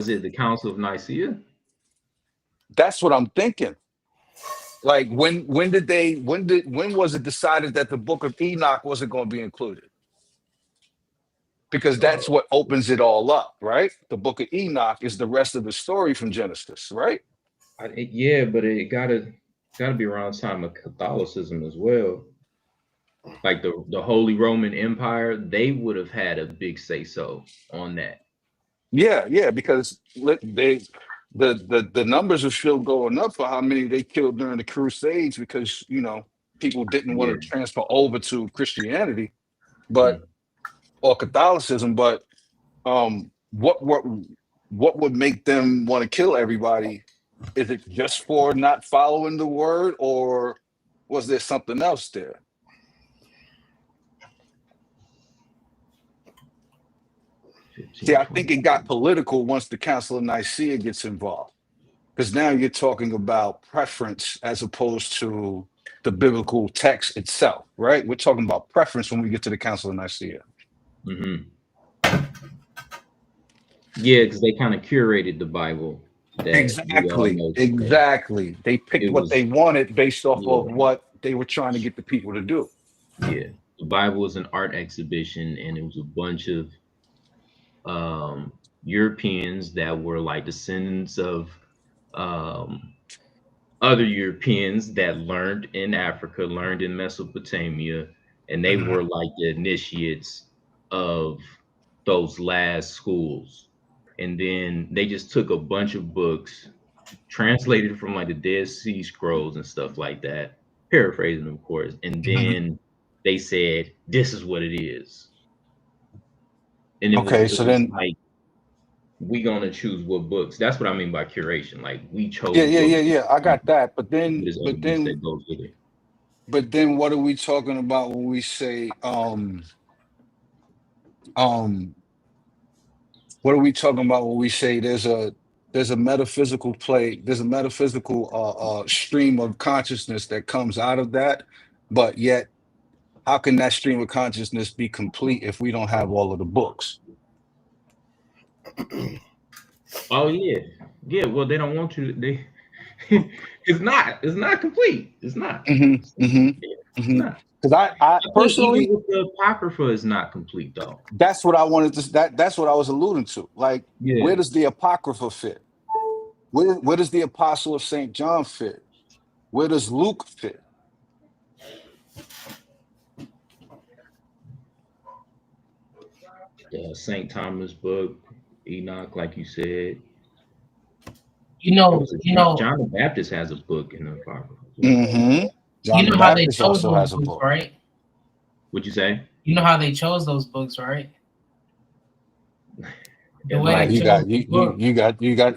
Was it the Council of Nicaea? That's what I'm thinking. Like when was it decided that the Book of Enoch wasn't going to be included? Because Uh, that's what opens it all up, right? The Book of Enoch is the rest of the story from Genesis, right? yeah, but it gotta be around the time of Catholicism as well. Like the Holy Roman Empire, they would have had a big say so on that. Yeah, yeah, because the numbers are still going up for how many they killed during the Crusades because people didn't want Yeah. to transfer over to Christianity, but Mm. or Catholicism, but um, what would make them want to kill everybody? Is it just for not following the word, or was there something else there? See, I think it 1522. got political once the Council of Nicaea gets involved. Because now you're talking about preference as opposed to the biblical text itself, right? We're talking about preference when we get to the Council of Nicaea. Hmm. Yeah, because they kind of curated the Bible that we all Exactly, know today. exactly. They picked It what they was, wanted based off of yeah, what they were trying to get the people to do. yeah. The Bible was an art exhibition, and it was a bunch of um, Europeans that were like descendants of um, other Europeans that learned in Africa, learned in Mesopotamia, and they Mhm. were like the initiates of those last schools. And then they just took a bunch of books, translated from like the Dead Sea Scrolls and stuff like that, paraphrasing, of course. And Mhm. then they said, "This is what it is." And Okay, it so was then, like we gonna choose what books. That's what I mean by curation. Like we yeah, chose yeah, what yeah, books yeah. I and got that, but then, there's other but books that then, goes with it. but then, what are we talking about when we say, um, what are we talking about when we say there's a metaphysical play, there's a metaphysical stream of consciousness that comes out of that, but yet how can that stream of consciousness be complete if we don't have all of the books? Oh yeah, yeah. Well, they don't want you. They it's not complete. It's not. Hmm. Hmm. It's Hmm. not. Because I I think even personally, with the apocrypha is not complete though. that's what I wanted to that's what I was alluding to. Like, Yeah, where does the apocrypha fit? Where does the apostle of Saint John fit? Where does Luke fit? the Saint Thomas book, Enoch, like you said. You It know, was a you know, John the Baptist has a book in the apocrypha as well. Hmm. John you the know how they Baptist chose also those has a books, book. right? Would you say? You know how they chose those books, right? The way Oh, they Elaborate. chose the book.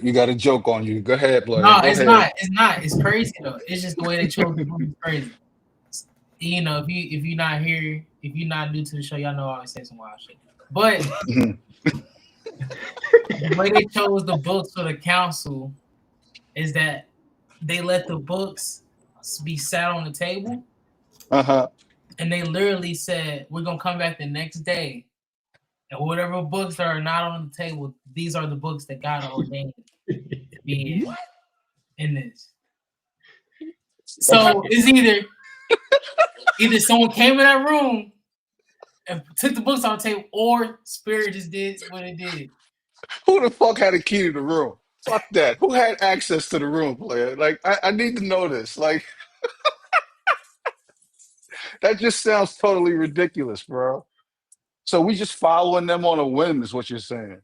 you got a joke on you. Go ahead, Blair. No, Go it's ahead. not. It's not. It's crazy though. It's just the way they chose the book is crazy. You know, if you're not here, if you're not new to the show, y'all know I always say some wild shit. But Mhm. the way they chose the books for the council is that they let the books be sat on the table, Uh-huh. and they literally said, "We're gonna come back the next day, and whatever books that are not on the table, these are the books that God ordained to be in this." So it's either someone came in that room and took the books off the table, or Spirit just did what it did. Who the fuck had a key to the room? Fuck that. Who had access to the room, Blair? Like, I need to know this. Like, that just sounds totally ridiculous, bro. So we just following them on a whim, is what you're saying.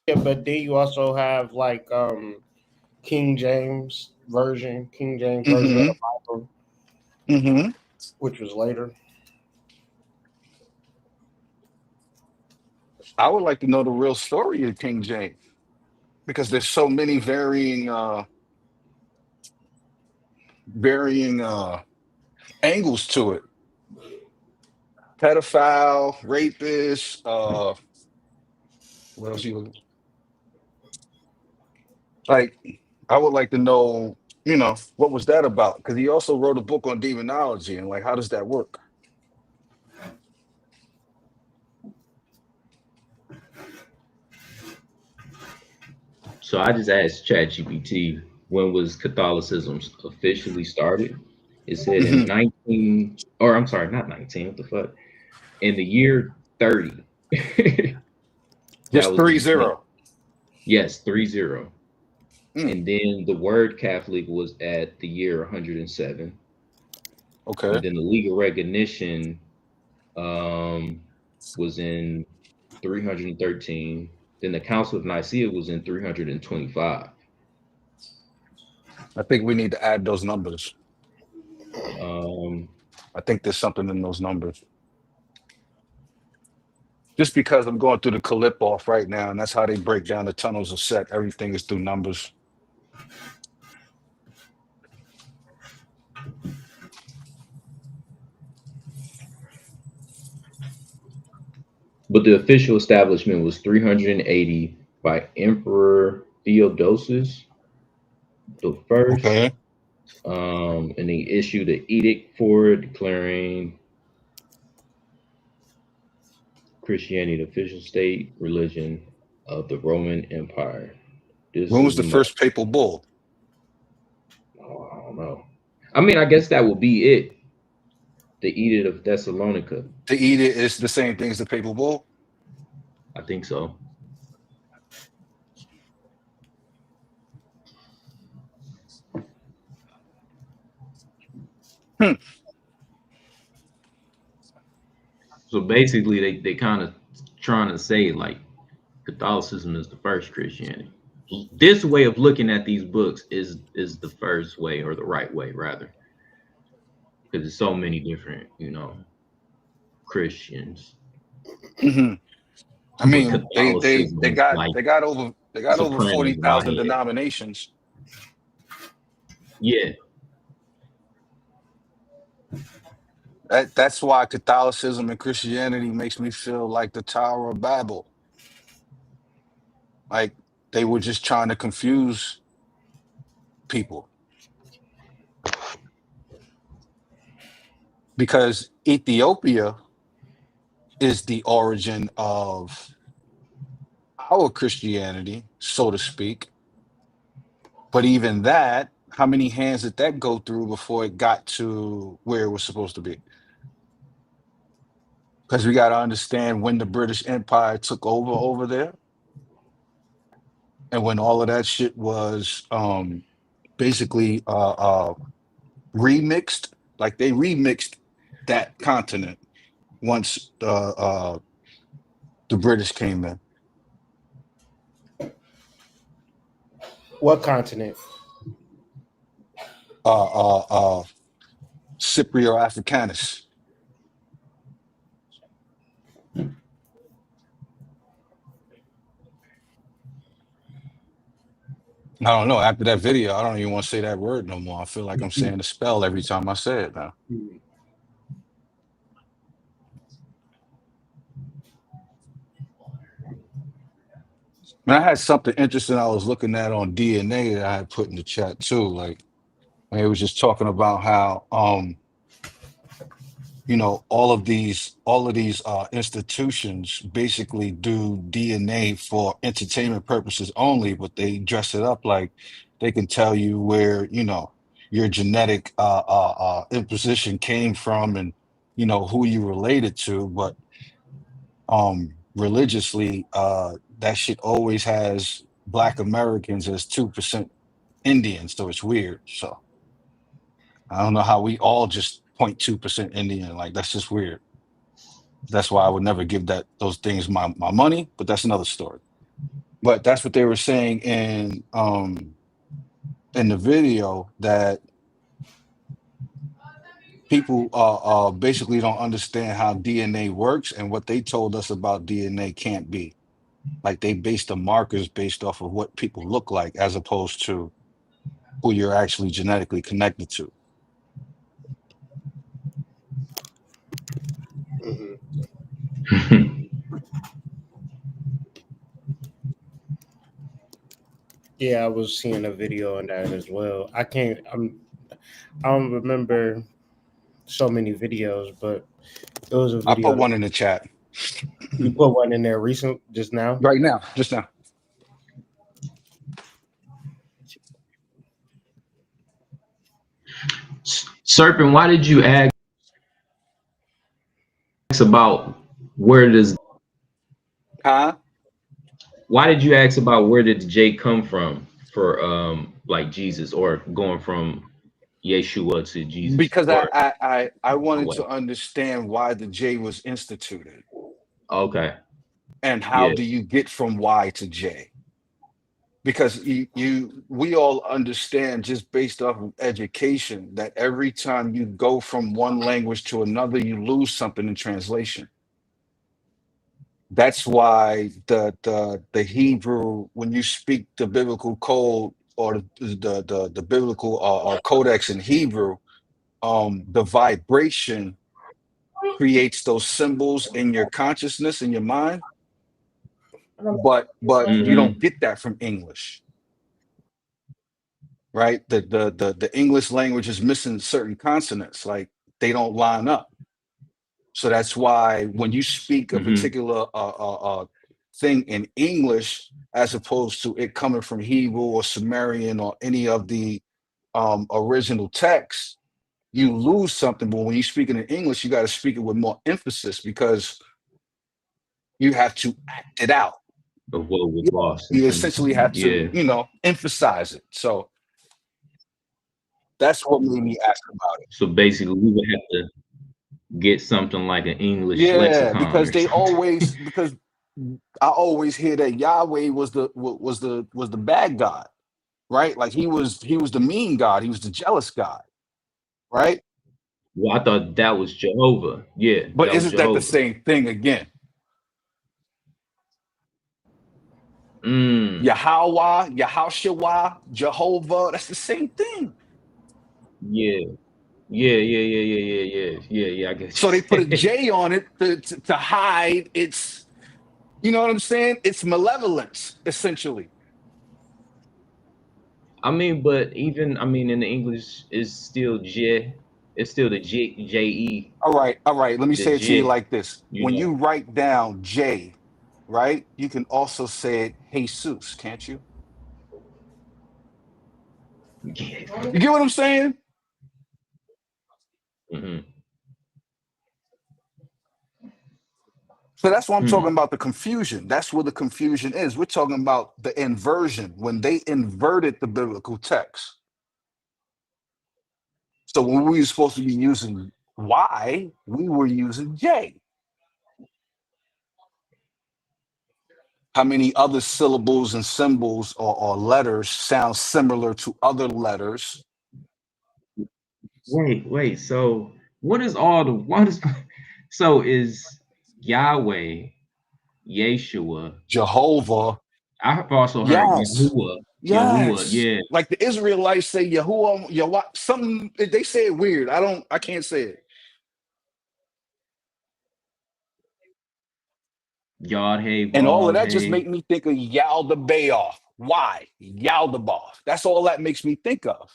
Yeah, but then you also have like King James version of Mm-hmm. the Bible, Mm-hmm. which was later. I would like to know the real story of King James because there's so many varying angles to it. Pedophile, rapist, what else you like? I would like to know, what was that about? Because he also wrote a book on demonology and like how does that work? So I just asked ChatGPT, when was Catholicism officially started? It said in Hmm. 19, or I'm sorry, not 19, what the fuck? In the year 30. That Just was the three beginning. zero. Yes, 30. Mm, And then the word Catholic was at the year 107. And okay. then the legal recognition um, was in 313. Then the Council of Nicaea was in 325. I think we need to add those numbers. Um, I think there's something in those numbers. Just because I'm going through the clip off right now, and that's how they break down the tunnels of Set. Everything is through numbers. but the official establishment was 380 by Emperor Theodosius the first. Okay. And they issued an edict for it declaring Christianity the official state religion of the Roman Empire. This When was is the Mark. first papal bull? Oh, I don't know. I mean, I guess that would be it. The Edict of Thessalonica. The edict is the same thing as the papal bull. I think so. Hmm. So basically, they kind of trying to say like Catholicism is the first Christianity. This way of looking at these books is the first way or the right way rather, because there's so many different Christians, Hmm. I but mean, Catholicism is like they got over supreme in my 40,000 head. denominations. Yeah, That's why Catholicism and Christianity makes me feel like the Tower of Babel. Like they were just trying to confuse people because Ethiopia is the origin of our Christianity, so to speak. But even that, how many hands did that go through before it got to where it was supposed to be? Because we got to understand when the British Empire took over there, and when all of that shit was basically remixed, like they remixed that continent once the British came in. What continent? Uh, uh, uh, Cyprio Africanus. I don't know. After that video, I don't even want to say that word no more. I feel like I'm saying a spell every time I say it now. And I had something interesting I was looking at on DNA that I had put in the chat too. Like when it was just talking about how all of these institutions basically do DNA for entertainment purposes only, but they dress it up like they can tell you where your genetic imposition came from, and who you related to. But religiously, that shit always has Black Americans as 2% Indian, so it's weird. So I don't know how we all just 0.2% Indian. Like that's just weird. That's why I would never give those things my money, but that's another story. But that's what they were saying in the video, that people basically don't understand how DNA works, and what they told us about DNA can't be. Like they base the markers based off of what people look like as opposed to who you're actually genetically connected to. Yeah, I was seeing a video on that as well. I don't remember so many videos, but it was a I put video. one in the chat You put one in there recent just now. right now, just now. Serpent, why did you ask about where does Huh? why did you ask about where did the J come from for like Jesus, or going from Yeshua to Jesus, Because or I wanted away? to understand why the J was instituted Okay. and how Yeah. do you get from Y to J? Because we all understand just based off of education that every time you go from one language to another, you lose something in translation. That's why the Hebrew, when you speak the biblical code or the biblical codex in Hebrew, the vibration creates those symbols in your consciousness, in your mind, but you Mm-hmm. don't get that from English, right? The English language is missing certain consonants, like they don't line up. So that's why when you speak a Mm-hmm. particular thing in English, as opposed to it coming from Hebrew or Sumerian or any of the original texts, you lose something. But when you speak it in English, you got to speak it with more emphasis because you have to act it out. Of what was Yeah, lost in you essentially have to, yeah. emphasize it. So that's what made me ask about it. So basically we would have to get something like an English Yeah, lexicon because or something. because I always hear that Yahweh was the bad God, right? Like he was the mean God, he was the jealous God, right? Well, I thought that was Jehovah. Yeah, But that was isn't that the Jehovah. same thing again? Mm. Yahweh, Yahushua, Jehovah, that's the same thing. Yeah. Yeah. I guess So they you put a say. J on it to hide its, you know what I'm saying? It's malevolence, essentially. I mean, but even in the English it's still J. It's still the J E, All right. Let me the say it to you J, like this. you When know. you write down J, right, you can also say it Jesus, can't you? Yeah. You get what I'm saying? Hmm. So that's why I'm talking Hmm. about the confusion. That's where the confusion is. We're talking about the inversion when they inverted the biblical text. So when we were supposed to be using Y, we were using J. How many other syllables and symbols or letters sound similar to other letters? Wait. So what is so is Yahweh, Yeshua. Jehovah. I've also heard Yes. Yahuwah. Yahuwah, Yes. yeah. Like the Israelites say Yahuwah, Yahweh, something they say it weird. I can't say it. Yod Hey And all of Vav that just make Hey. me think of Yaldabaoth. Why? Yaldabaoth. That's all that makes me think of.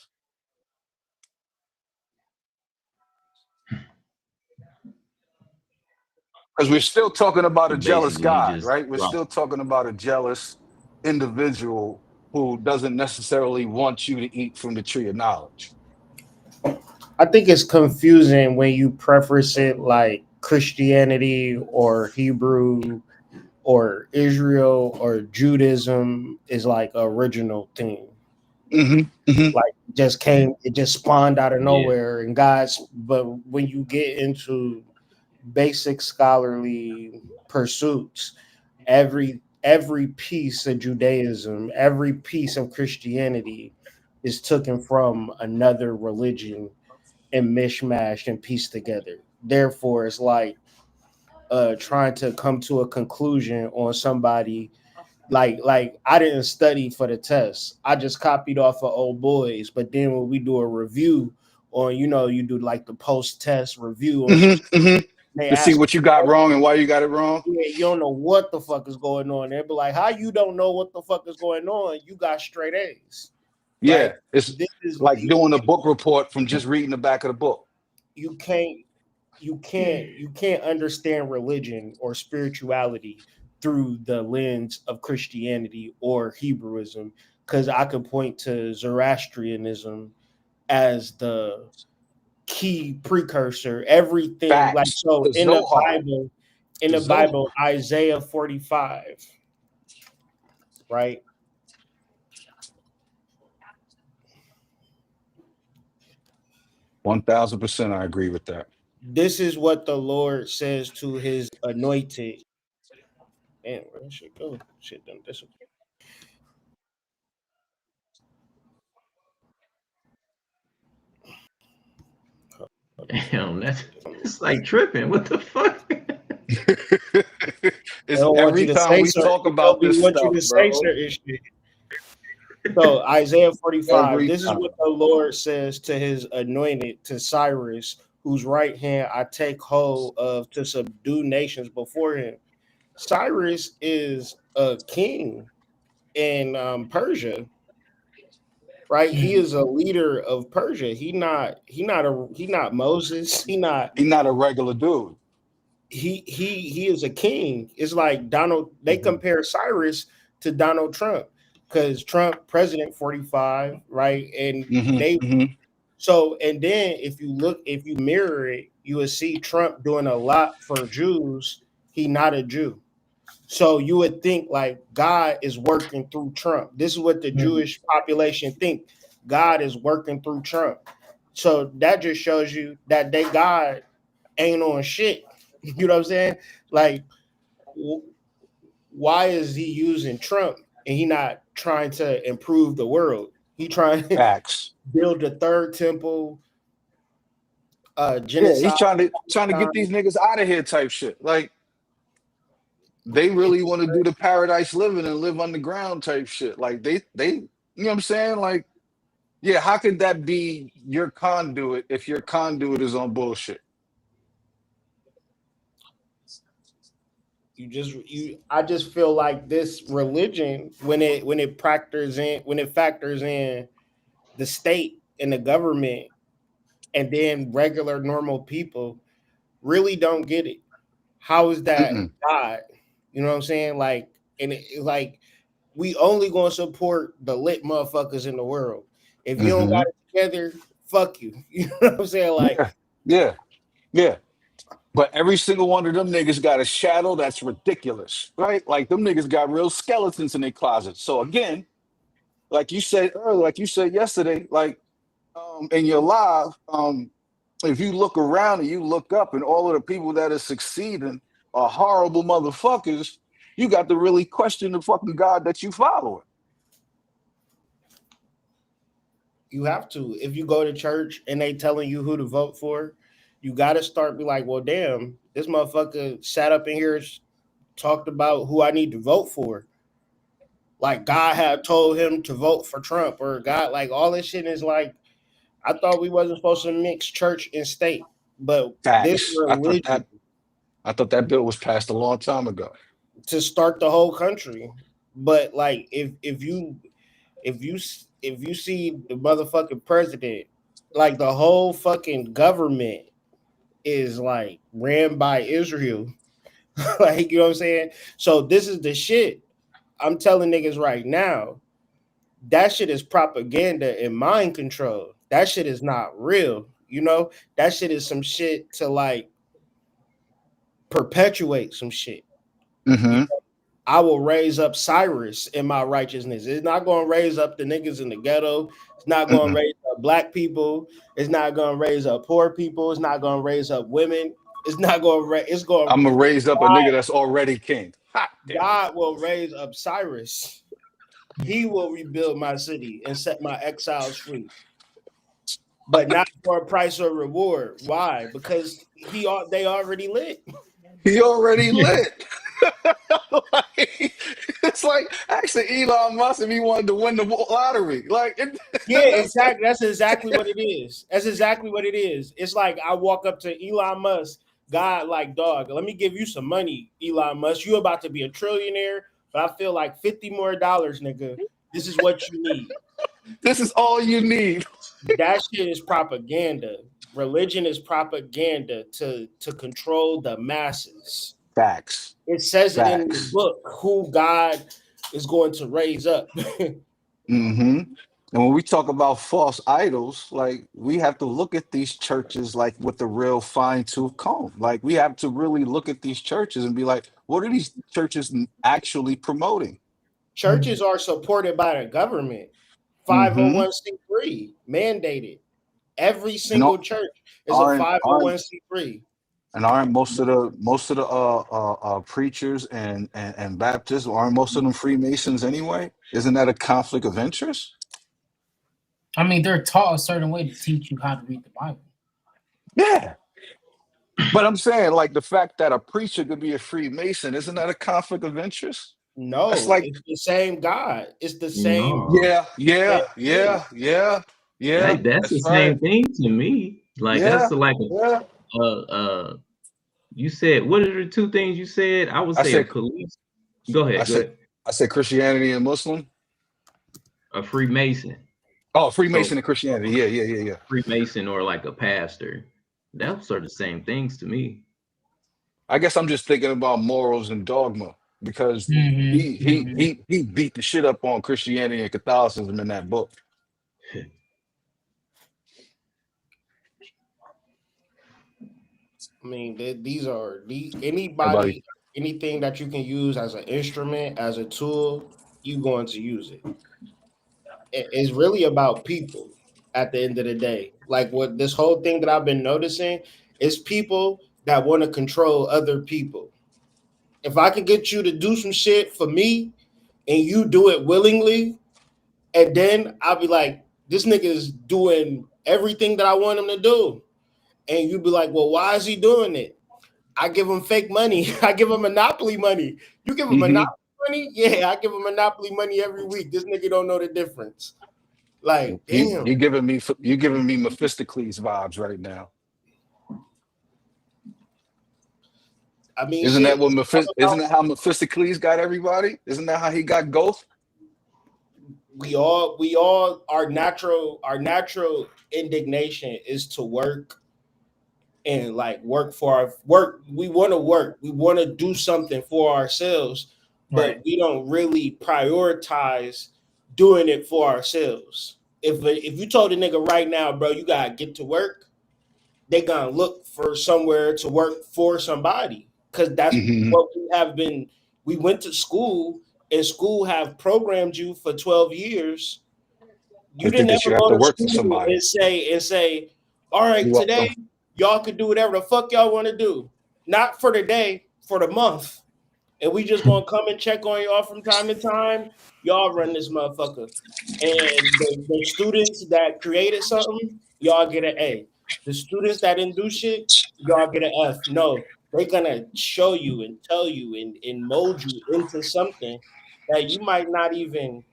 Because we're still talking about So a jealous basically he God, just right? We're dropped. still talking about a jealous individual who doesn't necessarily want you to eat from the tree of knowledge. I think it's confusing when you preface it like Christianity or Hebrew or Israel or Judaism is like a original thing. Hmm. Hmm. Like it just spawned out of Yeah. nowhere and guys, but when you get into basic scholarly pursuits, every piece of Judaism, every piece of Christianity is taken from another religion and mishmashed and pieced together. Therefore, it's like trying to come to a conclusion on somebody like I didn't study for the test. I just copied off of old boys. But then when we do a review on, you do like the post test review on some, Hmm. Hmm. they To see ask, what you got wrong and why you got it wrong. yeah, you don't know what the fuck is going on. They'll be like, how you don't know what the fuck is going on? You got straight A's. Yeah, Like it's this is like doing a book report from just reading the back of the book. you can't you can't understand religion or spirituality through the lens of Christianity or Hebrewism, because I could point to Zoroastrianism as the key precursor. Everything like Facts. so The Zohar. in The the Zohar. Bible, Isaiah 45, right? %1,000%, I agree with that. This is what the Lord says to his anointed. Man, where did shit go? Shit done this. Damn, that's like tripping. What the fuck? They It's don't want you every to time say we certain. talk They about don't this want you stuff, to say bro. certain shit. So Isaiah 45, Every this is time. what the Lord says to his anointed, to Cyrus, whose right hand I take hold of to subdue nations before him. Cyrus is a king in Persia, right? He is a leader of Persia. He not Moses. He's not a regular dude. He is a king. It's like Donald. They Mhm. compare Cyrus to Donald Trump because Trump president 45, right? And they Mhm. so and then if you mirror it, you will see Trump doing a lot for Jews. He not a Jew. So you would think like God is working through Trump. This is what the Jewish population think. God is working through Trump. So that just shows you that they God ain't on shit. You know what I'm saying? Like, why is he using Trump and he not trying to improve the world? He trying to Facts. build the third temple, Yeah, he's genocide. trying to get these niggas out of here type shit. Like they really want to do the paradise living and live underground type shit. Like they you know what I'm saying? Like, yeah, how could that be your conduit if your conduit is on bullshit? I just feel like this religion when it factors in the state and the government and then regular normal people really don't get it. How is that Mm-mm. God? You know what I'm saying? Like, and it's like we only gonna support the lit motherfuckers in the world. If you don't got Hmm. it together, fuck you. You know what I'm saying? Like, Yeah, yeah, yeah. But every single one of them niggas got a shadow that's ridiculous, right? Like them niggas got real skeletons in their closets. So again, like you said earlier, like you said yesterday, like in your live, if you look around and you look up and all of the people that are succeeding are horrible motherfuckers, you got to really question the fucking God that you following. you have to. If you go to church and they telling you who to vote for, you got to start be like, well, damn, this motherfucker sat up in here talked about who I need to vote for. Like God had told him to vote for Trump or God, like all this shit is like, I thought we wasn't supposed to mix church and state, but this Facts. religion I thought that bill was passed a long time ago. to start the whole country. But like if you if you see the motherfucking president, like the whole fucking government is like ran by Israel. Like, you know what I'm saying? So this is the shit. I'm telling niggas right now, that shit is propaganda and mind control. That shit is not real. You know, that shit is some shit to like perpetuate some shit. You Hmm. know, I will raise up Cyrus in my righteousness. It's not going to raise up the niggas in the ghetto. It's not going to Mm-mm. raise up black people. It's not going to raise up poor people. It's not going to raise up women. It's not going to raise. It's going. I'm gonna raise up a nigga that's already king. Hot damn it. God will raise up Cyrus. He will rebuild my city and set my exiles free, but not for a price or reward. Why? Because they already lit. He already lit. Like, it's like actually Elon Musk if he wanted to win the lottery. Like Yeah, exactly. That's exactly what it is. That's exactly what it is. It's like I walk up to Elon Musk, God, like, dog, let me give you some money, Elon Musk. You about to be a trillionaire, but I feel like $50 more, nigga. This is what you need. this is all you need. That shit is propaganda. Religion is propaganda to control the masses. Facts. It says it in the Facts. book who God is going to raise up. Hmm. And when we talk about false idols, like we have to look at these churches like with the real fine tooth comb. Like we have to really look at these churches and be like, what are these churches actually promoting? Churches are supported by the government. Mm-hmm. 501c3 mandated. Every And single church is a aren't 501c3. and aren't most of the preachers and Baptists, aren't most of them Freemasons anyway? Isn't that a conflict of interest? I mean, they're taught a certain way to teach you how to read the Bible. Yeah. But I'm saying, like, the fact that a preacher could be a Freemason, isn't that a conflict of interest? That's No, like, it's the same God. It's the same. No, yeah, Same yeah, thing. yeah, yeah, yeah. that's the That's right. same thing to me. Like Yeah, that's like yeah. you said, what are the two things you said? I would I say a said, police. Go I ahead, go said, ahead. I said Christianity and Muslim. A Freemason. Oh, So Freemason and Christianity. Yeah, yeah, yeah, yeah. Freemason or like a pastor. Those are the same things to me. I guess I'm just thinking about morals and dogma because he beat the shit up on Christianity and Catholicism in that book. I mean, these are Everybody, anything that you can use as an instrument, as a tool, you going to use it. It's really about people at the end of the day. Like what this whole thing that I've been noticing is people that want to control other people. If I can get you to do some shit for me and you do it willingly, and then I'll be like, this nigga is doing everything that I want him to do. And you'd be like, well, why is he doing it? I give him fake money. I give him monopoly money. You give him hmm monopoly money? Yeah, I give him monopoly money every week. This nigga don't know the difference. Like, damn. you giving me Mephistocles vibes right now. I mean, Isn't shit. that isn't that how Mephistocles got everybody? Isn't that how he got Goth? We all our natural indignation is to work and like work for our work. We want to work. We want to do something for ourselves, but Right. we don't really prioritize doing it for ourselves. If you told a nigga right now, bro, you gotta get to work, they gonna look for somewhere to work for somebody because that's hmm what we have been. We went to school, and school have programmed you for 12 years. I You think didn't that ever you have go to to work for school somebody. and say, all right, You're today welcome. y'all could do whatever the fuck y'all want to do. Not for the day, for the month. And we just gonna come and check on y'all from time to time. Y'all run this motherfucker. And the students that created something, y'all get an A. The students that didn't do shit, y'all get an F. No, they're gonna show you and tell you and mold you into something that you might not even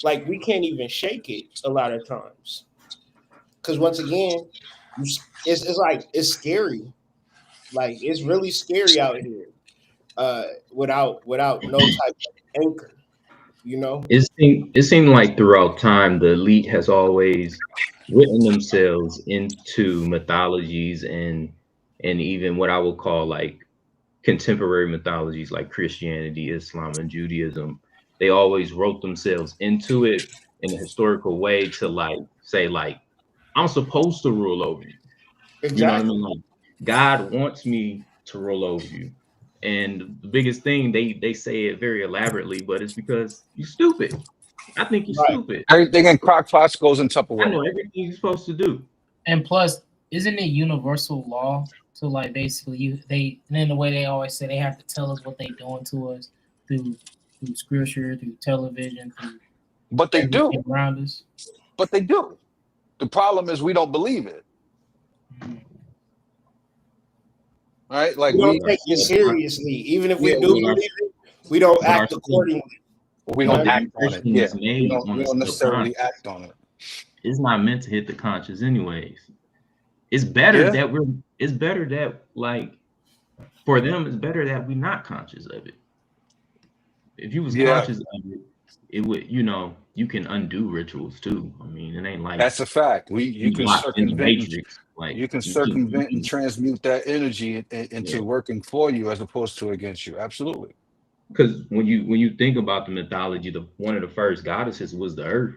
like. We can't even shake it a lot of times. Because once again, it's like it's scary. Like it's really scary out here without no type of anchor, you know? It seemed like throughout time the elite has always written themselves into mythologies and even what I would call like contemporary mythologies like Christianity, Islam, and Judaism. They always wrote themselves into it in a historical way to like say like I'm supposed to rule over you. You know what I Exactly. mean? Like God wants me to rule over you. And the biggest thing they say it very elaborately, but it's because you stupid. I think you're Right. stupid. Everything in crock pots goes in I Tupperware. know everything you're supposed to do. And plus, isn't it universal law to like basically and in the way they always say they have to tell us what they doing to us through scripture, through television, through But they do. everything around us. But they do. The problem is we don't believe it. Mhm. Right? Like We don't we Right. take it seriously. Even if we yeah, do But our believe it, we don't but our act accordingly. we You don't but the know? act on it. impression Yeah. is made on We the don't necessarily subconscious. act on it. It's not meant to hit the conscious anyways. It's better Yeah. that we're it's better that like for them it's better that we're not conscious of it. If you was Yeah. conscious of it, it would, you can undo rituals too. I mean, it ain't like That's a fact. You you can locked in the circumvent matrix. Like you can you circumvent and can transmute that energy yeah. into working for you as opposed to against you. Absolutely. Because when you think about the mythology, the one of the first goddesses was the earth.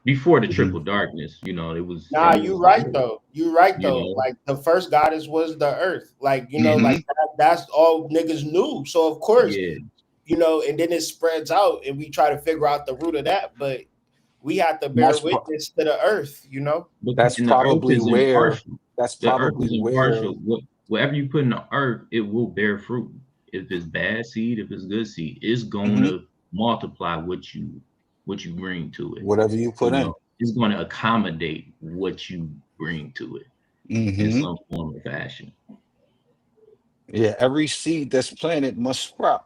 before the Mhm. triple darkness, you know, Nah, it you was right though. You right you though. know, Like the first goddess was the earth. Like like Mhm. that's all niggas knew. So of course, yeah. and then it spreads out, and we try to figure out the root of that. But we have to bear That's witness to the earth. But that's and the earth probably is where impartial. that's The earth probably is where impartial. Whatever you put in the earth, it will bear fruit. If it's bad seed, if it's good seed, it's going Mhm. to multiply what you bring to it. whatever you You put know, in. it's going to accommodate what you bring to it in Hmm. some form or fashion. Yeah, every seed that's planted must sprout.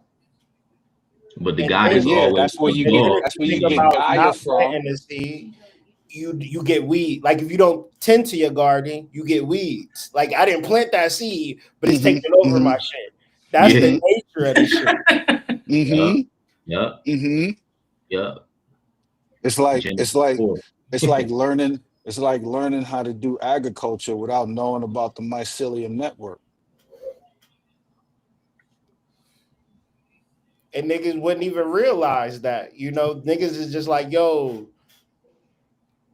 But the And God then, is And yeah, always that's where you and get then above. if that's you where think you get about Gaia not from. planting the seed, you get weed. Like if you don't tend to your garden, you get weeds. Like I didn't plant that seed, but it's Hmm. taking over Hmm. my shit. That's Yeah. the Hmm. nature of the shit. Yeah. Hmm. Yeah. Hmm. Yeah. It's like Genesis it's like 4. it's like learning it's like learning how to do agriculture without knowing about the mycelium network. And niggas wouldn't even realize that. Niggas is just like, yo,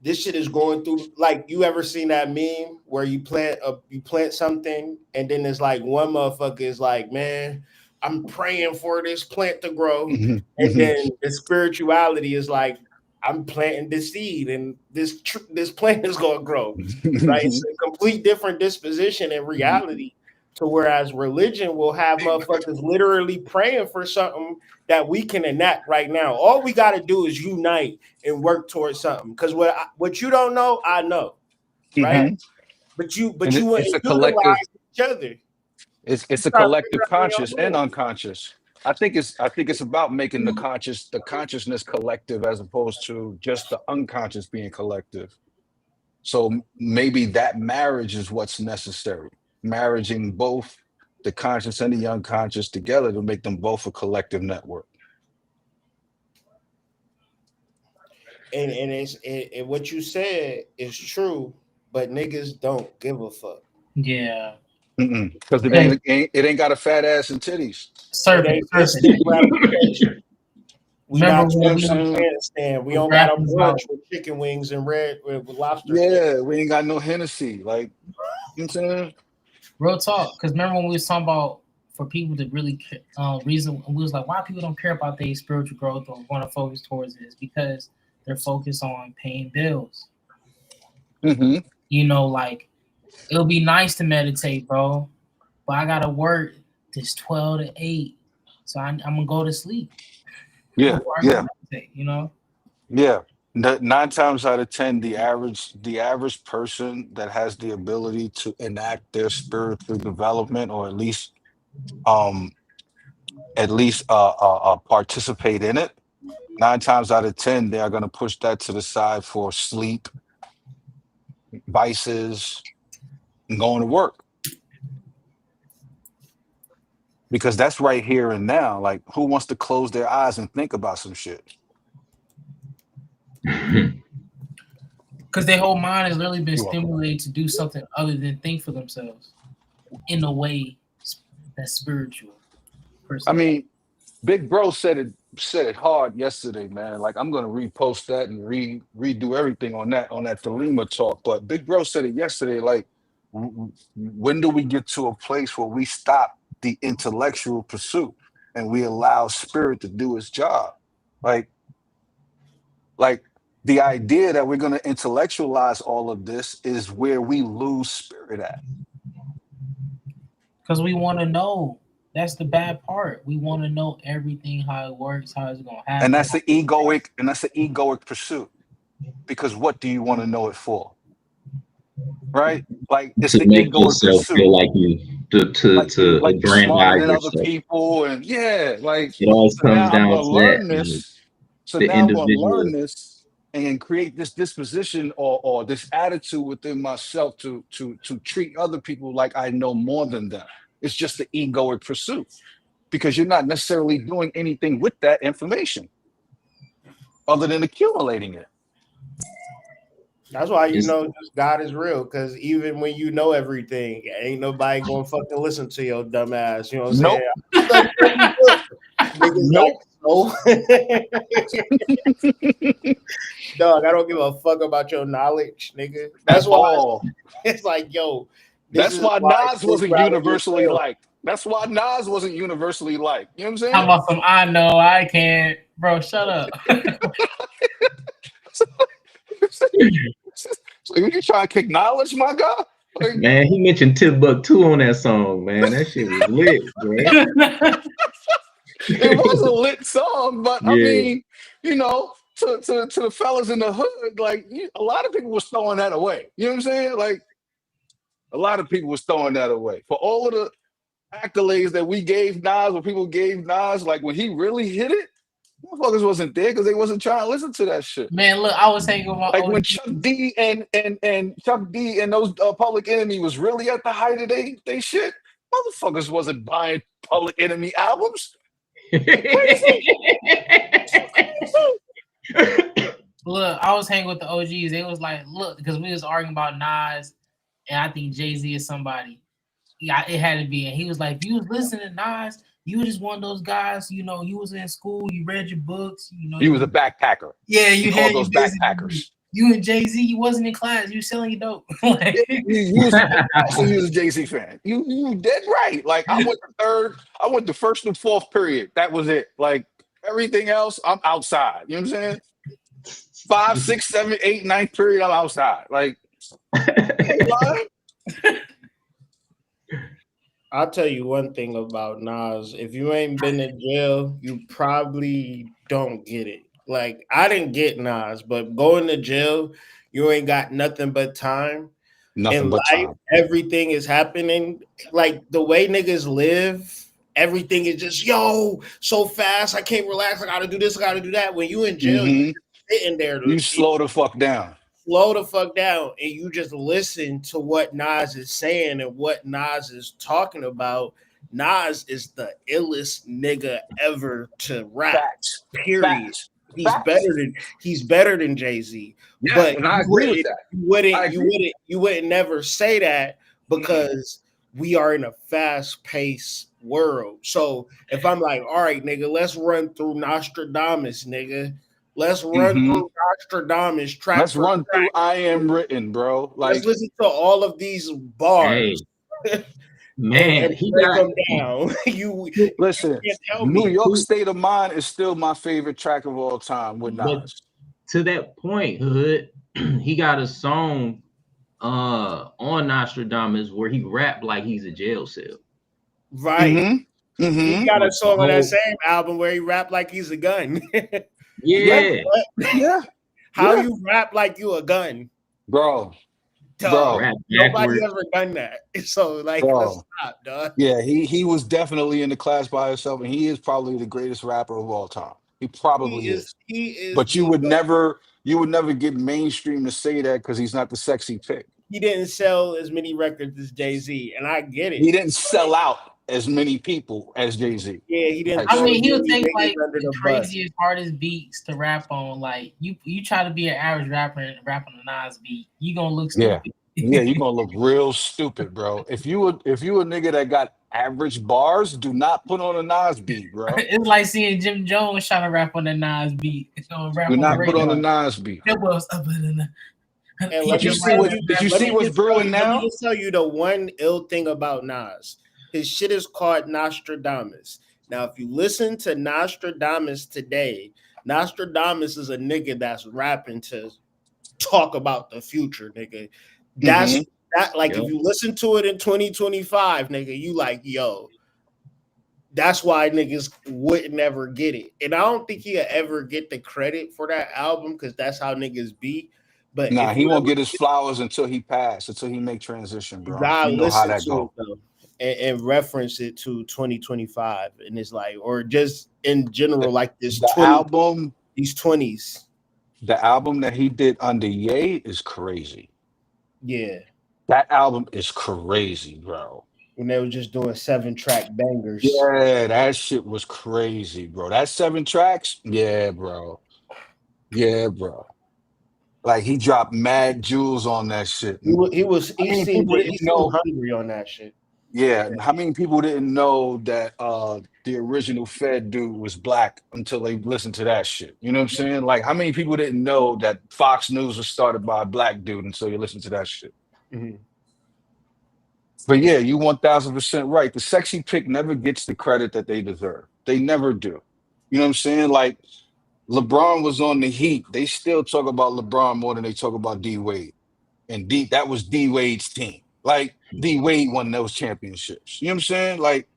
this shit is going through. Like, you ever seen that meme where you plant something and then it's like one motherfucker is like, man, I'm praying for this plant to grow, Hmm. and Hmm. then the spirituality is like, I'm planting this seed and this plant is gonna grow. Right? It's a complete different disposition and reality. To whereas religion will have motherfuckers literally praying for something that we can enact right now. All we got to do is unite and work towards something. Because what you don't know, I know, right? Hmm. But you And but you it's wouldn't a collective. utilize each other. You It's a try to figure collective out on conscious your and own. unconscious. I think it's about making the consciousness collective as opposed to just the unconscious being collective. So maybe that marriage is what's necessary. Marrying both the conscious and the unconscious together to make them both a collective network. And what you said is true, but niggas don't give a fuck. Yeah. Because it Hey, ain't got a fat ass and titties. It serpent, ain't serpent. instant gratification. We Remember not You know what when I'm trying to we saying? stand stand. We was don't got a rapping brunch about with chicken wings and red with lobster tail. Yeah, we ain't got no Hennessy. Like, you know what I'm saying? real talk? Because remember when we was talking about for people to really reason we was like, why people don't care about their spiritual growth or want to focus towards it is because they're focused on paying bills. Hmm. Like it'll be nice to meditate, bro, but I gotta work this 12 to 8, so I'm gonna go to sleep Yeah, before I go yeah, meditate. yeah. Nine times out of ten, the average person that has the ability to enact their spiritual development, or um participate in it, 9 times out of 10 they are going to push that to the side for sleep, vices, and going to work, because that's right here and now. Like, who wants to close their eyes and think about some shit? Because their whole mind has literally been You're welcome. stimulated to do something other than think for themselves in a way that's spiritual per I se. mean, Big Bro said it hard yesterday, man. Like, I'm gonna repost that and redo everything on that Thelema talk. But Big Bro said it yesterday. Like, when do we get to a place where we stop the intellectual pursuit and we allow spirit to do its job? Like, like the idea that we're gonna intellectualize all of this is where we lose spirit at. Because we want to know. That's the bad part. We want to know everything, how it works, how it's gonna And happen. that's the egoic pursuit. Because what do you want to know it for? Right? Like, it's To the make egoic yourself pursuit. feel like you to Like you smarter aggrandize than other yourself. people, and yeah, like, It always so comes now I'm down gonna to that, learn like this. So the now I'm gonna learn individual. this and create this disposition, or this attitude within myself to treat other people like I know more than them. It's just the egoic pursuit, because you're not necessarily doing anything with that information other than accumulating it. That's why you It's, know just God is real, because even when you know everything, ain't nobody gonna fucking listen to your dumb ass. You know what I'm Nope. saying? I studied every book. Niggas like, Nope. so dog, I don't give a fuck about your knowledge, nigga. At That's why all. it's like, yo, this That's is why why Nas it's wasn't rather universally yourself. liked. That's why Nas wasn't universally liked. You know what I'm How saying? about some I know I can't, bro? Shut up. So you trying to kick knowledge, my guy? Like, man, he mentioned Timbuktu on that song, man. That shit was lit, bro. it was a lit song, but I Yeah. mean, you know, to the fellas in the hood, like a lot of people was throwing that away. You know what I'm saying? Like a lot of people was throwing that away for all of the accolades that we gave Nas, or people gave Nas. Like when he really hit it, motherfuckers wasn't there because they wasn't trying to listen to that shit. Man, look, I was hanging with my Like when OG. Chuck D and Chuck D and those Public Enemy was really at the height of they shit, motherfuckers wasn't buying Public Enemy albums. Crazy. Look, I was hanging with the OGs. They was like, look, because we was arguing about Nas, and I think Jay-Z is somebody. Yeah, it had to be. And he was like, if you was listening to Nas, you were just one of those guys, you know, you was in school, you read your books, you know. He was a backpacker. Yeah, He you called had your those business. backpackers. You and Jay-Z, you wasn't in class, you was selling your dope. Like, You was also he was a Jay-Z fan. You dead right. Like I went to first and fourth period. That was it. Like everything else, I'm outside. You know what I'm saying? 5, 6, 7, 8, 9th period, I'm outside. Like ain't lying. I'll tell you one thing about Nas. If you ain't been in jail, you probably don't get it. Like, I didn't get Nas, but going to jail, you ain't got nothing but time. Nothing In but life, time. everything is happening. Like, the way niggas live, everything is just, yo, so fast. I can't relax. I gotta do this. I gotta do that. When you in jail, you Hmm. sitting there. You slow the fuck down. Slow the fuck down and you just listen to what Nas is saying and what Nas is talking about. Nas is the illest nigga ever to rap. Facts. Period. Facts. He's Facts. better than Jay-Z. Yeah, But and I agree with that. I agree. you wouldn't never say that because we are in a fast-paced world. So if I'm like, all right, nigga, let's run through Nostradamus, nigga. Let's run Hmm. through Nostradamus track Let's for run track. through I Am Written, bro. Let's Like, listen to all of these Hey, bars man, and he break got them down. You listen, can't tell New me. York State of Mind is still my favorite track of all time with but Nas. to that point, Hood, he got a song on Nostradamus where he rapped like he's a jail cell. Right. Mm-hmm. He Mm-hmm. got a The song on that whole same album where he rapped like he's a gun. Yeah, yeah, yeah, How yeah. you rap like you a gun? Bro, Dog. bro, rap Nobody backwards. ever done that. So like let's bro. stop, dog. Yeah, he was definitely in the class by himself, and he is probably the greatest rapper of all time. He probably is. He is But you the would never get mainstream to say that because he's not the sexy pick. he didn't sell as many records as Jay-Z, and I get He it. didn't sell out as many people as Jay-Z. Yeah, he didn't Type I throw shit. as mean, he'll many take niggas like under the the bus. craziest, hardest beats to rap on. Like you try to be an average rapper and rap on a Nas beat, you gonna look Yeah. stupid. Yeah, you're gonna look real stupid, bro. If you a nigga that got average bars, do not put on a Nas beat, bro. It's like seeing Jim Jones trying to rap on the Nas beat. Do Rap on the not put on radio. a Nas beat. That was up in And But let you me see tell what you, but you let see me what's just tell brewing you, let me now? just tell you the one ill thing about Nas. His shit is called Nostradamus. Now, if you listen to Nostradamus today, Nostradamus is a nigga that's rapping to talk about the future, nigga. That's Hmm. that like Yep. if you listen to it in 2025, nigga, you like, yo, that's why niggas would never get it. And I don't think he'll ever get the credit for that album because that's how niggas be. But Nah, if he you won't ever get his flowers until he pass, until he make transition, you bro. gotta You know how listen that to it go. though and reference it to 2025. And it's like, or just in The, general, like this the 20, album, these 20s. the album that he did under Ye is crazy. Yeah. That album is crazy, bro. When they were just doing 7-track bangers. Yeah, that shit was crazy, bro. That 7 tracks, yeah, bro. Yeah, bro. Like he dropped mad jewels on that shit. He I mean, seemed people didn't know. hungry on that shit. Yeah, how many people didn't know that the original Fed dude was black until they listened to that shit? You know what I'm saying? Like, how many people didn't know that Fox News was started by a black dude until you listen to that shit? Mhm. But yeah, you 1000% right. The sexy pick never gets the credit that they deserve. They never do. You know what I'm saying? Like LeBron was on the Heat. They still talk about LeBron more than they talk about D Wade. And that was D Wade's team. Like D Wade won those championships. You know what I'm saying? Like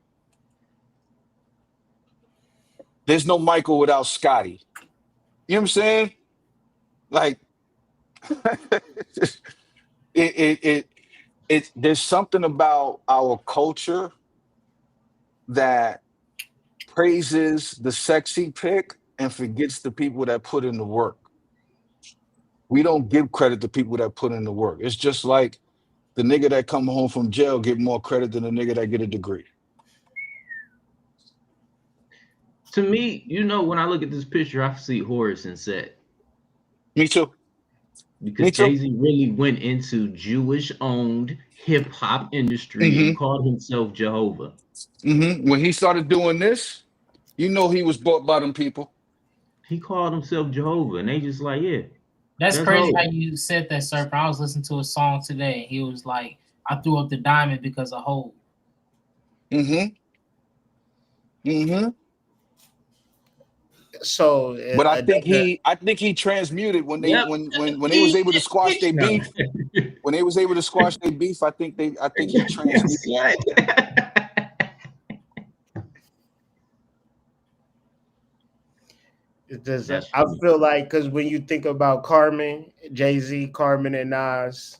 there's no Michael without Scotty. You know what I'm saying? Like it, it, it, there's something about our culture that praises the sexy pick and forgets the people that put in the work. We don't give credit to people that put in the work. It's just like the nigga that come home from jail get more credit than the nigga that get a degree. To me, when I look at this picture, I see Horace and Set Me too. because Me too. Jay-Z really went into Jewish-owned hip hop industry and Hmm. called himself Jehovah. When he started doing this, you know he was bought by them people. He called himself Jehovah, and they just like, yeah, That's that's crazy how Ho. you said that, Surfer. I was listening to a song today. And he was like, "I threw up the diamond because of hope." Hmm. Hmm. So But I think he transmuted when they Yep. when they was able to squash their No. beef. When they was able to squash their beef, I think he transmuted. Yes, what? it does. That's I true. feel like because when you think about Carmen, Jay-Z, Carmen, and Nas,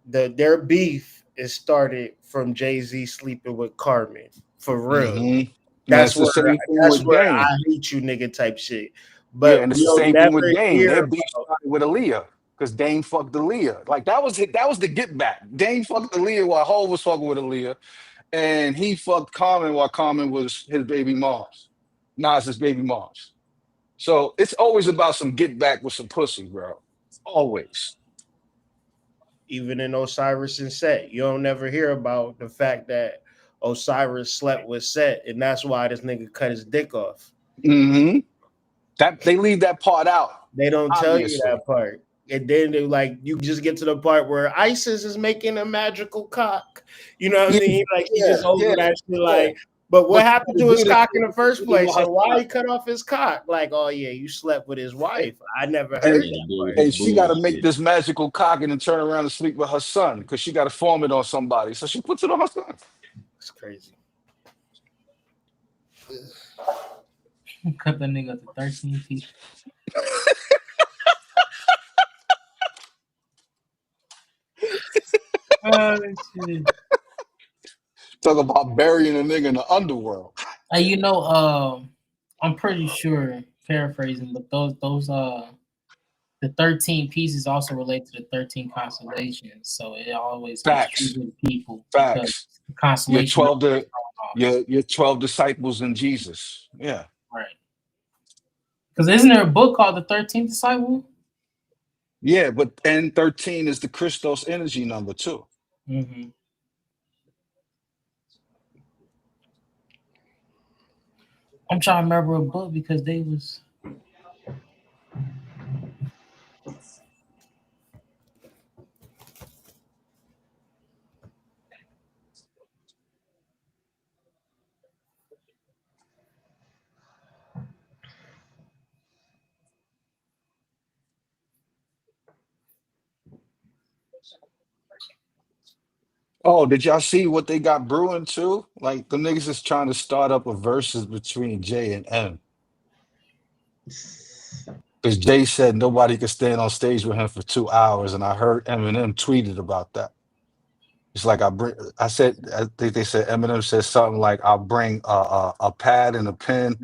their beef is started from Jay-Z sleeping with Carmen for real. Hmm. And That's it's the where same thing that's with where I Game. hate you nigga type shit. Yeah, But and it's the you'll same thing with never Dame. hear Their beef started with Aaliyah because Dame fucked Aaliyah. Like that was the get back. Dame fucked Aaliyah while Hov was fucking with Aaliyah, and he fucked Carmen while Carmen was his baby mom's, Nas's baby mom's. So it's always about some get back with some pussy, bro. Always. even in Osiris and Set, you don't never hear about the fact that Osiris slept with Set, and that's why this nigga cut his dick off. Hmm. That they leave that part out, They don't tell you obviously. that part. And then they like you just get to the part where Isis is making a magical cock. You know what I Yeah, mean? Like he yeah, just over yeah, that shit yeah. like, but what But you happened gotta to his do this cock in shit the first with place? her And why son. he cut off his cock? Like, oh yeah, you slept with his wife. I never And heard Yeah, that dude, part. his and she got to make bullshit. this magical cock and then turn around and sleep with her son because she got to form it on somebody. So she puts it on her son. It's crazy. Cut the nigga to 13 feet. Oh shit. Talk about burying a nigga in the underworld. I'm pretty sure, paraphrasing, but those the 13 pieces also relate to the 13 constellations. So it always hits true Facts, with people because facts. the You're constellation 12 numbers to are off. you're 12 disciples in Jesus. Yeah. Right. Because isn't there a book called The 13th Disciple? Yeah, but N13 is the Christos energy number too. Mm-hmm. I'm trying to remember a book because they was. Oh, did y'all see what they got brewing too? Like the niggas is trying to start up a versus between J and M. Because Jay said nobody could stand on stage with him for 2 hours, and I heard Eminem tweeted about that. It's like I think they said Eminem said something like I'll bring a pad and a pen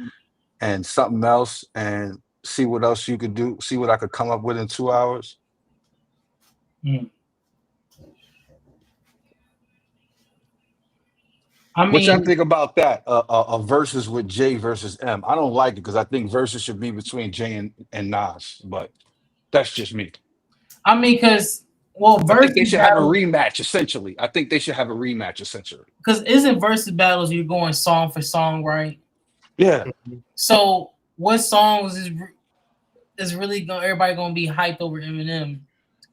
and something else and see what else you could do, see what I could come up with in 2 hours. Mm. I What y'all mean, think about that? A versus with Jay versus M. I don't like it because I think versus should be between Jay and Nas, but That's just me. I mean, because well, I think they versus should have a battle, rematch. Essentially, I think they should have a rematch. Essentially, because isn't versus battles you're going song for song, right? yeah. So what songs is really gonna everybody gonna be hyped over Eminem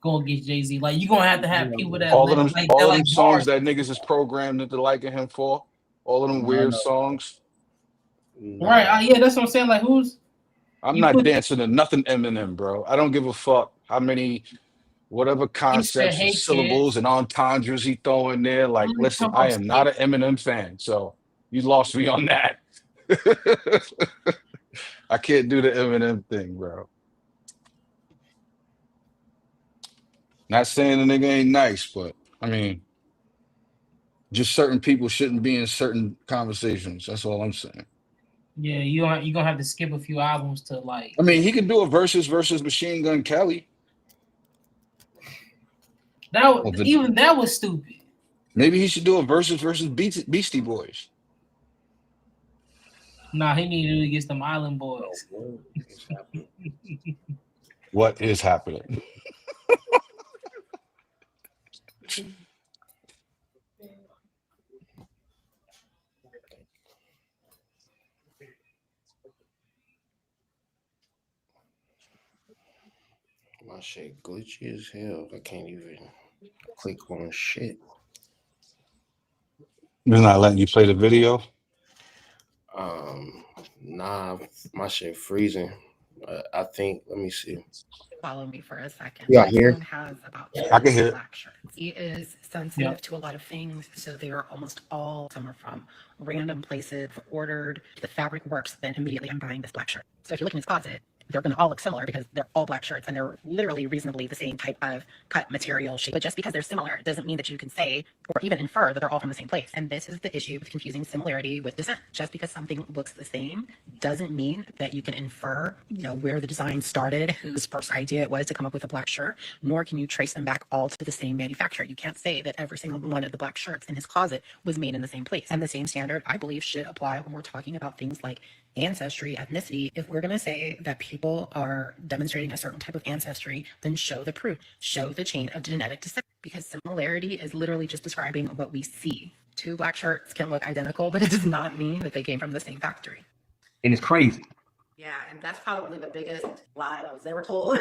going against Jay-Z? Like you're gonna have to have people that All of let them, like that all of like them songs bars. that niggas is programmed into liking him for. All of them No, weird no, songs. Right. no. Yeah, that's what I'm saying. Like who's I'm you not put dancing to nothing Eminem, bro. I don't give a fuck how many whatever he said, concepts and hey syllables kids. and entendres he throw in there. I'm Like, really listen, talking I about am not an Eminem fan, so you lost me on that. I can't do the Eminem thing, bro. Not saying the nigga ain't nice, but I mean, just certain people shouldn't be in certain conversations. That's all I'm saying. yeah, you gonna have to skip a few albums to like I mean, get he could do a versus Machine Gun Kelly. Or the, even that was stupid. maybe he should do a versus Beastie Boys. Nah, he needed to do it against them Island Boys. What is happening? What is happening? My shit glitchy as hell. I can't even click on shit. They're not letting you play the video. Nah, my shit freezing. I think. Let me see. Follow me for a second. Yeah, My here. son has about I can hear 10 it. black shirts. He is sensitive to a lot of things, so they are almost all some are from random places ordered. The fabric works, then immediately I'm buying this black shirt. So if you look in his closet, they're going to all look similar because they're all black shirts and they're literally reasonably the same type of cut material shape. But just because they're similar doesn't mean that you can say or even infer that they're all from the same place. And this is the issue with confusing similarity with descent. Just because something looks the same doesn't mean that you can infer, where the design started, whose first idea it was to come up with a black shirt, nor can you trace them back all to the same manufacturer. You can't say that every single one of the black shirts in his closet was made in the same place. And the same standard, I believe, should apply when we're talking about things like ancestry, ethnicity. If we're going to say that people are demonstrating a certain type of ancestry, then show the proof, show the chain of genetic descent, because similarity is literally just describing what we see. Two black shirts can look identical, but it does not mean that they came from the same factory. And it's crazy. Yeah, and that's probably the biggest lie I was ever told.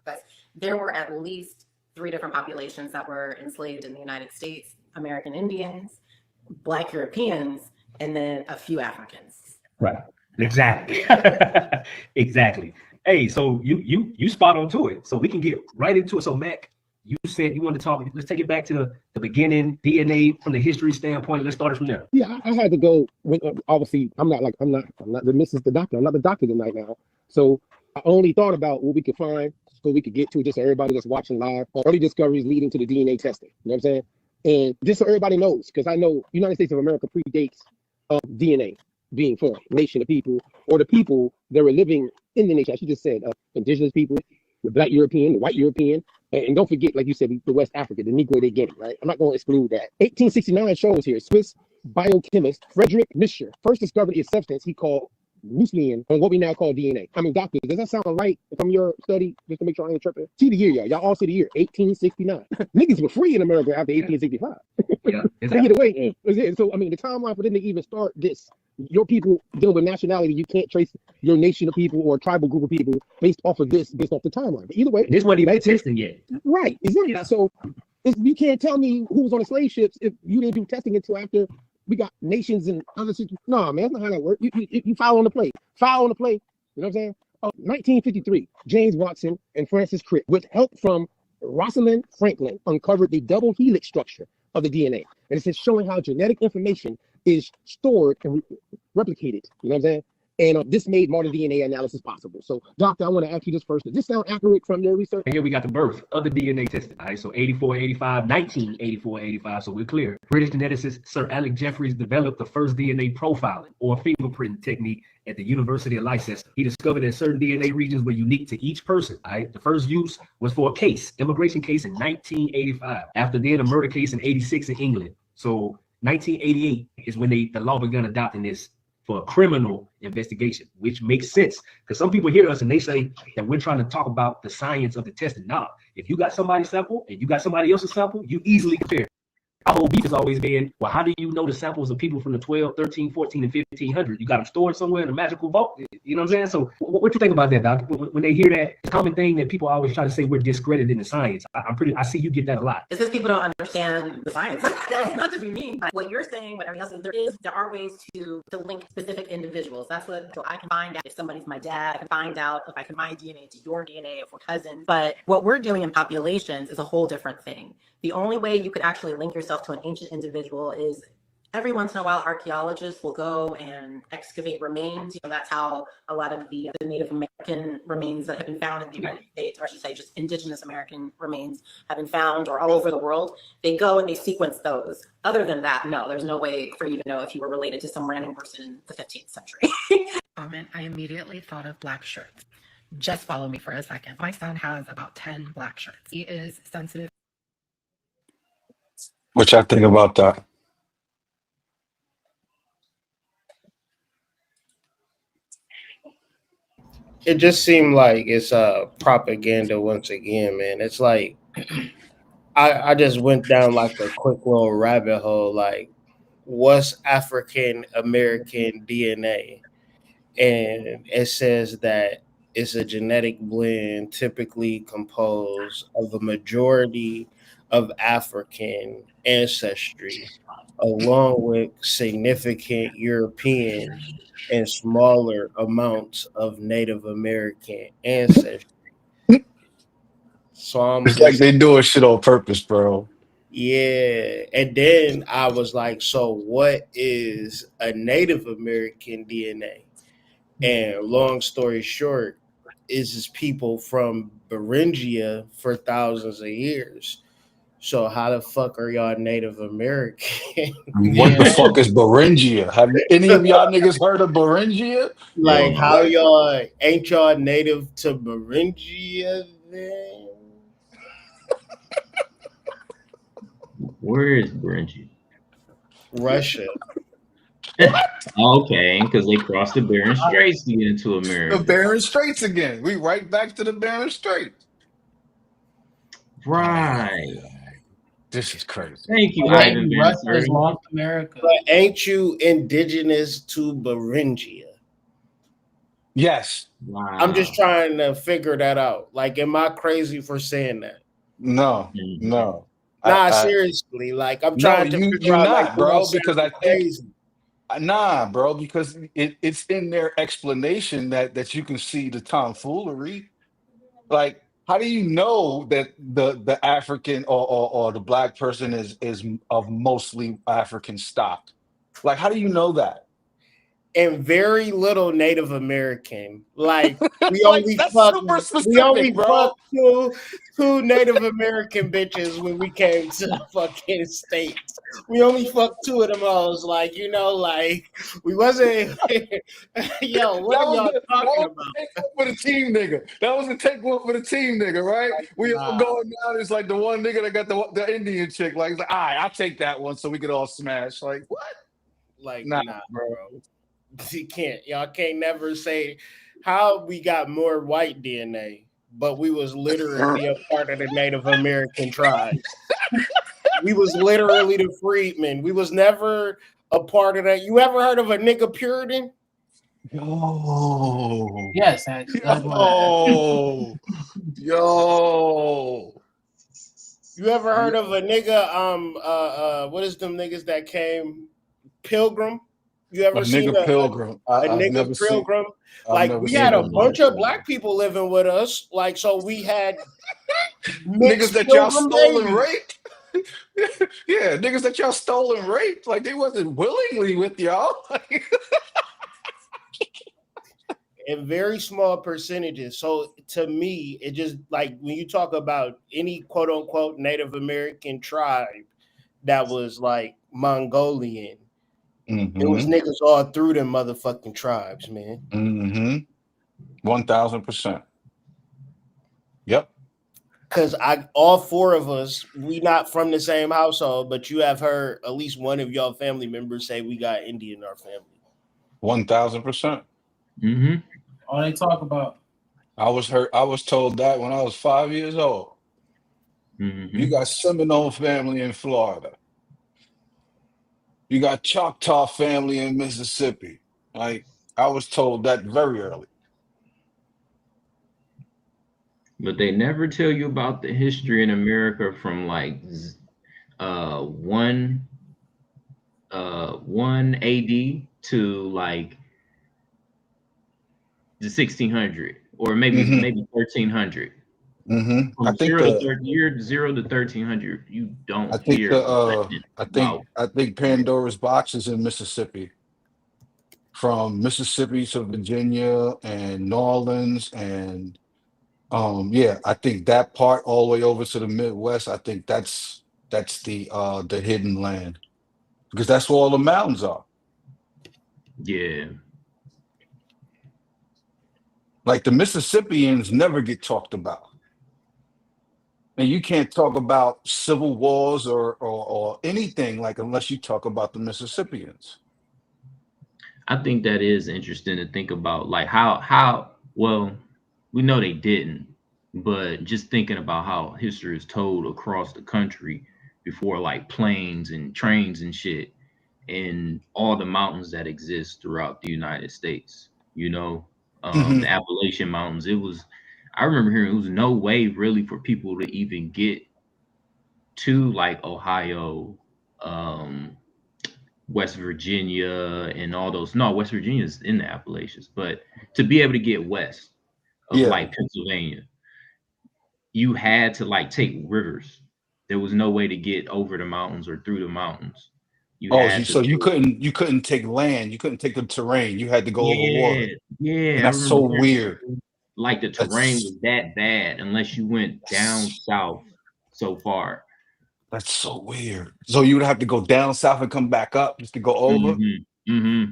But there were at least 3 different populations that were enslaved in the United States: American Indians, Black Europeans, and then a few Africans. Right. Exactly. Exactly. Hey, so you spot on to it. So we can get right into it. So Mac, you said you wanted to talk. Let's take it back to the beginning, DNA from the history standpoint. Let's start it from there. Yeah, I had to go with obviously I'm not the Mrs. the doctor. I'm not the doctor tonight now. So I only thought about what we could find so we could get to just so everybody that's watching live early discoveries leading to the DNA testing. You know what I'm saying? And just so everybody knows, because I know United States of America predates DNA being formed, nation of people, or the people that were living in the nation. As you just said, indigenous people, the Black European, the white European, and don't forget, like you said, the West Africa, the Negro they get it, right? I'm not going to exclude that. 1869 shows here, Swiss biochemist Frederick Mischer first discovered a substance he called nuclein on what we now call DNA. I mean, doctor, does that sound right from your study? Just to make sure I ain't tripping. See the year, y'all. Y'all all see the year, 1869. Niggas were free in America after 1865. Yeah. Take it away. So, I mean, the timeline for them to even start this, your people dealing with nationality, you can't trace your nation of people or tribal group of people based off of this, based off the timeline. But either way, This wasn't even testing yet. right. Exactly. So you can't tell me who was on the slave ships if you didn't do testing until after we got nations and other situations. No, man, that's not how that works. You foul on the play. Foul on the play. You know what I'm saying? 1953, James Watson and Francis Crick, with help from Rosalind Franklin, uncovered the double helix structure of the DNA. And it's just showing how genetic information is stored and replicated. You know what I'm saying? And this made modern DNA analysis possible. So, doctor, I want to ask you this first. Does this sound accurate from your research? And here we got the birth of the DNA testing. All right, so 84, 85, 1984, 85. So we're clear. British geneticist Sir Alec Jeffreys developed the first DNA profiling or fingerprint technique at the University of Leicester. He discovered that certain DNA regions were unique to each person. All right, the first use was for a case, immigration case in 1985. After then, a murder case in 86 in England. So 1988 is when the law began adopting this for a criminal investigation, which makes sense because some people hear us and they say that we're trying to talk about the science of the testing. Nah, if you got somebody's sample and you got somebody else's sample, you easily compare. Our whole beef has always been, well, how do you know the samples of people from the 12, 13, 14, and 1500? You got them stored somewhere in a magical vault. You know what I'm saying? So what you think about that, Doc? When they hear that common thing that people always try to say we're discredited in science, I see you get that a lot. It's because people don't understand the science. That's not to be mean. But what you're saying, what everyone else is, there are ways to link specific individuals. That's what, so I can find out if somebody's my dad. I can find out if I can my DNA to your DNA if we're cousins. But what we're doing in populations is a whole different thing. The only way you could actually link yourself to an ancient individual is every once in a while archaeologists will go and excavate remains. That's how a lot of the Native American remains that have been found in the United States, or I should say just indigenous American remains have been found or all over the world. They go and they sequence those. Other than that, no, there's no way for you to know if you were related to some random person in the 15th century. I immediately thought of black shirts. Just follow me for a second. My son has about 10 black shirts. He is sensitive. What y'all think about that? It just seemed like it's propaganda once again, man. It's like I just went down like a quick little rabbit hole, like what's African American DNA? And it says that it's a genetic blend typically composed of a majority of African ancestry, along with significant European and smaller amounts of Native American ancestry. So I'm It's like just, they doing shit on purpose, bro. yeah. And then I was like, so what is a Native American DNA? And long story short, is people from Beringia for thousands of years. So how the fuck are y'all Native American? What the fuck is Beringia? Have any of y'all niggas heard of Beringia? Hell Like no. how y'all ain't y'all native to Beringia then? Where is Beringia? Russia. Okay, because they crossed the Bering Straits to get into The America. Bering Straits again. We right back to the Bering Straits. Right. This is crazy. Thank you, Maybe Ivan Van Russia has Serden. lost America. But ain't you indigenous to Beringia? Yes. Wow. I'm just trying to figure that out. Like, am I crazy for saying that? No. Mhm. No. Nah, seriously. Like, I'm No, trying to figure you're out, like, not, do I bro, sound because I think crazy? nah, bro, because it's in their explanation that you can see the tomfoolery. Like, how do you know that the African or the black person is of mostly African stock? Like, how do you know that? And very little Native American. Like Like, that's super we only specific, bro. fucked two Native American bitches when we came to the fucking States. We only fucked two of them hoes. Like, like we wasn't yo, what That are was y'all that talking was about? the take one for the team nigga. That was the take one for the team nigga, right? We all Nah, going down. It's like the one nigga that got the Indian chick. Like, he's like, all right, I'll take that one so we could all smash. Like, what? like Nah, nah, bro. bro. Y'all can't never say how we got more white DNA, but we was literally a part of the Native American tribes. We was literally the freedmen. We was never a part of that. You ever heard of a nigga Puritan? Yo. Yes, actually. Yo. Yo. You ever heard of a nigga what is them niggas that came Pilgrim? You A ever seen nigga pilgrim. a I've nigga never seen. Pilgrim? I've Like never we had seen a Never it. mind. bunch of black people living with us. Like so we had Niggas mixed that y'all Pilgrim stole and babies. raped. Yeah, niggas that y'all stole and raped. Like, they wasn't willingly with y'all. In very small percentages. So to me, it just like when you talk about any quote unquote Native American tribe that was like Mongolian, it was Mm-hmm. niggas all through them motherfucking tribes, man. Mm-hmm. 1000%. Yep. Cause all four of us, we not from the same household, but you have heard at least one of y'all family members say we got Indian in our family. 1000%. Mm-hmm. All they talk about. I was told that when I was 5 years old. You Mm-hmm. got Seminole family in Florida. You got Choctaw family in Mississippi. Like, I was told that very early. But they never tell you about the history in America from like one 1 AD to like the 1600 or Hmm. maybe 1300. I From think 0 to 1300, you don't I think hear nothing about. I think Pandora's box is in Mississippi. From Mississippi to Virginia and New Orleans and yeah, I think that part all the way over to the Midwest, I think that's the hidden land because that's where all the mountains are. Yeah. Like the Mississippians never get talked about. And you can't talk about civil wars or anything like unless you talk about the Mississippians. I think that is interesting to think about, like how well we know they didn't, but just thinking about how history is told across the country before like planes and trains and shit, and all the mountains that exist throughout the United States. You know, Hmm. the Appalachian Mountains. It was, I remember hearing it was no way really for people to even get to like Ohio, um, West Virginia, and all those. No, West Virginia's in the Appalachians, but to be able to get west of Yeah. like Pennsylvania, you had to like take rivers. There was no way to get over the mountains or through the mountains. You Oh, had to so take, you couldn't take land, you couldn't take the terrain, you had to go over yeah, water. And yeah. I that's so remember hearing weird. like the terrain That's was that bad unless you went down that's south so far. that's so weird. So you would have to go down south and come back up just to go over? Mm-hmm. Mm-hmm.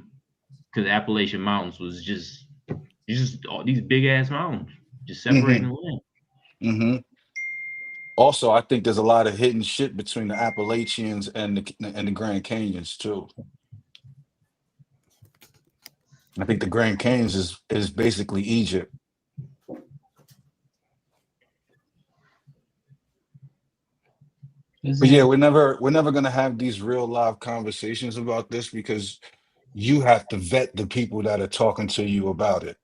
Because Appalachian Mountains was just all these big ass mountains just separating Hmm. the land. Hmm. Also, I think there's a lot of hidden shit between the Appalachians and the Grand Canyons too. I think the Grand Canyons is basically Egypt. Is But yeah, it? we're never gonna have these real live conversations about this because you have to vet the people that are talking to you about it,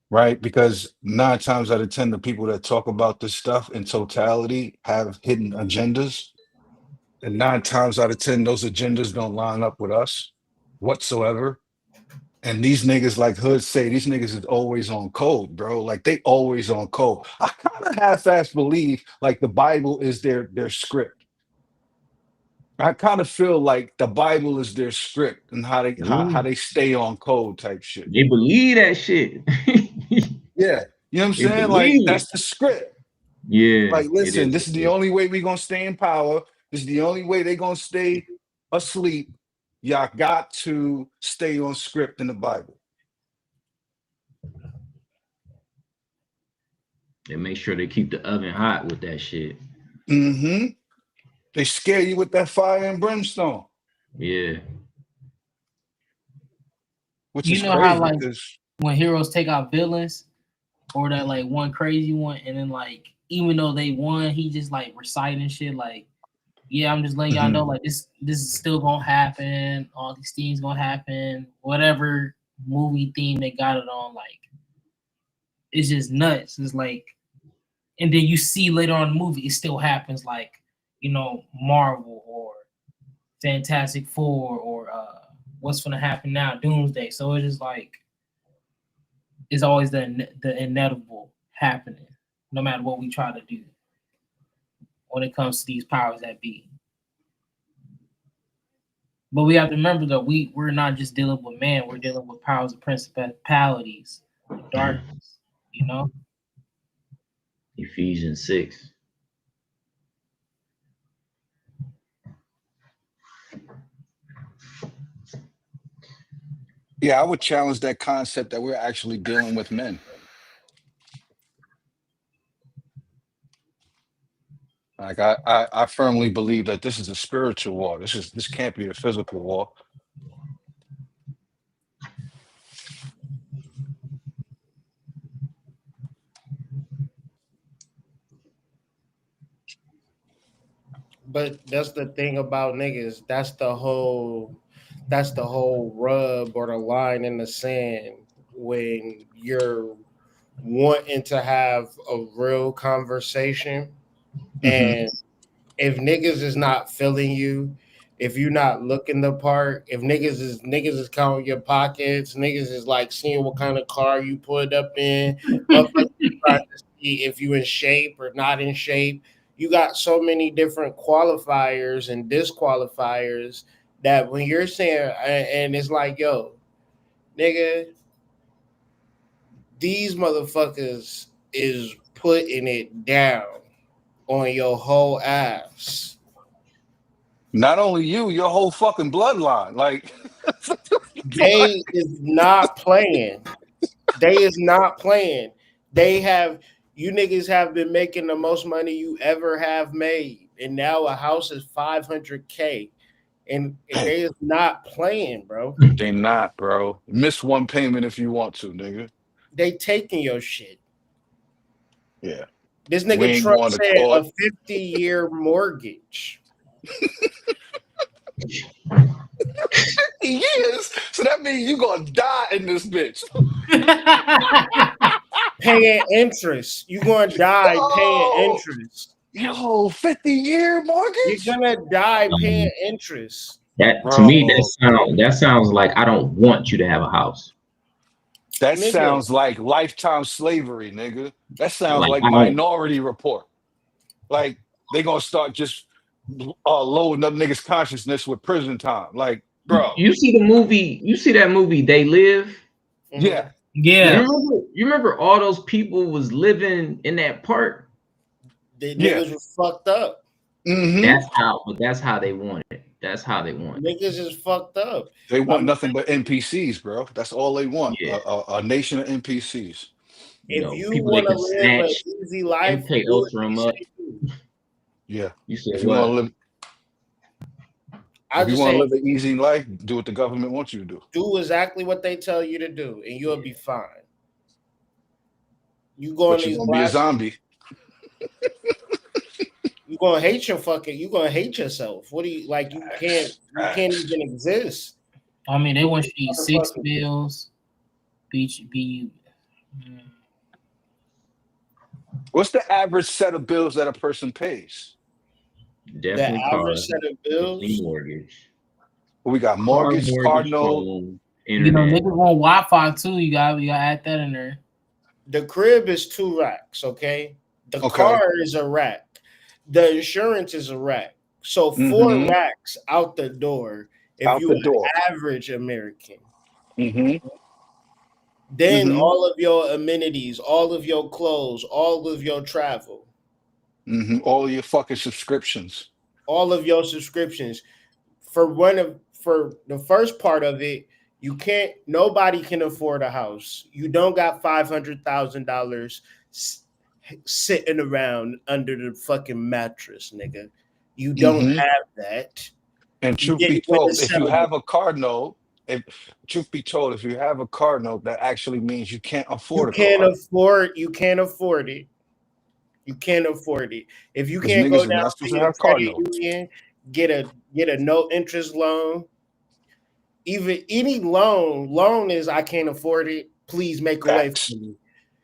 right? Because 9 times out of 10, the people that talk about this stuff in totality have hidden agendas. And 9 times out of 10, those agendas don't line up with us whatsoever. And these niggas, like Hood say, these niggas is always on code, bro. Like they always on code. I kind of half-ass believe like the Bible is their script. I kind of feel like the Bible is their script and how Mm. they stay on code type shit. They believe that shit. Yeah. You know what I'm They saying? Like believe it. that's the script. Yeah, Like, it listen, is. this is the only way we gonna stay in power. This is the only way they gonna stay asleep. Y'all got to stay on script in the Bible. They make sure they keep the oven hot with that shit. Hmm. They scare you with that fire and brimstone, Yeah. which You is know how crazy like because when heroes take out villains, or that like one crazy one, and then like even though they won, he just like reciting shit like, yeah, I'm just letting y'all know like this is still gonna happen. All these things gonna happen. Whatever movie theme they got it on, like it's just nuts. It's like, and then you see later on in the movie, it still happens. Like, Marvel or Fantastic Four or what's gonna happen now, Doomsday. So it's just like it's always the inevitable happening, no matter what we try to do when it comes to these powers that be. But we have to remember that we're not just dealing with man, we're dealing with powers of principalities of darkness, you know? Ephesians 6. yeah, I would challenge that concept that we're actually dealing with men. Like I firmly believe that this is a spiritual war. This can't be a physical war. But that's the thing about niggas. That's the whole rub or the line in the sand when you're wanting to have a real conversation. And if niggas is not feeling you, if you're not looking the part, if niggas is counting your pockets, niggas is like seeing what kind of car you put up in, motherfuckers trying to see if you in shape or not in shape. You got so many different qualifiers and disqualifiers that when you're saying, and it's like, yo, nigga, these motherfuckers is putting it down on your whole ass. Not only you, your whole fucking bloodline. Like, They is not playing. They is not playing. They have you niggas have been making the most money you ever have made, and now a house is 500K, and they is not playing, bro. they not, bro. Miss one payment if you want to, nigga. They taking your shit. Yeah. This We nigga ain't Trump going to said a court. 50-year mortgage. Years. So that means you gonna die in this bitch. Paying interest. You gonna die paying Oh, interest. yo, 50-year You're mortgage? gonna die paying Um, interest. that to me, Bro, that sounds like I don't want you to have a house. that Nigga, sounds like lifetime slavery, nigga. That sounds Like like I don't. Minority Report. Like they gonna start just loading up niggas' consciousness with prison time. Like, bro, You see the movie? You see that movie? They Live. yeah, You yeah, Yeah. remember? You remember all those people was living in that park? the yeah. niggas was fucked up. Mm-hmm. That's how. But that's how they want it. That's how they want it. Niggas is fucked up. They I want mean, nothing but NPCs, bro. That's all they want. Yeah. A nation of NPCs. You if know, you people they want to can live an snatch easy life, MK do it Ultra 'em the up. same too. Yeah. You said If you want to what? live, I if you just want to saying, live an easy life, do what the government wants you to do. do exactly what they tell you to do, and you'll be fine. You go on But you're these gonna be a black, zombie. you gonna hate your fucking, you gonna hate yourself. What do you like? You can't Facts. even exist. I mean, they want you to eat six Motherfucker. meals. Be What's the average set of bills that a person pays? The Definitely average car, set of definitely bills, mortgage, We got car, mortgage, car mortgage, note. phone, you know, internet. niggas want Wi-Fi too. You gotta add that in there. the crib is 2 racks. Okay, the Okay. car is a rack. The insurance is a rack. So 4 racks out the door if Out you the an door. average American. Mm-hmm. Then Mm-hmm. all of your amenities, all of your clothes, all of your travel, Mm-hmm. All your fucking subscriptions. all of your subscriptions. For the first part of it, you can't. Nobody can afford a house. You don't got $500,000 sitting around under the fucking mattress, nigga. You don't Mm-hmm. have that. And You truth be didn't win the told, if you settlement. have a car note, if truth be told, if you have a car note, that actually means you can't afford a car. You can't afford it. You can't afford it. If you Because can't go niggas is down not to supposed to your have car credit notes. union, get a no interest loan. Even any loan is I can't afford it. Please make a way for Facts. me.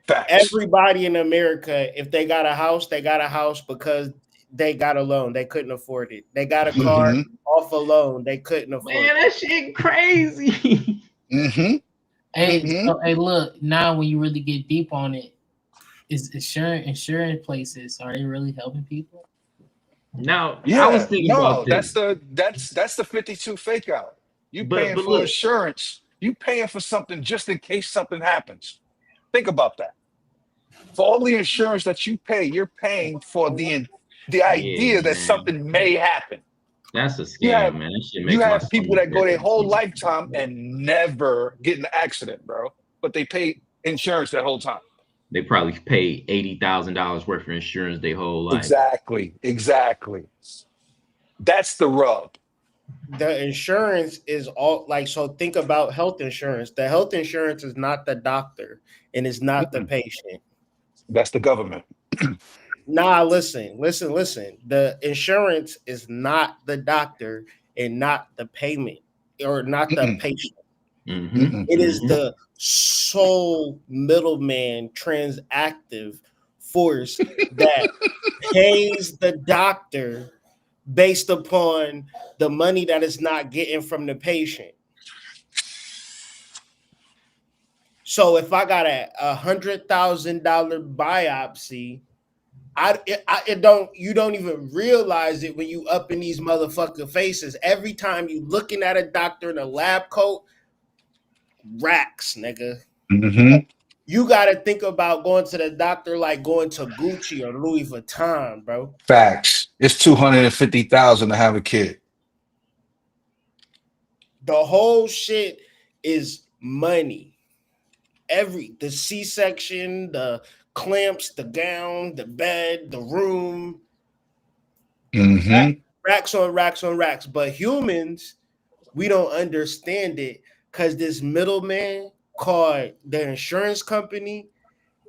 Facts. Everybody in America, if they got a house, they got a house because they got a loan. They couldn't afford it. They got a car Mm-hmm. off a loan. They couldn't afford Man, it. that shit crazy. Mm-hmm. Hey, Mm-hmm. so hey, look, now when you really get deep on it, is insurance places are they really helping people? Now, I was Yeah, thinking about no, this, that's the 52 fake out. You paying but for look, insurance. You paying for something just in case something happens. Think about that. For all the insurance that you pay, you're paying for the yeah, idea that man, something may happen. that's a You have scam, man. That shit you makes my have people stomach that go hurt their every whole time I think lifetime about it. and never get in an accident, bro. But they pay insurance that whole time. They probably pay $80,000 worth of insurance their whole life. Exactly. Exactly. That's the rub. The insurance is all like so think about health insurance. The health insurance is not the doctor and it's not the Mm-mm. patient. That's the government. Nah, listen. The insurance is not the doctor and not the payment or not the Mm-mm. patient. Mm-hmm. Mm-mm. It is Mm-hmm. the sole middleman transactive force that pays the doctor based upon the money that is not getting from the patient. So if I got a $100,000 biopsy, it don't you don't even realize it when you up in these motherfucking faces. Every time you looking at a doctor in a lab coat, racks, nigga. Mm-hmm. You got to think about going to the doctor like going to Gucci or Louis Vuitton, bro. Facts. It's 250,000 to have a kid. The whole shit is money. The C-section, the clamps, the gown, the bed, the room, Mm-hmm. racks on racks on racks. But humans, we don't understand it because this middleman called the insurance company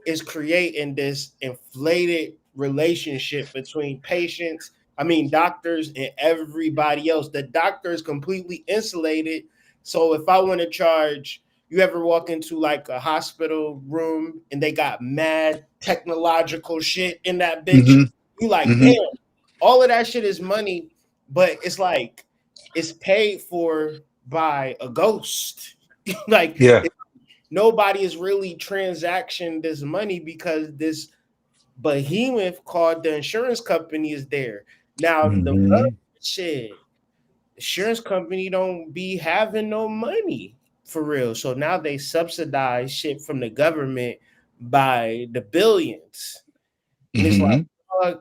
is creating this inflated relationship between doctors and everybody else. The doctor is completely insulated. So if I want to charge, you ever walk into like a hospital room and they got mad technological shit in that bitch? Mm-hmm. You like, Mm-hmm. damn, all of that shit is money, but it's like it's paid for by a ghost. like Yeah. nobody is really transacting this money because this behemoth called the insurance company is there. Now the Mm-hmm. shit, insurance company don't be having no money for real. So now they subsidize shit from the government by the billions. And it's like, Mm-hmm. uh,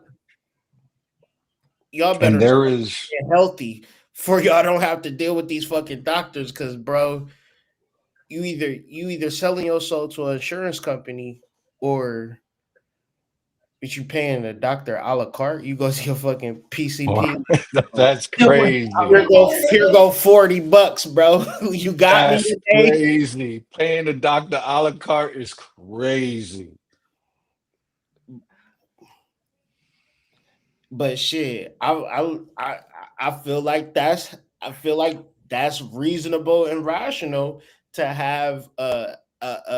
y'all And better there start is getting healthy for y'all don't have to deal with these fucking doctors because bro, you either selling your soul to an insurance company or but you paying a doctor a la carte. You go to your fucking PCP. that's crazy. Here go $40, bro. You got me That's today. crazy. Paying the doctor a la carte is crazy. But shit, I feel like that's reasonable and rational to have a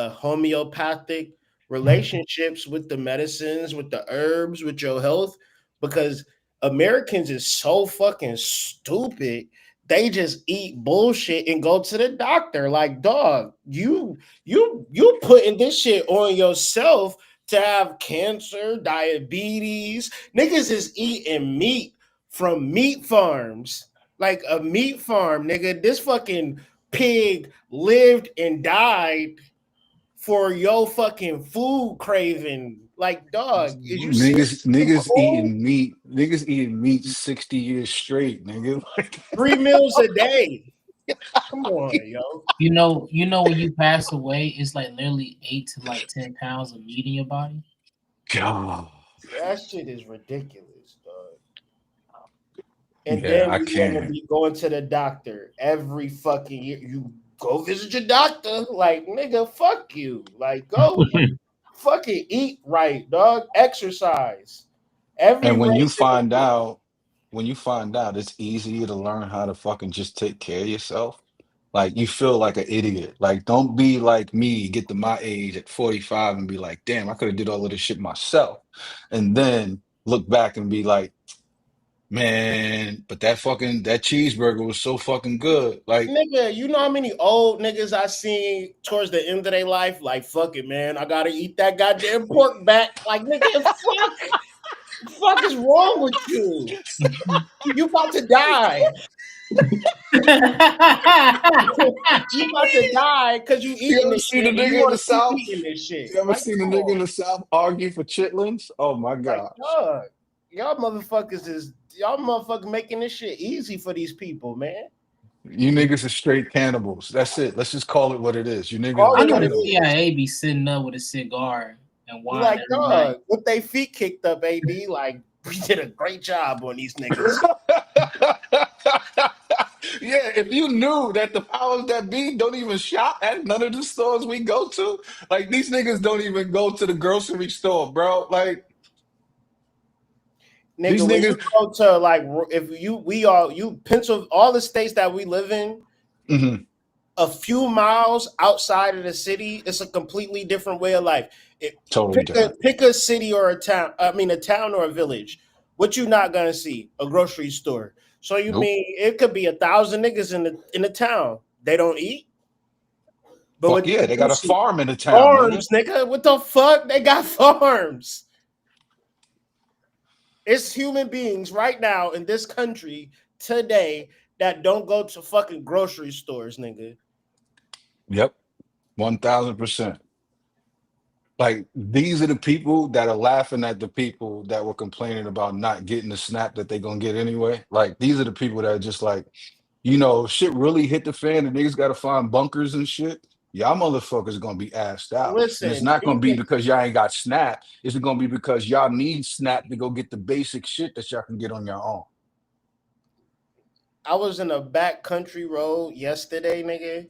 homeopathic relationships with the medicines, with the herbs, with your health, because Americans is so fucking stupid. They just eat bullshit and go to the doctor. Like, dog, you putting this shit on yourself to have cancer, diabetes. Niggas is eating meat from meat farms. Like a meat farm, nigga. This fucking pig lived and died for your fucking food craving. Like, dog, is you Niggas, seriously cool? niggas eating meat 60 years straight, nigga. Like, 3 meals a day. Come on, yo. When you pass away, it's like literally 8 to 10 pounds of meat in your body. God. That shit is ridiculous, dog. And Yeah, then I you want to can't. be going to the doctor every fucking year. You go visit your doctor, like nigga, fuck you. Like go fucking eat right, dog. Exercise. Every And race. when you find out it's easier to learn how to fucking just take care of yourself, like you feel like an idiot. Like don't be like me, get to my age at 45 and be like, damn, I could have did all of this shit myself. And then look back and be like, man, but that cheeseburger was so fucking good. Like, Nigga, you know how many old niggas I seen towards the end of their life? Like, fuck it, man. I gotta eat that goddamn pork back. Like, nigga, fuck is wrong with you? You about to die. You about to die because you you eating ever this seen a shit and you nigga in want the to keep South? eating this shit. You ever Like, seen a come nigga in on. the South argue for chitlins? Oh my Like, gosh. dog, y'all motherfuckers making this shit easy for these people, man. You niggas are straight cannibals. That's it. Let's just call it what it is. You niggas Call are I it know what the it cannibals. is. CIA be sitting up with a cigar and You wine like, every night. dog, with they feet kicked up, AD, like, we did a great job on these niggas. Yeah, if you knew that the powers that be don't even shop at none of the stores we go to, like these niggas don't even go to the grocery store, bro. Like, These Nigga, when you niggas. go to like, if you pencil all the states that we live in, Mhm. a few miles outside of the city, it's a completely different way of life. Totally different. Pick a city or a town. I mean, a town or a village. What you not gonna see? A grocery store. So you Nope. mean it could be 1,000 niggas in the town. They don't eat. But Fuck what yeah, you they do got a see? farm in the town, nigga. Farms, nigga. What the fuck? They got farms. It's human beings right now in this country today that don't go to fucking grocery stores, nigga. Yep, 1000%. Like these are the people that are laughing at the people that were complaining about not getting the snap that they gonna get anyway. Like these are the people that are just like, shit really hit the fan and niggas gotta find bunkers and shit. Y'all motherfuckers gonna be assed out. And it's Listen, not gonna be because y'all ain't got snap. It's gonna be because y'all need snap to go get the basic shit that y'all can get on your own. I was in a back country road yesterday, nigga.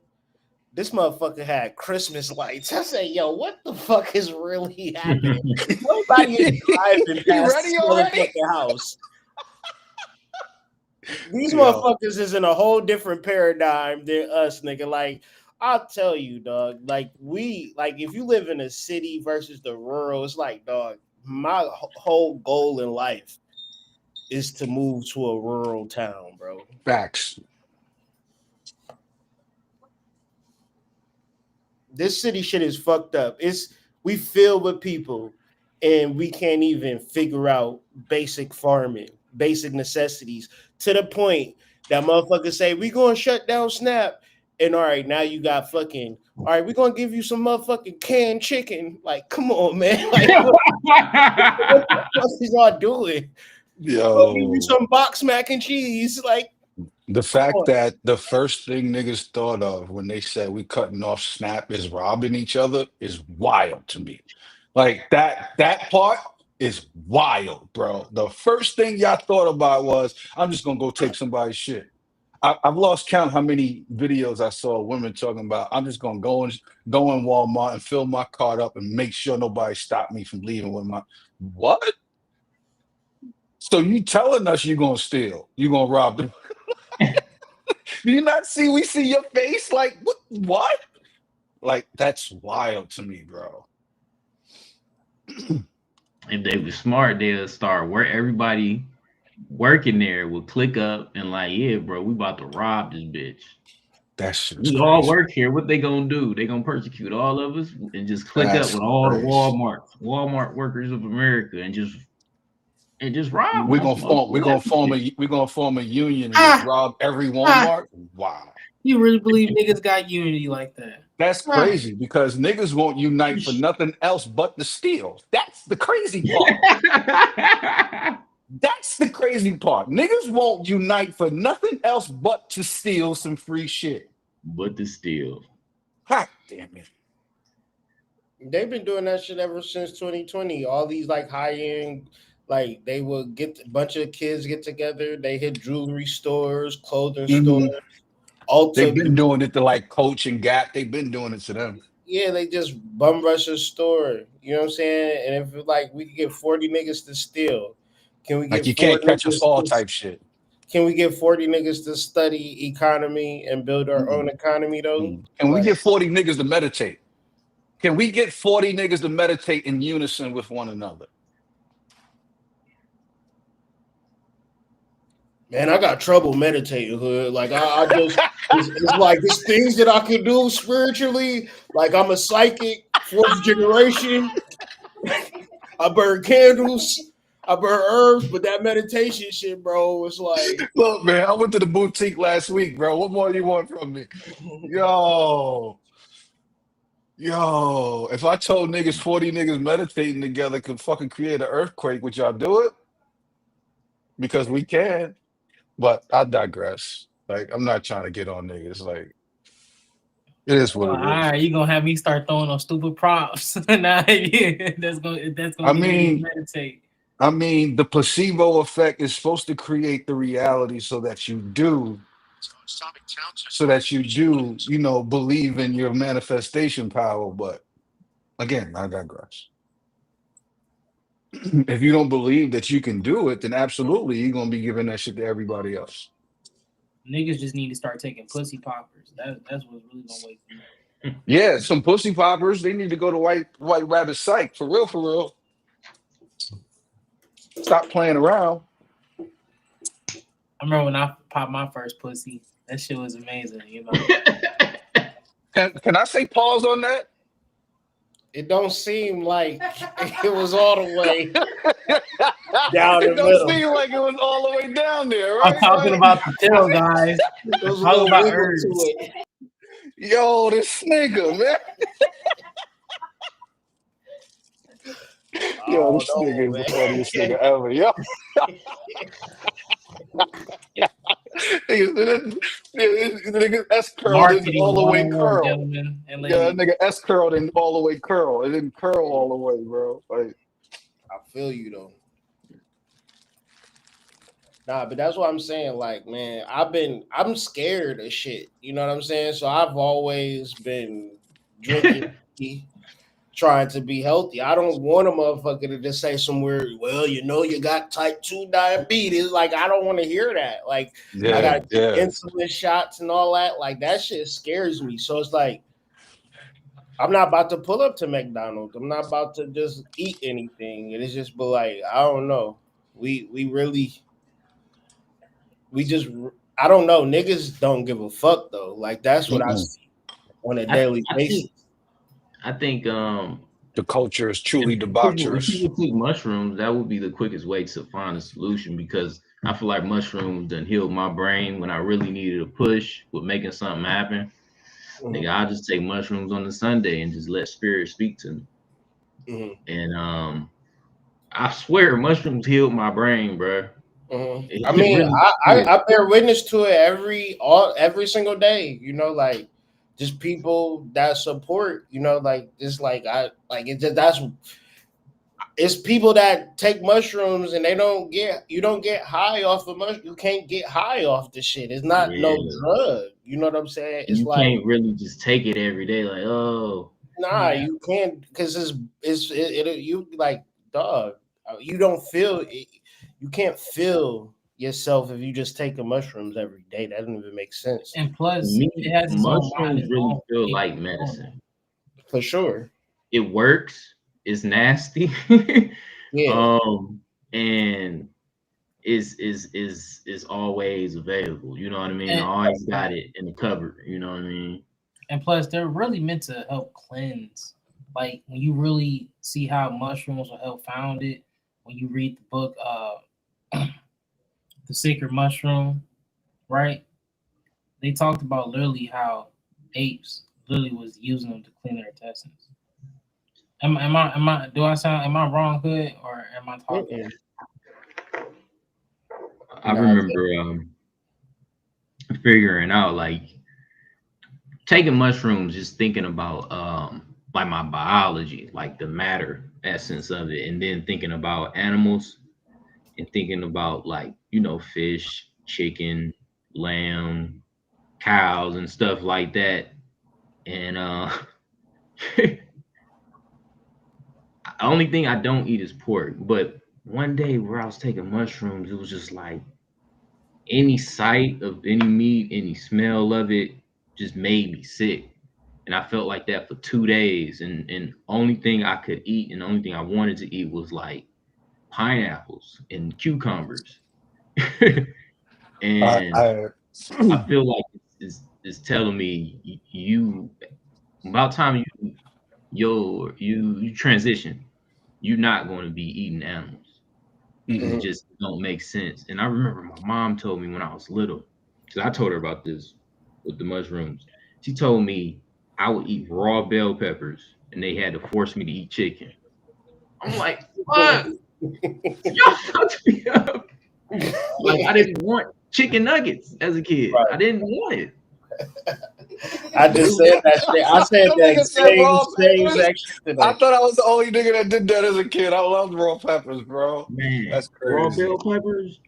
This motherfucker had Christmas lights. I said, yo, what the fuck is really happening? Nobody is driving You past ready this already? motherfucking house. These Yo, motherfuckers is in a whole different paradigm than us, nigga. Like, I'll tell you, dog. Like, if you live in a city versus the rural, it's like, dog, my whole goal in life is to move to a rural town, bro. facts. This city shit is fucked up. We filled with people and we can't even figure out basic farming, basic necessities to the point that motherfuckers say we gonna shut down Snap. And all right, now you got fucking all right, we're gonna give you some motherfucking canned chicken. Like, come on, man. Like, what the fuck is y'all doing? We'll give you Yo. some box mac and cheese. Like, The come fact on. that the first thing niggas thought of when they said we cutting off Snap is robbing each other is wild to me. Like that part is wild, bro. The first thing y'all thought about was I'm just gonna go take somebody's shit. I've lost count how many videos I saw women talking about. I'm just gonna go in Walmart and fill my cart up and make sure nobody stop me from leaving with my what? So you telling us you're gonna steal? You gonna rob them? Do you not see? We see your face. Like what? What? Like that's wild to me, bro. If they were smart, they'll start where everybody working there will click up and like, yeah, bro, we about to rob this bitch. That shit's We all crazy. work here. What they gonna do? They gonna persecute all of us and just click up That's with all the crazy. Walmart workers of America and just rob them We're on gonna some other form. shit. We're gonna form a union and just Ah, rob every ah. Walmart. Wow, You really believe niggas got unity like that? that's Ah. crazy because niggas won't unite for nothing else but the steal. That's the crazy part. That's the crazy part. Niggas won't unite for nothing else but to steal some free shit. But the steal. God damn it. They've been doing that shit ever since 2020. All these like high end, like they would get a bunch of kids get together. They hit jewelry stores, clothing stores, Mhm. They've Ulta. been doing it to like Coach and Gap. They've been doing it to them. Yeah, they just bum rush a store. You know what I'm saying? And if like we could get 40 niggas to steal, can we Like get you four can't catch us niggas all to type shit. can we get 40 niggas to study economy and build our own Mm-mm. economy though? And we Like, get 40 niggas to meditate. Can we get 40 niggas to meditate in unison with one another? man, I got trouble meditating, hood. Like I just it's like it's things that I could do spiritually. Like I'm a psychic, fourth generation. I burn candles, I burn herbs, but that meditation shit, bro, it's like Look, man, I went to the boutique last week, bro. What more do you want from me? Yo, if I told niggas 40 niggas meditating together could fucking create an earthquake, would y'all do it? Because we can. But I digress. Like, I'm not trying to get on niggas. Like, it is what All it is. right, you gonna have me start throwing those stupid props? Nah, yeah, that's gonna I get me to mean, meditate. the placebo effect is supposed to create the reality believe in your manifestation power. But again, I digress. If you don't believe that you can do it, then absolutely you're gonna be giving that shit to everybody else. Niggas just need to start taking pussy poppers. That's what's really gonna wake them up. Yeah, some pussy poppers. They need to go to White Rabbit Psych for real, for real. Stop playing around. I remember when I popped my first pussy. That shit was amazing, you know. Can I say pause on that? It don't seem like it was all the way down It the don't middle. seem like it was all the way down there, I'm right? talking Right? about the tail, guys. There was a Talking little about wiggle herbs. to it. Yo, this nigga, man. Yo, this Oh nigga no, is the man. funniest nigga ever. Yo. Nigga S curled and all Marketing the way 101, curl. gentlemen and Yeah, that ladies. nigga S curled and all the way curl. It didn't curl all the way, bro. Like, I feel you though. Nah, but that's what I'm saying. Like, man, I'm scared of shit. You know what I'm saying? So I've always been drinking, trying to be healthy. I don't want a motherfucker to just say somewhere, well, you know, you got type 2 diabetes. Like, I don't want to hear that. Like, I yeah, got yeah. insulin shots and all that. Like, that shit scares me. So it's like, I'm not about to pull up to McDonald's. I'm not about to just eat anything. And it's just be like, I don't know. We really I don't know. Niggas don't give a fuck though. Like that's what I Mm-mm. see on a daily basis. I think The culture is truly if debaucherous. people take mushrooms, that would be the quickest way to find a solution because I feel like mushrooms done healed my brain when I really needed a push with making something happen. Nigga, I'll just take mushrooms on the Sunday and just let spirit speak to me. Mhm. And I swear mushrooms healed my brain, bro. I mean, really did. I bear witness to it every single day. You know, like just people that support. You know, like just like I like it. Just it's people that take mushrooms and you don't get high off of mush. You can't get high off the shit. It's not no Yeah. drug. You know what I'm saying? It's You like can't really just take it every day, like, oh. nah, Yeah. you can't because you like dog. You don't feel it, you can't feel yourself if you just take the mushrooms every day. That doesn't even make sense. And To plus, me, it has its own mind mushrooms and really own feel thing. like medicine. For sure. It works. It's nasty. Yeah. And is always available. You know what I mean? I And, always got it in the cupboard. You know what I mean? and plus, they're really meant to help cleanse. Like when you really see how mushrooms will help found it, when you read the book, The Secret Mushroom, right? They talked about literally how apes literally was using them to clean their intestines. Am I am I wrong, Hood, or am I talking? I Nah, remember figuring out like taking mushrooms, just thinking about like my biology, like the matter essence of it, and then thinking about animals and thinking about like, you know, fish, chicken, lamb, cows and stuff like that. And the only thing I don't eat is pork. But one day where I was taking mushrooms, it was just like any sight of any meat, any smell of it just made me sick. And I felt like that for 2 days. And only thing I could eat and the only thing I wanted to eat was like pineapples and cucumbers. And I I feel like it's telling me you about time you transition, you're not going to be eating animals. It mm-mm. just don't make sense. And I remember my mom told me when I was little, because I told her about this with the mushrooms. She told me I would eat raw bell peppers, and they had to force me to eat chicken. I'm like, fuck, y'all fucked me up. Like I didn't want chicken nuggets as a kid. Right. I didn't want it. I just said that shit. I said That that nigga said raw same peppers. section today. I thought I was the only nigga that did that as a kid. I loved raw peppers, bro. Man, That's raw crazy. bell peppers,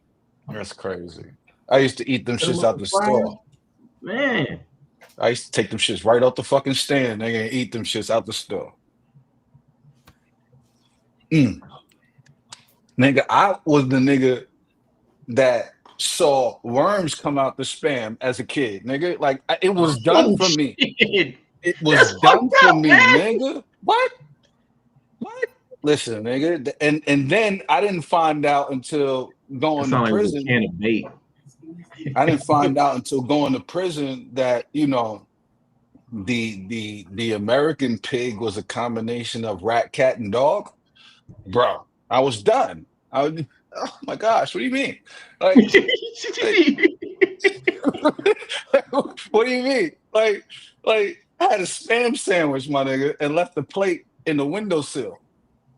That's crazy. I used to eat them put them shits on out the the fire. store. Man, I used to take them shits right off the fucking stand. They ain't eat them shits out the store. Mm. Nigga, I was the nigga that saw worms come out the spam as a kid, nigga. Like it was done Oh for me. shit. It That's was done fucked for up, me, man. nigga. What? What? Listen, nigga, and then I didn't find out until That going to sounds like a prison. can of bait. I didn't find out until going to prison that the American pig was a combination of rat, cat, and dog. Bro, I was done. I was, oh my gosh, what do you mean? Like, what do you mean? Like I had a spam sandwich, my nigga, and left the plate in the windowsill,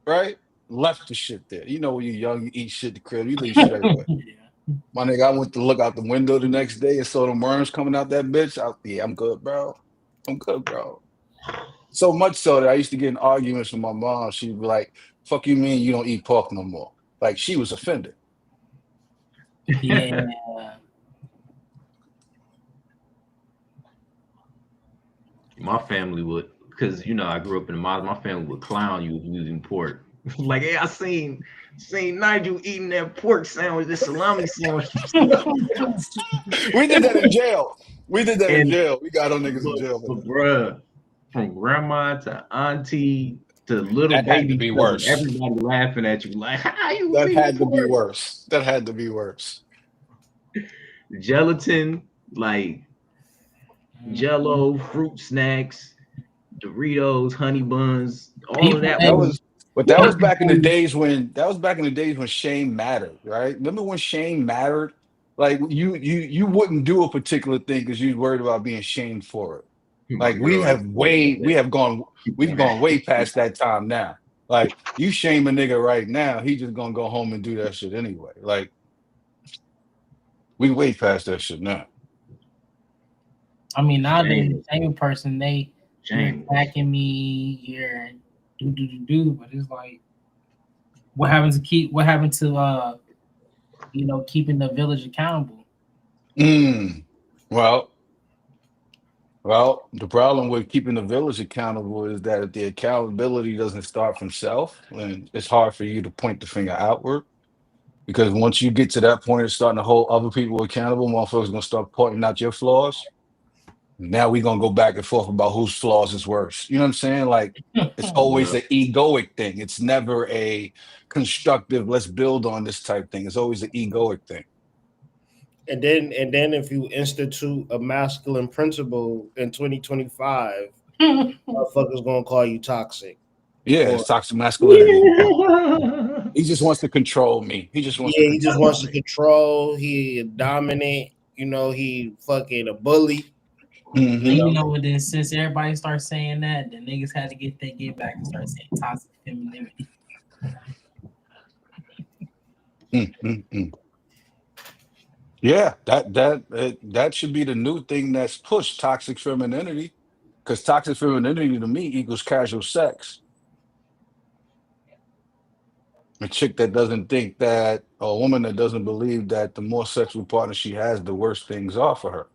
right? Left the shit there. You know, when you're young, you eat shit at the crib, you leave shit everywhere. My nigga, I went to look out the window the next day and saw them worms coming out that bitch. Yeah, I'm good, bro. I'm good, bro. So much so that I used to get in arguments with my mom. She'd be like, fuck you mean you don't eat pork no more? Like she was offended. Yeah. My family would, because I grew up in the mob. My family would clown you if you was eating pork. Like, hey, I seen Nigel eating that pork sandwich, this salami sandwich. We did that in jail. We did that in And jail. We got on niggas in jail for but that. bruh, from grandma to auntie to little That had to baby be cousin, worse. everybody laughing at you like, how you That eating had to be pork? worse. That had to be worse. Gelatin, like Jello, fruit snacks, Doritos, honey buns, all of that That was was, but that was back in the days when shame mattered, right? Remember when shame mattered? Like you wouldn't do a particular thing because you worried about being shamed for it. my Like we girl. have way, we have gone, we've gone way past that time now. Like you shame a nigga right now, he just gonna go home and do that shit anyway. Like we way past that shit now. I mean, nowadays, the Shame. same person, you're Shame. attacking me, you're do, but it's like, what happened to keeping the village accountable? Mm. Well, the problem with keeping the village accountable is that if the accountability doesn't start from self, then it's hard for you to point the finger outward. Because once you get to that point of starting to hold other people accountable, motherfuckers gonna start pointing out your flaws. Now we gonna go back and forth about whose flaws is worse. You know what I'm saying? Like it's always Yeah. an egoic thing. It's never a constructive, let's build on this type thing. It's always an egoic thing. And then if you institute a masculine principle in 2025, motherfuckers gonna call you toxic. Yeah, Or it's toxic masculinity. He just wants to control me. He just wants to yeah, he just control wants to me. control. He dominant. He fucking a bully. You Hmm. know, But then since everybody starts saying that, the niggas had to get back and start saying toxic femininity. Mm-mm-mm. Yeah, that should be the new thing that's pushed, toxic femininity. Because toxic femininity to me equals casual sex. A chick that doesn't think that, or a woman that doesn't believe that the more sexual partners she has, the worse things are for her.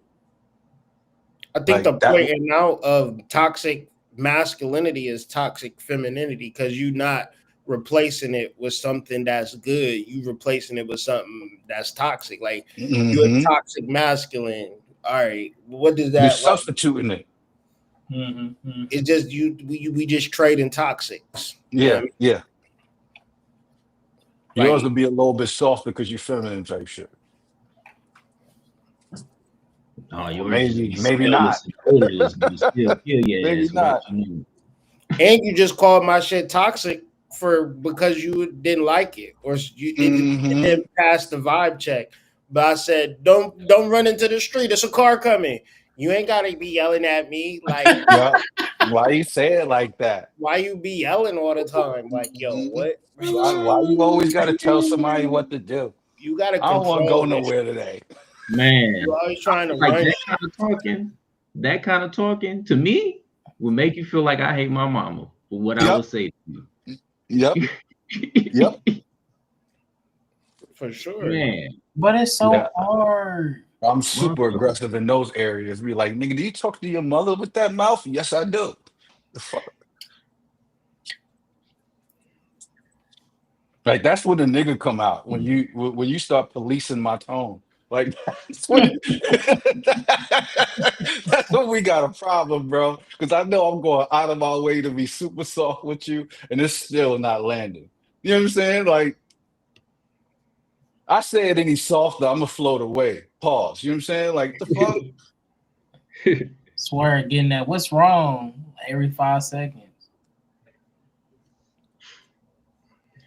I think the Like that. point now of toxic masculinity is toxic femininity because you're not replacing it with something that's good. You replacing it with something that's toxic. Like you're Hmm. toxic masculine. All right, what does You're that like? substituting it. It's just we just trading toxics. You know what I Yeah, mean? yeah. Yours Like will be a little bit softer because you're feminine type shit. Oh, Or yours just be maybe not. smellless and odorless, but you still feel your Maybe ass wet. not. and you just called my shit toxic because you didn't like it or it Hmm. didn't pass the vibe check. But I said, don't run into the street. There's a car coming. You ain't gotta be yelling at me. Like, Yeah. Why you say it like that? why you be yelling all the time? Like, yo, Mhm. what? Why you always got to tell somebody what to do? You gotta I don't want to go control that shit. nowhere today. You Man, always trying to like run shit. that kind of talking to me would make you feel like I hate my mama for what I Yep. would say to Yep. you. Yep. For sure. Man, But it's so Yeah. hard. I'm super motherfucker. aggressive in those areas. Be like, nigga, do you talk to your mother with that mouth? Yes, I do. The fuck? Like that's when the nigga come out when you start policing my tone. Like that's when that's when we got a problem, bro. Because I know I'm going out of my way to be super soft with you, and it's still not landing. You know what I'm saying? Like I say it any softer, I'm gonna float away. Pause. You know what I'm saying? Like the fuck? Swear, getting that. What's wrong? Every 5 seconds.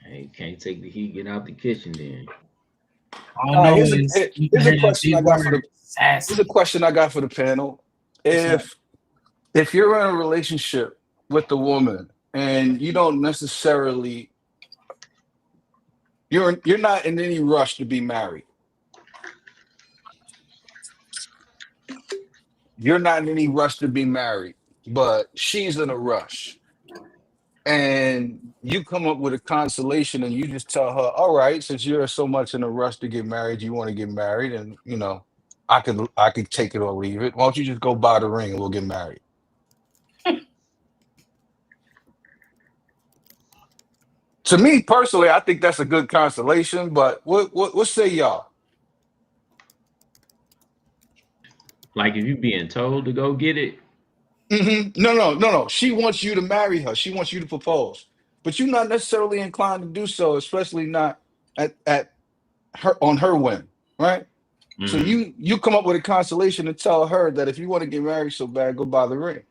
Hey, can't take the heat. Get out the kitchen, then. All All I right, know is you can here's a hear that question I big got for word, the here's a sassy. question I got for the panel. What's up? If you're in a relationship with a woman and you don't necessarily you're not in any rush to be married. You're not in any rush to be married, but she's in a rush. And you come up with a consolation and you just tell her, all right, since you're so much in a rush to get married, you want to get married, and I could take it or leave it. Why don't you just go buy the ring and we'll get married? To me personally, I think that's a good consolation, but what say y'all? Like if you being told to go get it, No. She wants you to marry her. She wants you to propose, but you're not necessarily inclined to do so, especially not at her on her whim, right? So mm. you come up with a consolation and tell her that if you want to get married so bad, go buy the ring.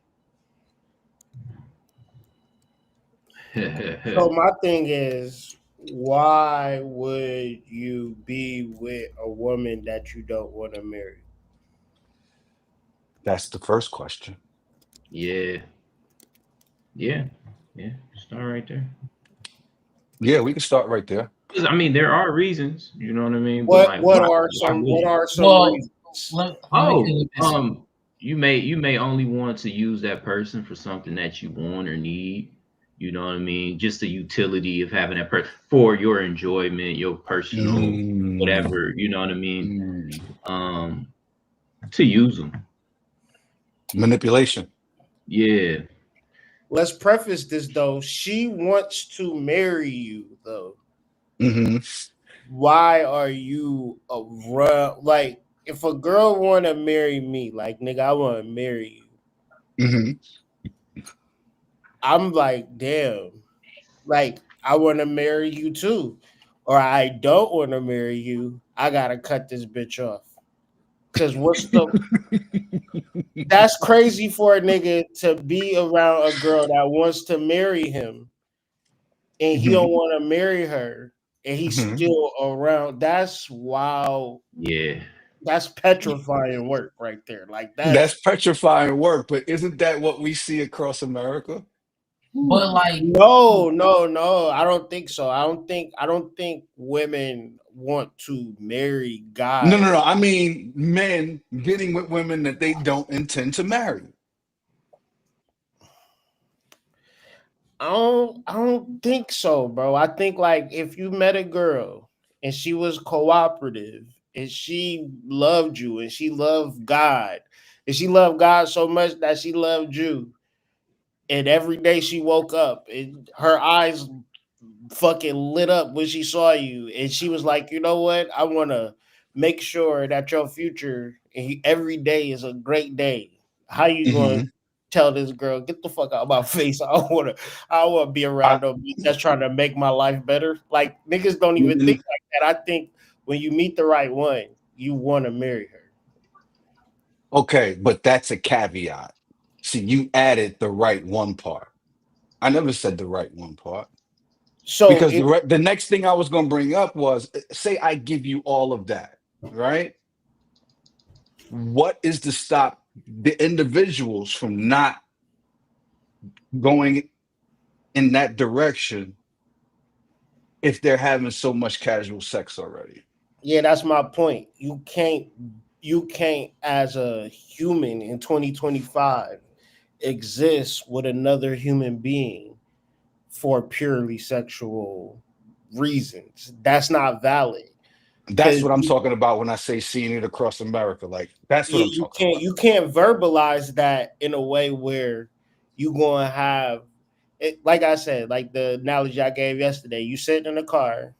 So my thing is, why would you be with a woman that you don't want to marry? That's the first question. Yeah, yeah, yeah. Start right there. Yeah, we can start right there. 'Cause, I mean, there are reasons, you know what I mean. But What like, what why? are Why some would what you? are some Well, reasons? let me Oh, feel this. you may only want to use that person for something that you want or need. You know what I mean? Just the utility of having that person for your enjoyment, your personal Mm, whatever. You know what I mean? mm. Um, to use them. Manipulation. Yeah. Let's preface this though. She wants to marry you though. Hmm. Why are you around? Like, if a girl want to marry me, like nigga, I want to marry you. Hmm. I'm like, damn. Like, I want to marry you too, or I don't want to marry you. I gotta cut this bitch off. Cause what's the that's crazy for a nigga to be around a girl that wants to marry him and he don't Hmm. want to marry her and he's Hmm. still around. That's wow. Yeah. That's petrifying work right there. Like that's That's petrifying work, but isn't that what we see across America? But like, no. I don't think so. I don't think women want to marry No, guys. no. I mean, men getting with women that they don't intend to marry. I don't think so, bro. I think like if you met a girl and she was cooperative and she loved you and she loved God and she loved God so much that she loved you, and every day she woke up and her eyes fucking lit up when she saw you, and she was like, you know what, I want to make sure that your future every day is a great day. How you going to Hmm. tell this girl, get the fuck out of my face? I don't want to be I, around no bitch that's trying to make my life better. Like, niggas don't even think like that. I think when you meet the right one, you want to marry her. okay, but that's a caveat. See, you added the right one part. I never said the right one part. So Because if the next thing I was going to bring up was say I give you all of that, right? What is to stop the individuals from not going in that direction if they're having so much casual sex already? Yeah, that's my point. You can't as a human in 2025 exist with another human being for purely sexual reasons. That's not valid. That's Cuz what I'm you, talking about when I say seeing it across America. Like that's what I'm you talking can't about. you can't verbalize that in a way where you going to have like I said, like the analogy I gave yesterday, you sitting in the car,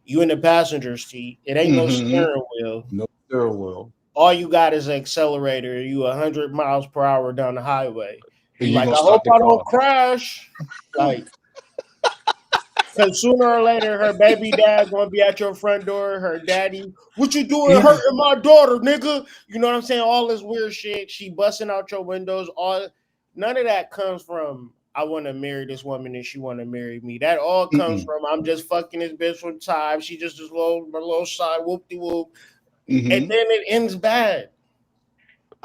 you in the passenger seat, it ain't no steering wheel. No steering wheel. All you got is an accelerator. You 100 miles per hour down the highway. And You you like, gonna I hope start the I car. don't crash. Like, because sooner or later, her baby dad gonna be at your front door. Her daddy, what you doing hurting my daughter, nigga? You know what I'm saying? All this weird shit. She busting out your windows. None of that comes from I want to marry this woman and she want to marry me. That all comes from I'm just fucking this bitch one time. She just this little side whoop de whoop, and then it ends bad.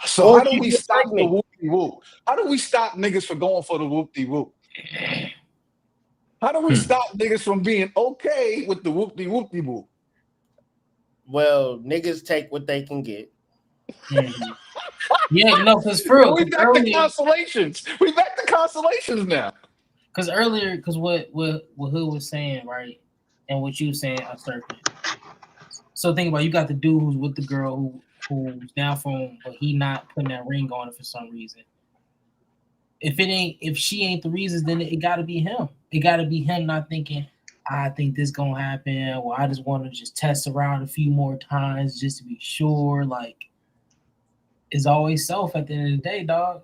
So Or how do she we get stop the pregnant. whoop de whoop? How do we stop niggas from going for the whoop de whoop? How do we stop niggas from being okay with the whoop de whoop de whoop? Well, niggas take what they can get. Mhm. Yeah, no, because for real, We because back to earlier, constellations. We back to constellations now. because what Hood was saying, right, and what you were saying, a serpent. So think about it, you got the dude who's with the girl who's down for him, but he not putting that ring on it for some reason. If she ain't the reasons, then it got to be him. It got to be him not thinking, I think this gonna happen, or I just want to just test around a few more times just to be sure. Like, it's always self at the end of the day, dog.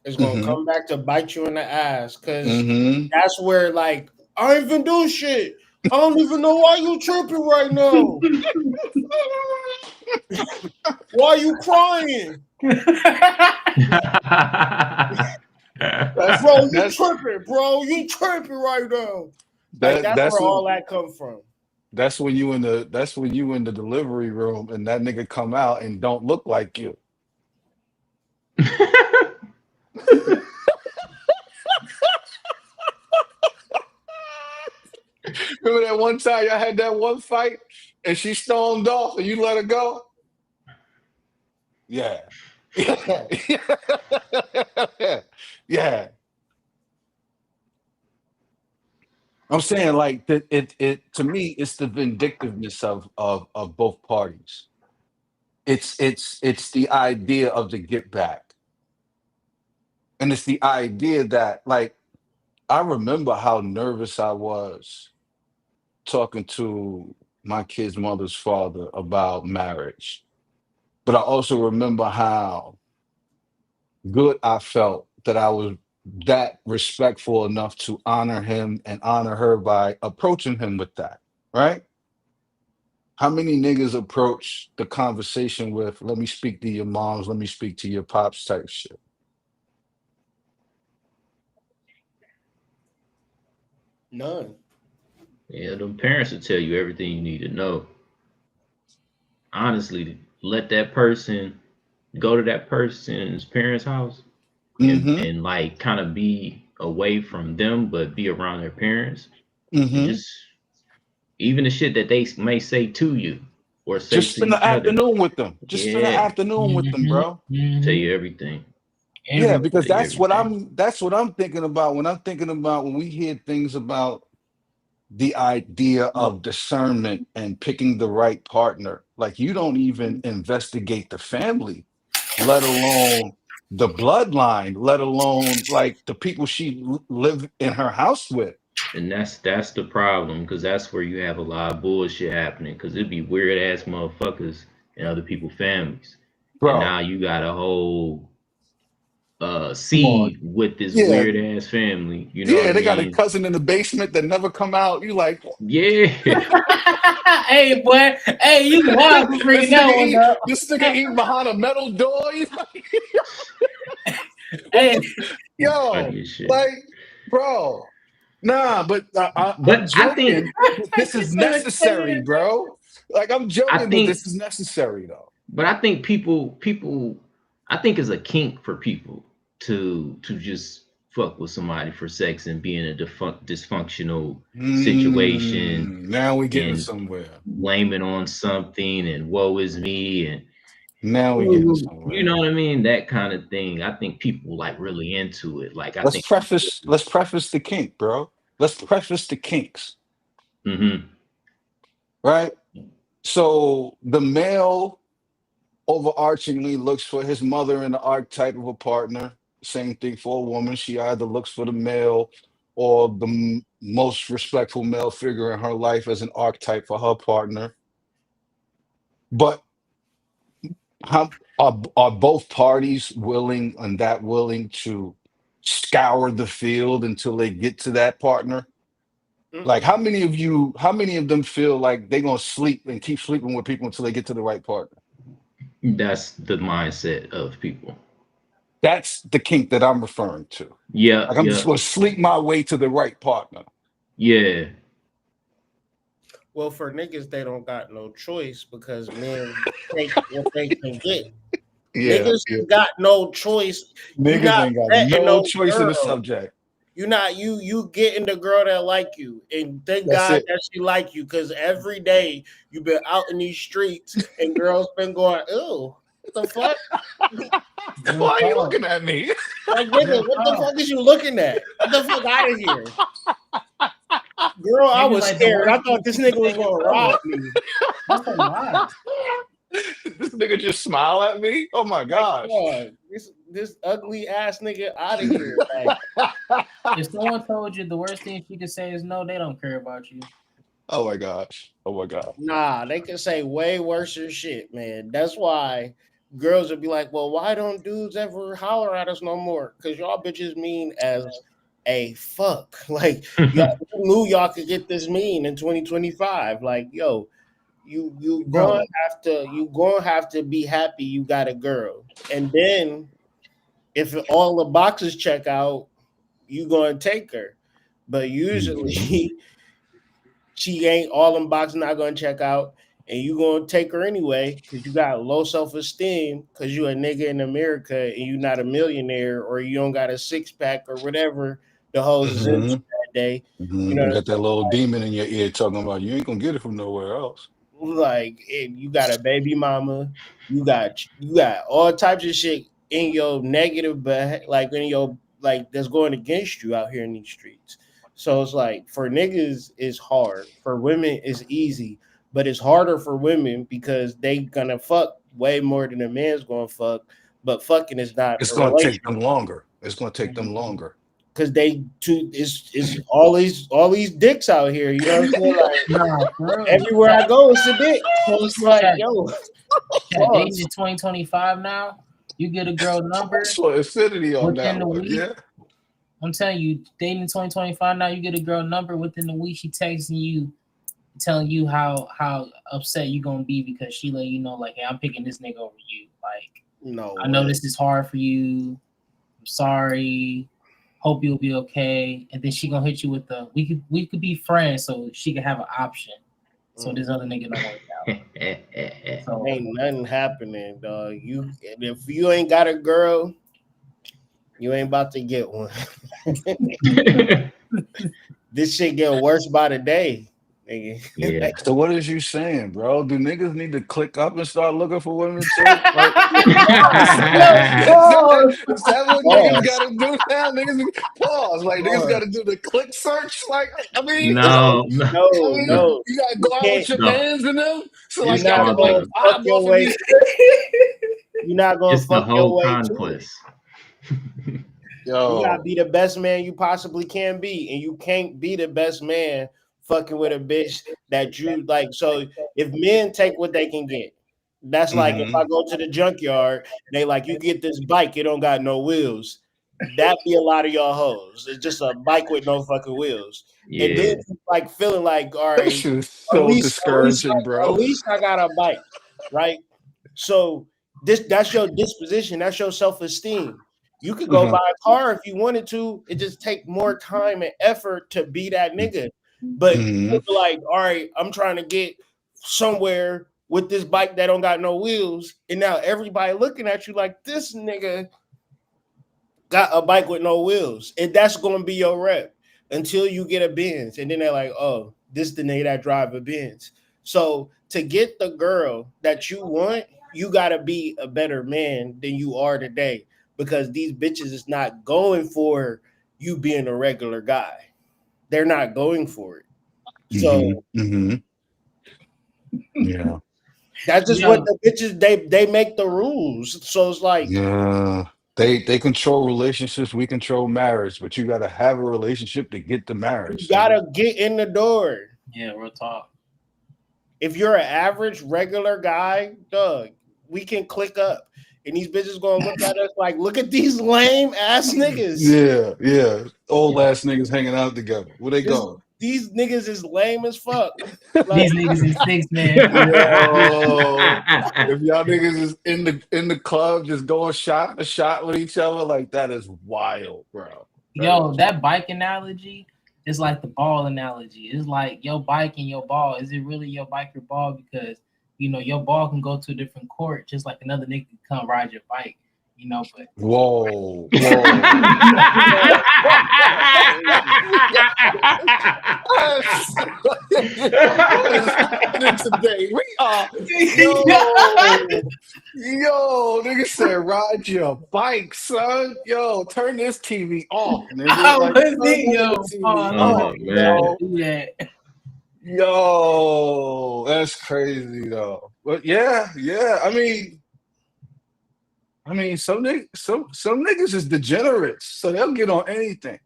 It's gonna come back to bite you in the ass because Mm-hmm. that's where like I ain't even do shit. I don't even know why you tripping right now. Why you crying? Bro, you tripping, bro. You tripping right now. Like that's where all that come from. That's when you in the delivery room and that nigga come out and don't look like you. Remember that one time y'all had that one fight and she stormed off and you let her go? Yeah. Yeah. I'm saying like that it to me it's the vindictiveness of both parties. It's the idea of the get back. And it's the idea that like I remember how nervous I was talking to my kid's mother's father about marriage. But I also remember how good I felt that I was that respectful enough to honor him and honor her by approaching him with that, right? How many niggas approach the conversation with, let me speak to your moms, let me speak to your pops type shit? None. Yeah, them parents will tell you everything you need to know. Honestly, let that person go to that person's parents' house Mm-hmm. and like kind of be away from them, but be around their parents, and Mm-hmm. just even the shit that they may say to you or say Just to spend the each other. afternoon with them. Just spend the Yeah, afternoon with them, bro. tell you everything. Yeah, because Tell you everything. that's what I'm thinking about when I'm thinking about when we hear things about the idea of discernment and picking the right partner. Like you don't even investigate the family, let alone the bloodline, let alone like the people she live in her house with. And that's the problem, because that's where you have a lot of bullshit happening. Because it'd be weird ass motherfuckers in other people's families, and now Bro, you got a whole come on. seed with this Yeah, weird ass family. You know what yeah, I they got a mean? cousin in the basement that never come out. You like Yeah. Hey, boy. Hey, you wild for bringing that one up. this nigga eating behind a metal door. He's like, Hey, yo, Funny as shit. like, bro. Nah, but I'm But I think joking. This you is said it necessary, bro. Like I'm I joking, but think this is necessary though. but I think people I think it's a kink for people to just fuck with somebody for sex and be in a dysfunctional situation Now we getting and somewhere. blame it on something and woe is me and Now we getting ooh, you somewhere. know what I mean? That kind of thing. I think people like really into it. Like I Let's think preface. Let's preface the kink, bro. Let's preface the kinks, hmm right? So the male overarchingly looks for his mother in the archetype of a partner. Same thing for a woman. She either looks for the male or the most respectful male figure in her life as an archetype for her partner. But how are both parties willing and that willing to scour the field until they get to that partner? Like, how many of them feel like they're gonna sleep and keep sleeping with people until they get to the right partner? That's the mindset of people. That's the kink that I'm referring to. Yeah, Like, I'm just yeah, gonna sleep my way to the right partner. yeah. Well, for niggas, they don't got no choice because men take what they can get. Yeah, Niggas yeah. got no choice. You Niggas not ain't got betting no no choice in the girl. subject. You not you getting the girl that like you, and thank That's God it. that she like you, because every day you've been out in these streets and girls been going, ew, what the fuck? Why are you looking at me? Like, nigga, what the fuck is you looking at? Get the fuck out of here. Girl, I was like scared. I thought this nigga was gonna rob me. That's a lot. This nigga just smile at me. Oh my gosh. God, this ugly ass nigga out of here. Like, If someone told you the worst thing she could say is no, they don't care about you. Oh my gosh. Oh my god. nah, they can say way worse shit, man. That's why girls would be like, well, why don't dudes ever holler at us no more? Because y'all bitches mean as a fuck. Like, y'all knew y'all could get this mean in 2025. Like, yo, you Bro. gonna have to be happy you got a girl. And then if all the boxes check out, you gonna take her. But usually she ain't, all them boxes not gonna check out, and you gonna take her anyway because you got low self-esteem because you a nigga in America and you not a millionaire, or you don't got a six-pack or whatever the hoes is into Mm-hmm. that day. You know Mm-hmm. You what got that little demon in your ear talking about you ain't gonna get it from nowhere else. I'm saying? Like, you got a baby mama, you got all types of shit in your negative, but like in your, like, that's going against you out here in these streets. So it's like, for niggas it's hard, for women it's easy, but it's harder for women because they gonna fuck way more than a man's gonna fuck. But fucking is not It's a gonna take them relationship longer. It's gonna take them longer. because they too is all these dicks out here. You know what I'm saying? Like, Nah, for real. everywhere I go, it's a dick. So it's like, Chat, yo, dating pause. in 2025 now. You get a girl number That's for infinity on within that the one. week. Yeah. I'm telling you, dating in 2025 now. You get a girl number within the week. She texting you, telling you how upset you gonna be because she let you know, like, hey, I'm picking this nigga over you. Like, No I know way. this is hard for you. I'm sorry. Hope you'll be okay. And then she gonna hit you with the we could be friends, so she can have an option. So this other nigga don't work out. So Ain't nothing happening, dog. If you ain't got a girl, you ain't about to get one. This shit get worse by the day, nigga. Yeah. So what is you saying, bro? Do niggas need to click up and start looking for women too? Like, Pause. is that what niggas Pause. gotta do now? Niggas pause. Like, niggas Pause. gotta do the click search. Like, I mean, No, no, I No, mean, no, you gotta you go out can't. with your no. mans and them. So You're like, It's y'all not can called like gonna the fuck vibe your off of way. each. You're not gonna it's the fuck your whole way to it. conquest. You gotta Yo. be the best man you possibly can be, and you can't be the best man fucking with a bitch that you like. So if men take what they can get, that's like if I Mm-hmm. go to the junkyard, they like, you get this bike, it don't got no wheels. That be a lot of y'all hoes. It's just a bike with no fucking wheels. And then Yeah. you like feeling like, all That right, shit is at so least at least discouraging, at bro. least I got a bike, right? So that's your disposition, that's your self-esteem. You could go Uh-huh. buy a car if you wanted to. It just take more time and effort to be that nigga. But Mm-hmm. you're like, all right, I'm trying to get somewhere with this bike that don't got no wheels, and now everybody looking at you like, this nigga got a bike with no wheels, and that's gonna be your rep until you get a Benz, and then they're like, oh, this the nigga that drive a Benz. So to get the girl that you want, you gotta be a better man than you are today, because these bitches is not going for you being a regular guy. They're not going for it. So Mm-hmm. Mm-hmm. Yeah. that's just what yo, the bitches, they make the rules. So it's like, Yeah. They control relationships, we control marriage, but you gotta have a relationship to get the You marriage. gotta get in the door. Yeah, real talk. If you're an average, regular guy, Doug, we can click up. And these bitches gonna look at us like, look at these lame ass niggas. Yeah. Old ass niggas hanging out together. Where they going? These niggas is lame as fuck. Like, These niggas is six, man. Yo, if y'all niggas is in the club just going shot to shot with each other, like that is wild, bro. Yo, that bike analogy is like the ball analogy. It's like your bike and your ball. Is it really your bike or ball? Because your ball can go to a different court, just like another nigga can come ride your bike. But Whoa. What is happening today? We are yo, nigga said ride your bike, son. Yo, turn this TV off, nigga. Like, turn this TV off, man. Yeah. Yo, that's crazy though. But yeah. I mean, some niggas is degenerates, so they'll get on anything.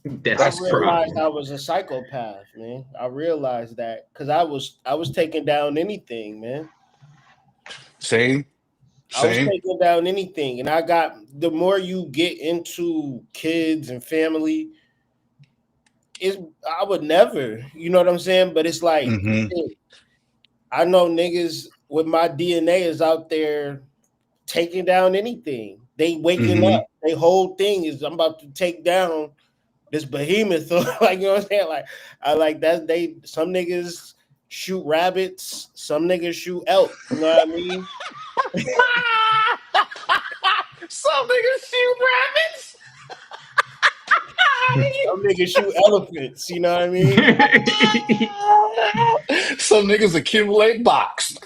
I That's realized crazy. I was a psychopath, man. I realized that because I was taking down anything, man. Same. I was taking down anything, and the more you get into kids and family, I would never, you know what I'm saying? But it's like, shit, I know niggas with my DNA is out there taking down anything. They waking up. Their whole thing is I'm about to take down this behemoth. Like, you know what I'm saying? Like, I like that. Some niggas shoot rabbits, some niggas shoot elk. You know what I mean? Some niggas shoot rabbits. Some niggas shoot elephants. You know what I mean? Some niggas accumulate box.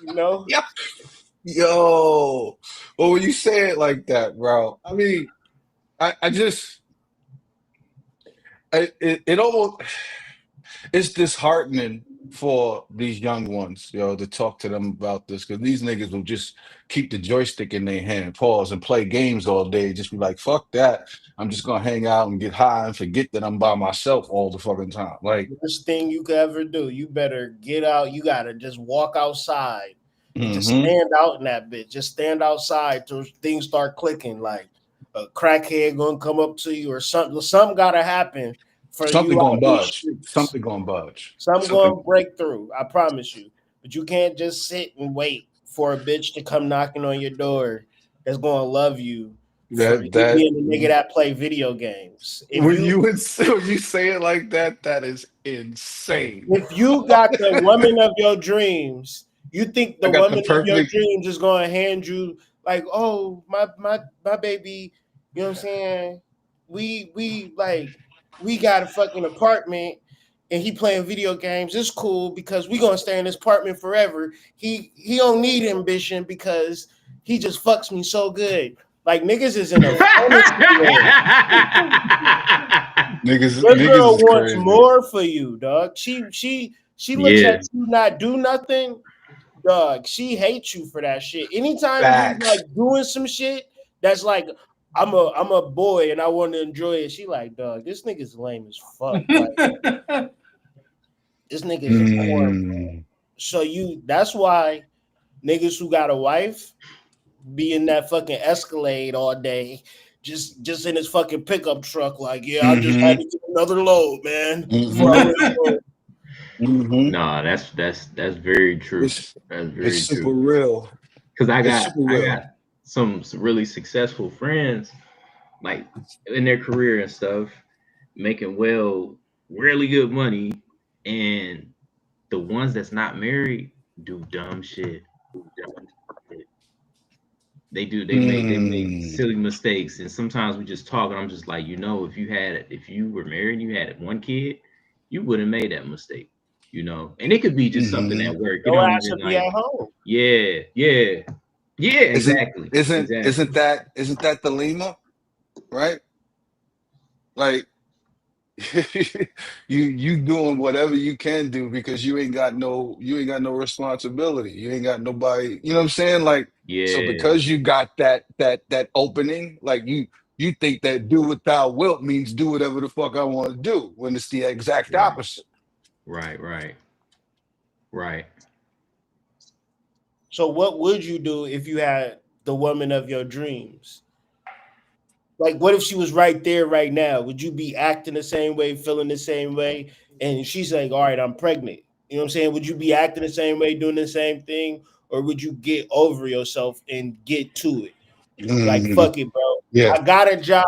You know? Yeah. Yo, well, when you say it like that, bro, I mean, it almost, it's disheartening for these young ones, to talk to them about this, because these niggas will just keep the joystick in their hand, pause, and play games all day. Just be like, fuck that. I'm just gonna hang out and get high and forget that I'm by myself all the fucking time. Like, worst thing you could ever do. You better get out. You gotta just walk outside. Just stand out in that bitch. Just stand outside till things start clicking. Like a crackhead gonna come up to you or something. Something gotta happen for something you. Gonna budge. Something gonna budge. Something gonna break through. I promise you. But you can't just sit and wait for a bitch to come knocking on your door that's gonna love you. Being a nigga that play video games. When you say it like that, that is insane. If you got the woman of your dreams, you think the woman of your dreams is gonna hand you like, oh, my baby, you know what I'm saying? We got a fucking apartment and he playing video games. It's cool because we gonna stay in this apartment forever. He don't need ambition because he just fucks me so good. Like niggas is in a niggas. Your girl is wants crazy. more for you, dog. She looks at you not do nothing, dog. She hates you for that shit. Anytime you like doing some shit that's like I'm a boy and I want to enjoy it, she like, dog, this nigga's lame as fuck. Like, this nigga's a corn. So that's why niggas who got a wife be in that fucking Escalade all day, just in his fucking pickup truck, like, yeah, I just had to get another load, man. No, that's very true. That's very it's true. super real. Because I got some really successful friends, like in their career and stuff, making really good money, and the ones that's not married do dumb shit. They make silly mistakes, and sometimes we just talk, and I'm just like, if you were married and you had one kid, you wouldn't have made that mistake, And it could be just something at work. You don't even be at home. Yeah, exactly. Isn't that the Lima, right? Like, you doing whatever you can do because you ain't got no responsibility. You ain't got nobody, you know what I'm saying? Like, so Yeah, because you got that opening, like you think that do what thou wilt means do whatever the fuck I want to do when it's the exact right, opposite. right, right, right. So what would you do if you had the woman of your dreams? Like, what if she was right there right now? Would you be acting the same way, feeling the same way? And she's like, all right, I'm pregnant. You know what I'm saying? Would you be acting the same way, doing the same thing? Or would you get over yourself and get to it? Like, Mhm. fuck it, bro. Yeah. I got a job,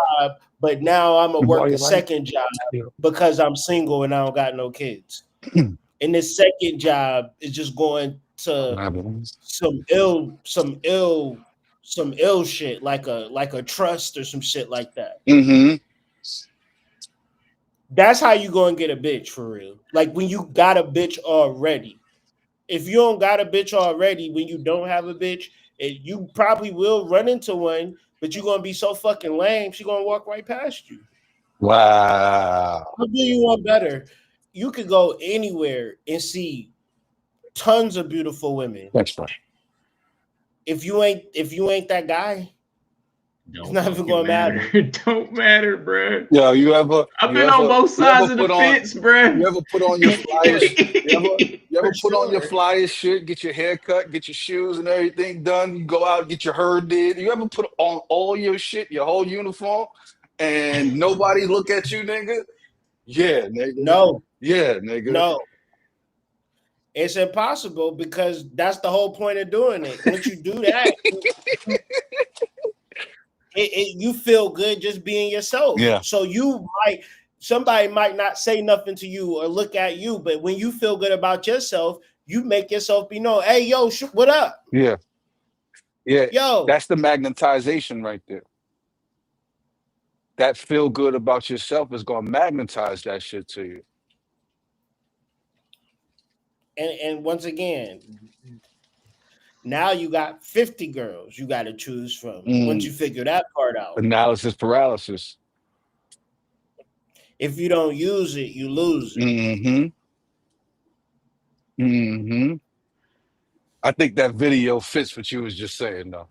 but now I'm gonna You bought work a your life? second job Yeah. because I'm single and I don't got no kids. And this second job is just going to some ill shit like a trust or some shit like that. Mm-hmm. That's how you go and get a bitch for real. Like when you got a bitch already. If you don't got a bitch already, when you don't have a bitch, you probably will run into one, but you're gonna be so fucking lame, she gonna walk right past you. Wow. I'll do you one better. You could go anywhere and see tons of beautiful women. That's fine. If you ain't that guy, it's Don't not even fucking gonna matter. matter. Don't matter, bruh. Yo, you ever I've you been on ever both you ever sides of the put on fence, bruh. you ever put on your For sure. flyest you For ever put on your sure. flyest shit, get your hair cut, get your shoes and everything done, you go out, get your hair did. You ever put on all your shit, your whole uniform, and nobody look at you, nigga? Yeah, nigga. No, Yeah, nigga. no. It's impossible because that's the whole point of doing it. Once you do that, you feel good just being yourself. Yeah, So somebody might not say nothing to you or look at you, but when you feel good about yourself, you make yourself be known. Hey, yo, what up? yeah, yeah. Yo, That's the magnetization right there. That feel good about yourself is gonna magnetize that shit to you. and once again, now you got 50 girls you got to choose from. Once you Mm. figure that part out, Analysis paralysis. if you don't use it, you lose it. Mm-hmm. Mm-hmm. I think that video fits what you was just saying, though.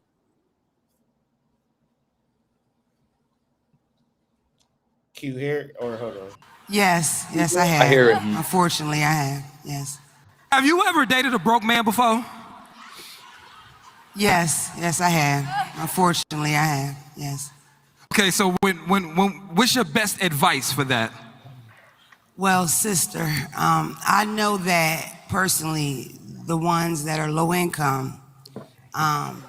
Q here or hold on. Yes, yes, I I have. hear it. Hmm. Unfortunately, I have. Yes. Have you ever dated a broke man before? Yes, yes, I have. Unfortunately, I have. Yes. Okay, so what's your best advice for that? Well, sister, I know that personally, the ones that are low income, um,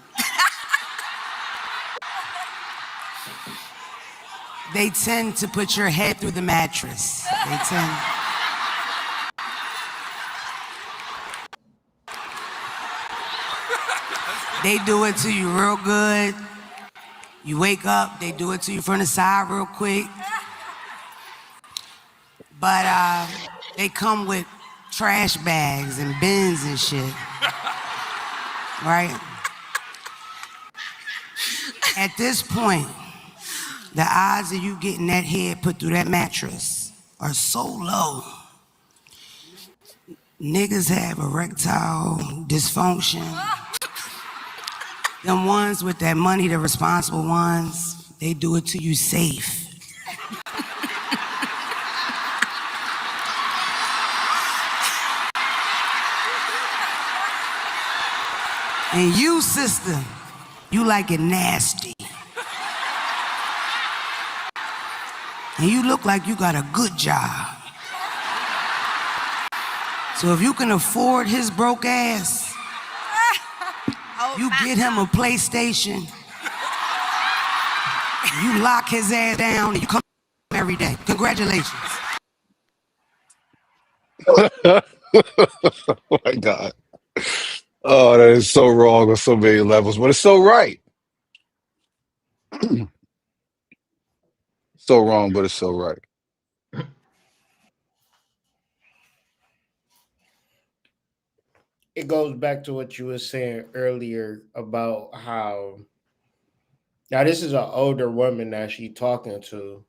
they tend to put your head through the mattress. They do it to you real good. You wake up, they do it to you from the side real quick. But they come with trash bags and bins and shit, right? At this point, the odds of you getting that head put through that mattress are so low. Niggas have erectile dysfunction. Them ones with that money, the responsible ones, they do it to you safe. And you, sister, you like it nasty. And you look like you got a good job. So if you can afford his broke ass, you get him a PlayStation, you lock his ass down, and you come every day. Congratulations. Oh my God. Oh, that is so wrong on so many levels, but it's so right. So wrong, but it's so right. It goes back to what you were saying earlier about how now this is an older woman that she talking to,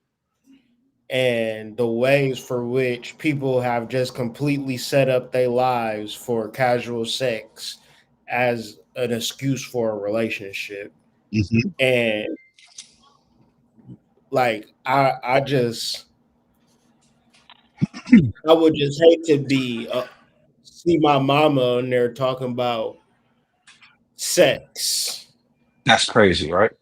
and the ways for which people have just completely set up their lives for casual sex as an excuse for a relationship. Mhm. And like I just I would just hate to be see my mama in there talking about sex. That's crazy, right?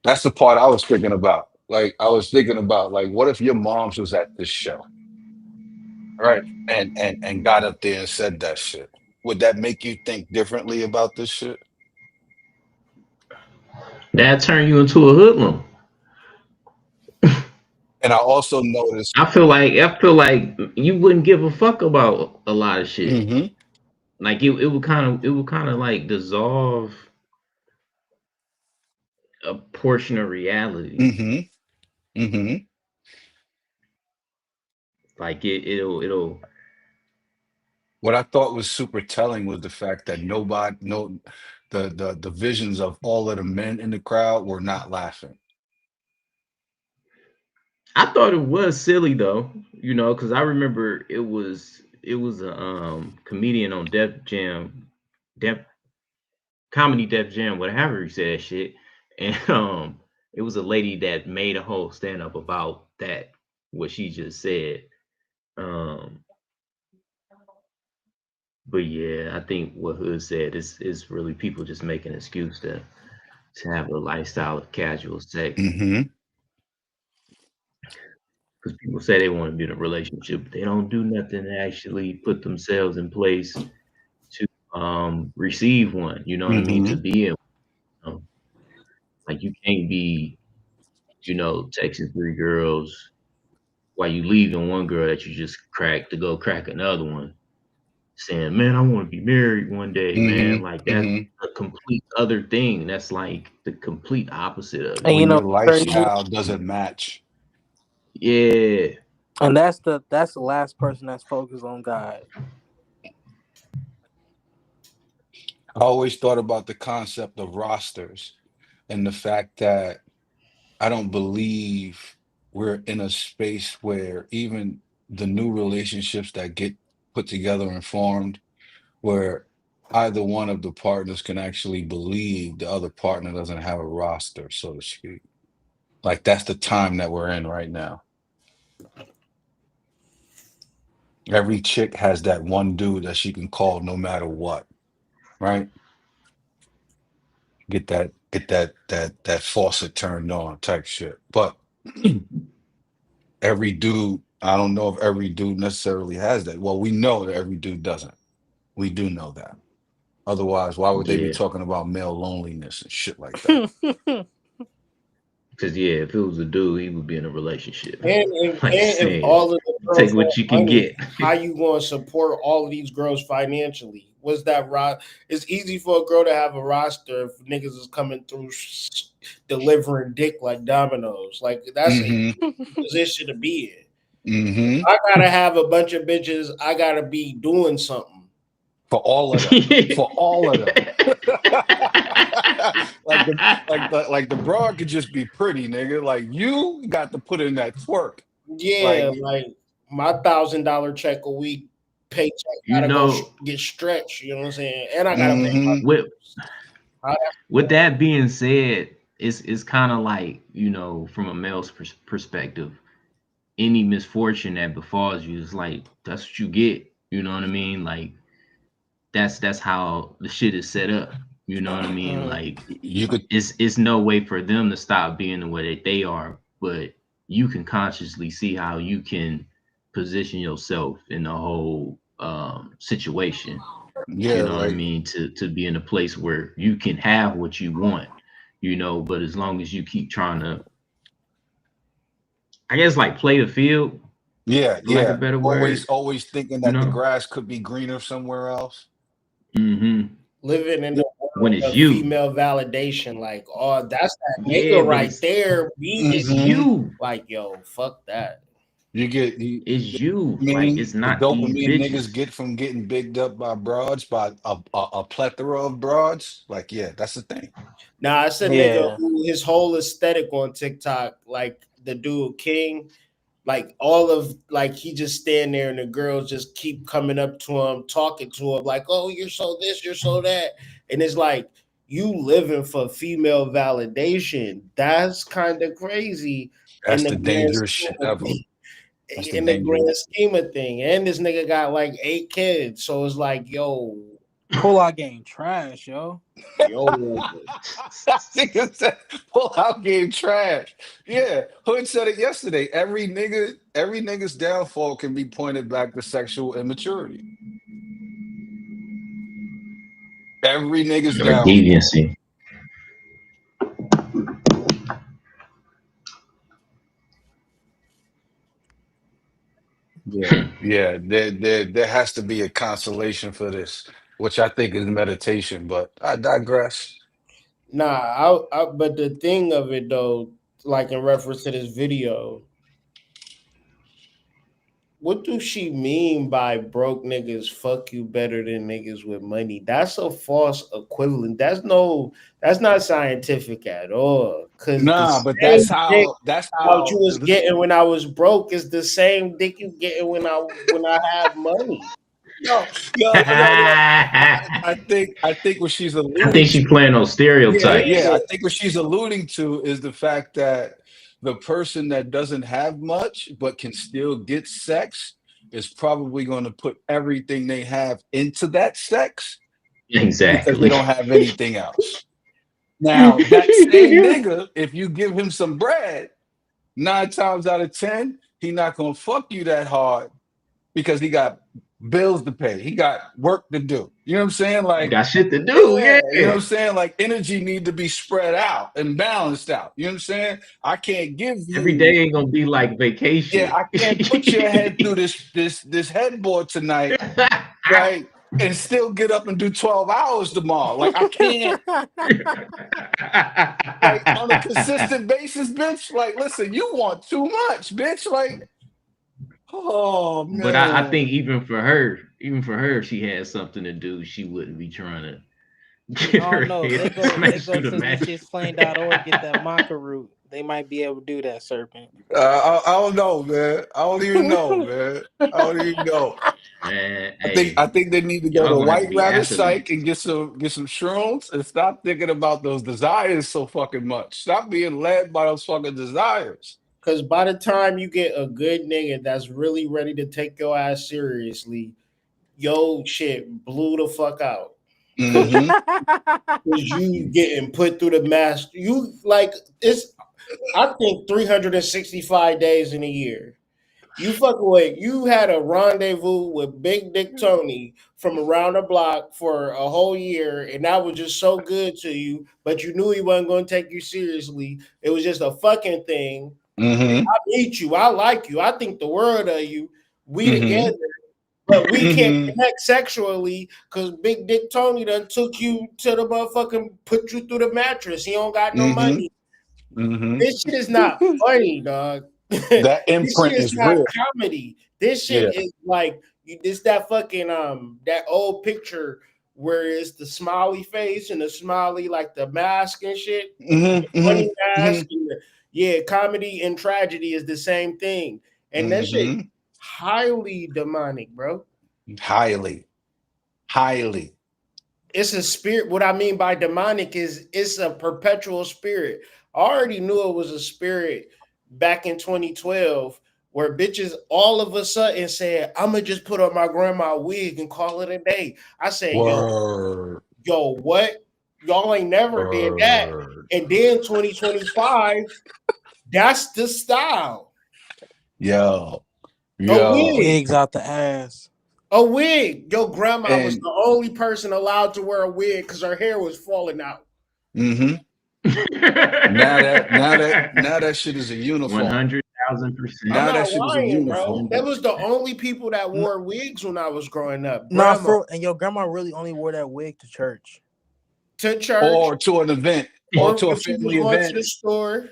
That's the part I was thinking about. Like, I was thinking about, like, what if your mom's was at this show, right? And got up there and said that shit. Would that make you think differently about this shit? That turn you into a hoodlum. And I also noticed, I feel like you wouldn't give a fuck about a lot of shit. hmm Like it would kind of like dissolve a portion of reality. hmm hmm Like it'll what I thought was super telling was the fact that nobody, no, the visions of all of the men in the crowd were not laughing. I thought it was silly though, because I remember it was a comedian on Def Comedy Def Jam, whatever he said shit. And it was a lady that made a whole stand up about that, what she just said. Um but yeah, I think what Hood said is really people just making an excuse to have a lifestyle of casual sex. hmm Because people say they want to be in a relationship, but they don't do nothing to actually put themselves in place to receive one. You know what I mean? hmm To be in, like you can't be, texting three girls while you leaving one girl that you just cracked to go crack another one, saying, "Man, I want to be married one day, hmm man." Like that's hmm a complete other thing. That's like the complete opposite of And it. you When know your what's crazy? lifestyle doesn't match. Yeah, And that's the last person that's focused on God. I always thought about the concept of rosters and the fact that I don't believe we're in a space where even the new relationships that get put together and formed, where either one of the partners can actually believe the other partner doesn't have a roster, so to speak. Like that's the time that we're in right now. Every chick has that one dude that she can call no matter what, right? Get that faucet turned on type shit. But every dude, I don't know if every dude necessarily has that. Well, we know that every dude doesn't. We do know that. Otherwise, why would they be yeah. talking about male loneliness and shit like that? Because yeah, if it was a dude, he would be in a relationship. Like you And if saying, all of the you take girls what want you can money, get. how you going to support all of these girls financially? What's that right? It's easy for a girl to have a roster if niggas is coming through delivering dick like dominoes. Like that's a Mm-hmm. position to be in. Mm-hmm. I gotta have a bunch of bitches. I gotta be doing something. For all of them. For all of them. like the broad could just be pretty, nigga. Like you got to put in that twerk. Like Yeah, like my $1,000 check a week paycheck you gotta go know, get stretched. You know what I'm saying? And I gotta pay my mm-hmm. with bills. How that- with that being said, it's kind of like, from a male's perspective, any misfortune that befalls you is like that's what you get. You know what I mean? Like that's how the shit is set up. You know what I mean? Mhm. Like You could it's no way for them to stop being the way that they are, but you can consciously see how you can position yourself in the whole situation. You yeah, know what I like mean? To be in a place where you can have what you want, but as long as you keep trying to, I guess, like play the field, yeah, for lack of yeah. a better Always word, always thinking you that the know? grass could be greener somewhere else. hmm living in the When world it's of you. female validation, like, oh, that's that Yeah, nigga but right it's there it's being Mm-hmm. you. like, yo, fuck that. You get you, It's the you. Like dopamine, it's the not these dopamine niggas bitches. get from getting bigged up by broads, by a plethora of broads. Like, yeah, that's the thing. Now, it's a nigga Yeah. who his whole aesthetic on TikTok, like the dude King, Like all of like he just stand there and the girls just keep coming up to him, talking to him like, "Oh, you're so this, you're so that," and it's like you living for female validation. That's kind of crazy in That's the the grand dangerous scheme shit of ever. That's the in the dangerous. grand scheme of thing. And this nigga got like 8 kids, so it's like, yo, Pull-out game trash, yo. yo, Nigga said pull out game trash. Yeah, Hood said it yesterday. Every nigga's downfall can be pointed back to sexual immaturity. Every nigga's Or downfall. deviancy. Yeah. There has to be a consolation for this, which I think is meditation, but I digress. but the thing of it though, like in reference to this video, what do she mean by broke niggas fuck you better than niggas with money? That's a false equivalent. That's not scientific at all. Cause the Nah, but same dick that's out you how was getting when I was broke is the same dick you getting when I have money. yo. I think what she's I think alluding she's to. playing those Yeah. stereotypes. I think what she's alluding to is the fact that the person that doesn't have much but can still get sex is probably going to put everything they have into that sex because they Exactly. don't have anything else. Now, that same nigga, if you give him some bread, 9 times out of 10, he not gonna fuck you that hard because he got bills to pay. He got work to do. You know what I'm saying? Like, Got shit to do, yeah, you know what yeah. I'm saying? Like energy need to be spread out and balanced out. You know what I'm saying? I can't give Every you, day ain't gonna be like yeah, vacation. I can't put your head through this headboard tonight, right? And still get up and do 12 hours tomorrow. Like I can't, like on a consistent basis, bitch. Like, listen, you want too much, bitch. Like, oh But I man. think even for her, if she had something to do, she wouldn't be trying to get I her don't know. If head they smashed go through the to this mattress. shit's flame.org, get that maca root, they might be able to do that, Serpent. I don't know, man. I don't even know, man. I don't even know. Man, I hey, think they need to go y'all to gonna have to White be Rabbit Psych athletes. and get some shrooms and stop thinking about those desires so fucking much. Stop being led by those fucking desires. Cause by the time you get a good nigga that's really ready to take your ass seriously, yo shit blew the fuck out. Cause Mm-hmm. you getting put through the mask. You like it's I think 365 days in a year. You fucking with you had a rendezvous with Big Dick Tony from around the block for a whole year, and that was just so good to you, but you knew he wasn't going to take you seriously. It was just a fucking thing. Mm-hmm. I meet you, I like you, I think the world of you. We Mm-hmm. together, but we can't Mm-hmm. connect sexually because Big Dick Tony done took you to the motherfucking put you through the mattress. He don't got no Mm-hmm. money. Mm-hmm. This shit is not funny, dog. That This shit imprint is is not real. comedy. This Yeah. shit is like this that fucking that old picture where it's the smiley face and the smiley like the mask and shit, the Mm-hmm. Mm-hmm. funny mask and yeah, comedy and tragedy is the same thing, and that shit Mm-hmm. highly demonic, bro. Highly. Highly. It's a spirit. What I mean by demonic is it's a perpetual spirit. I already knew it was a spirit back in 2012 where bitches all of a sudden said, I'm gonna just put on my grandma wig and call it a day. I said, Word. what? Y'all ain't never did that. Word. And then 2025, that's the style. Yo. A Yo. wig. Wigs out the ass. A wig. Your grandma was And the only person allowed to wear a wig because her hair was falling out. mm-hmm. Now that shit is a uniform. I'm 100,000%. Now that not shit is a lying, bro. uniform. That was the only people that N- wore wigs when I was growing up. Nah, Grandma and your grandma really only wore that wig to church. to church, Or to an event, or or to a when she was family going to event. the store.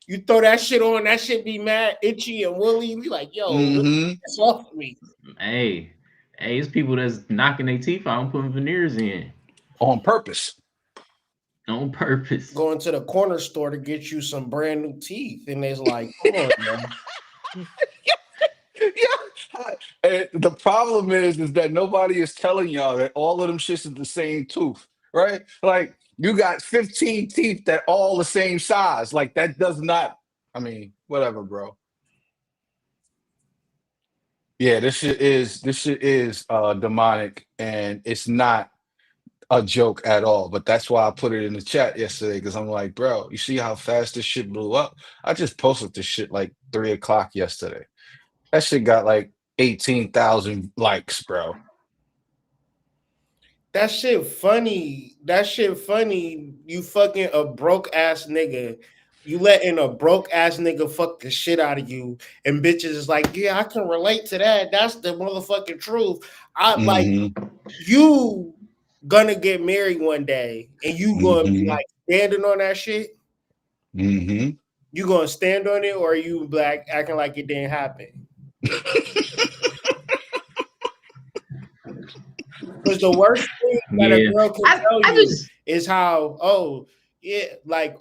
You throw that shit on, that shit be mad, itchy, and woolly. We like, yo, look Mm-hmm. this off me. Hey, it's people that's knocking their teeth out and putting veneers in On purpose. on purpose. Going to the corner store to get you some brand new teeth, and it's like, come on, man. Yeah. And the problem is that nobody is telling y'all that all of them shits is the same tooth, right? Like you got 15 teeth that all the same size. Like that does not. I mean, whatever, bro. Yeah, this shit is demonic, and it's not a joke at all. But that's why I put it in the chat yesterday because I'm like, bro, you see how fast this shit blew up? I just posted this shit like 3 o'clock yesterday. That shit got like 18,000 likes, bro. That shit funny. That shit funny. You fucking a broke ass nigga. You letting a broke ass nigga fuck the shit out of you, and bitches is like, yeah, I can relate to that. That's the motherfucking truth. I like Mm-hmm. you gonna get married one day, and you gonna be Mm-hmm. like standing on that shit. Mm-hmm. You gonna stand on it, or are you like acting like it didn't happen? Because the worst thing that a Yeah. girl can tell I you just is how, oh, yeah, like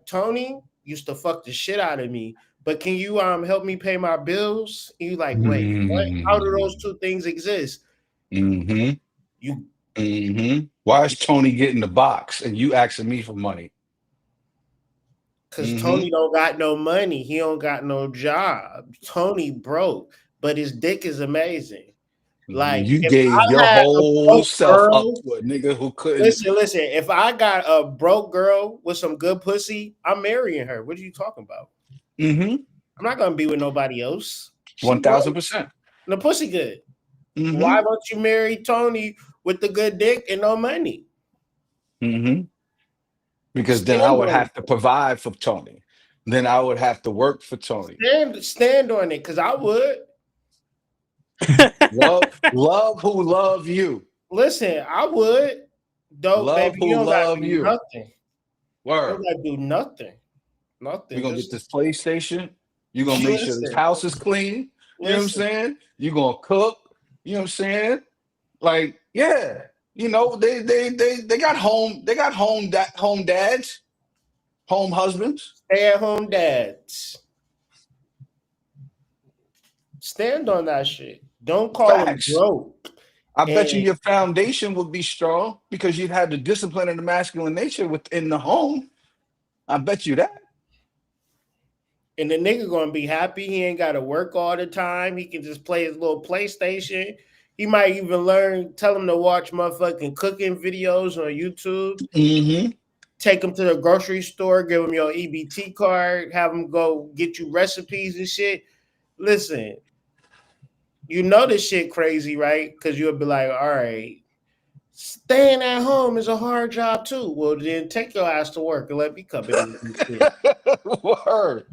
Tony used to fuck the shit out of me. But can you help me pay my bills? And you like, wait, what? How do those two things exist? Mm-hmm. You Mm-hmm. Why is Tony getting the box and you asking me for money? because Mm-hmm. Tony don't got no money. He don't got no job. Tony broke, but his dick is amazing. Like You if gave I your had a whole broke self up girl, to a nigga who couldn't. listen. If I got a broke girl with some good pussy, I'm marrying her. What are you talking about? Mm-hmm. I'm not gonna be with nobody else. She broke 1,000%. and the pussy good. Mm-hmm. Why don't you marry Tony with the good dick and no money? Mm-hmm. Because then I Stand would on it. have to provide for Tony. Then I would have to work for Tony. Stand on it, because I would. Love who love you. Listen, I would. Dope, Love baby, you who don't gotta love do you. nothing. You don't Word. gotta do nothing. We're Nothing. gonna get Just this PlayStation. You're gonna make sure this listen. house is clean. You know what I'm Listen. saying? You're gonna cook. You know what I'm saying? Like, yeah. You know, they got home dads, home husbands. Stay at home dads. Stand on that shit. Don't call them Facts. broke. I bet you And your foundation would be strong because you'd have the discipline and the masculine nature within the home. I bet you that. And the nigga gonna be happy. He ain't gotta work all the time. He can just play his little PlayStation. He might even learn, tell him to watch motherfucking cooking videos on YouTube. Mm-hmm. Take him to the grocery store, give him your EBT card, have him go get you recipes and shit. Listen, you know this shit crazy, right? Because you'll be like, all right, staying at home is a hard job too. Well, then take your ass to work and let me come in and do shit. Word.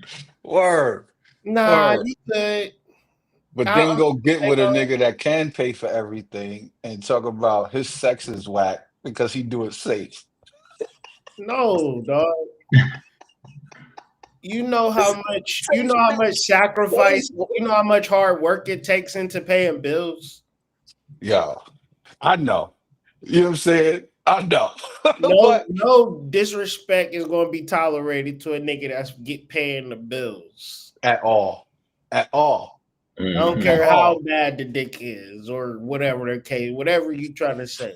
Word. Nah, Word. you could. But then go get with a nigga that can pay for everything and talk about his sex is whack because he do it safe. No, dog. You know how much sacrifice, you know how much hard work it takes into paying bills. Yeah, I know. You know what I'm saying? I know. No, But no disrespect is going to be tolerated to a nigga that's get paying the bills. at all. At all. I don't At care Mm-hmm. how all. bad the dick is or whatever the case, whatever you trying to say.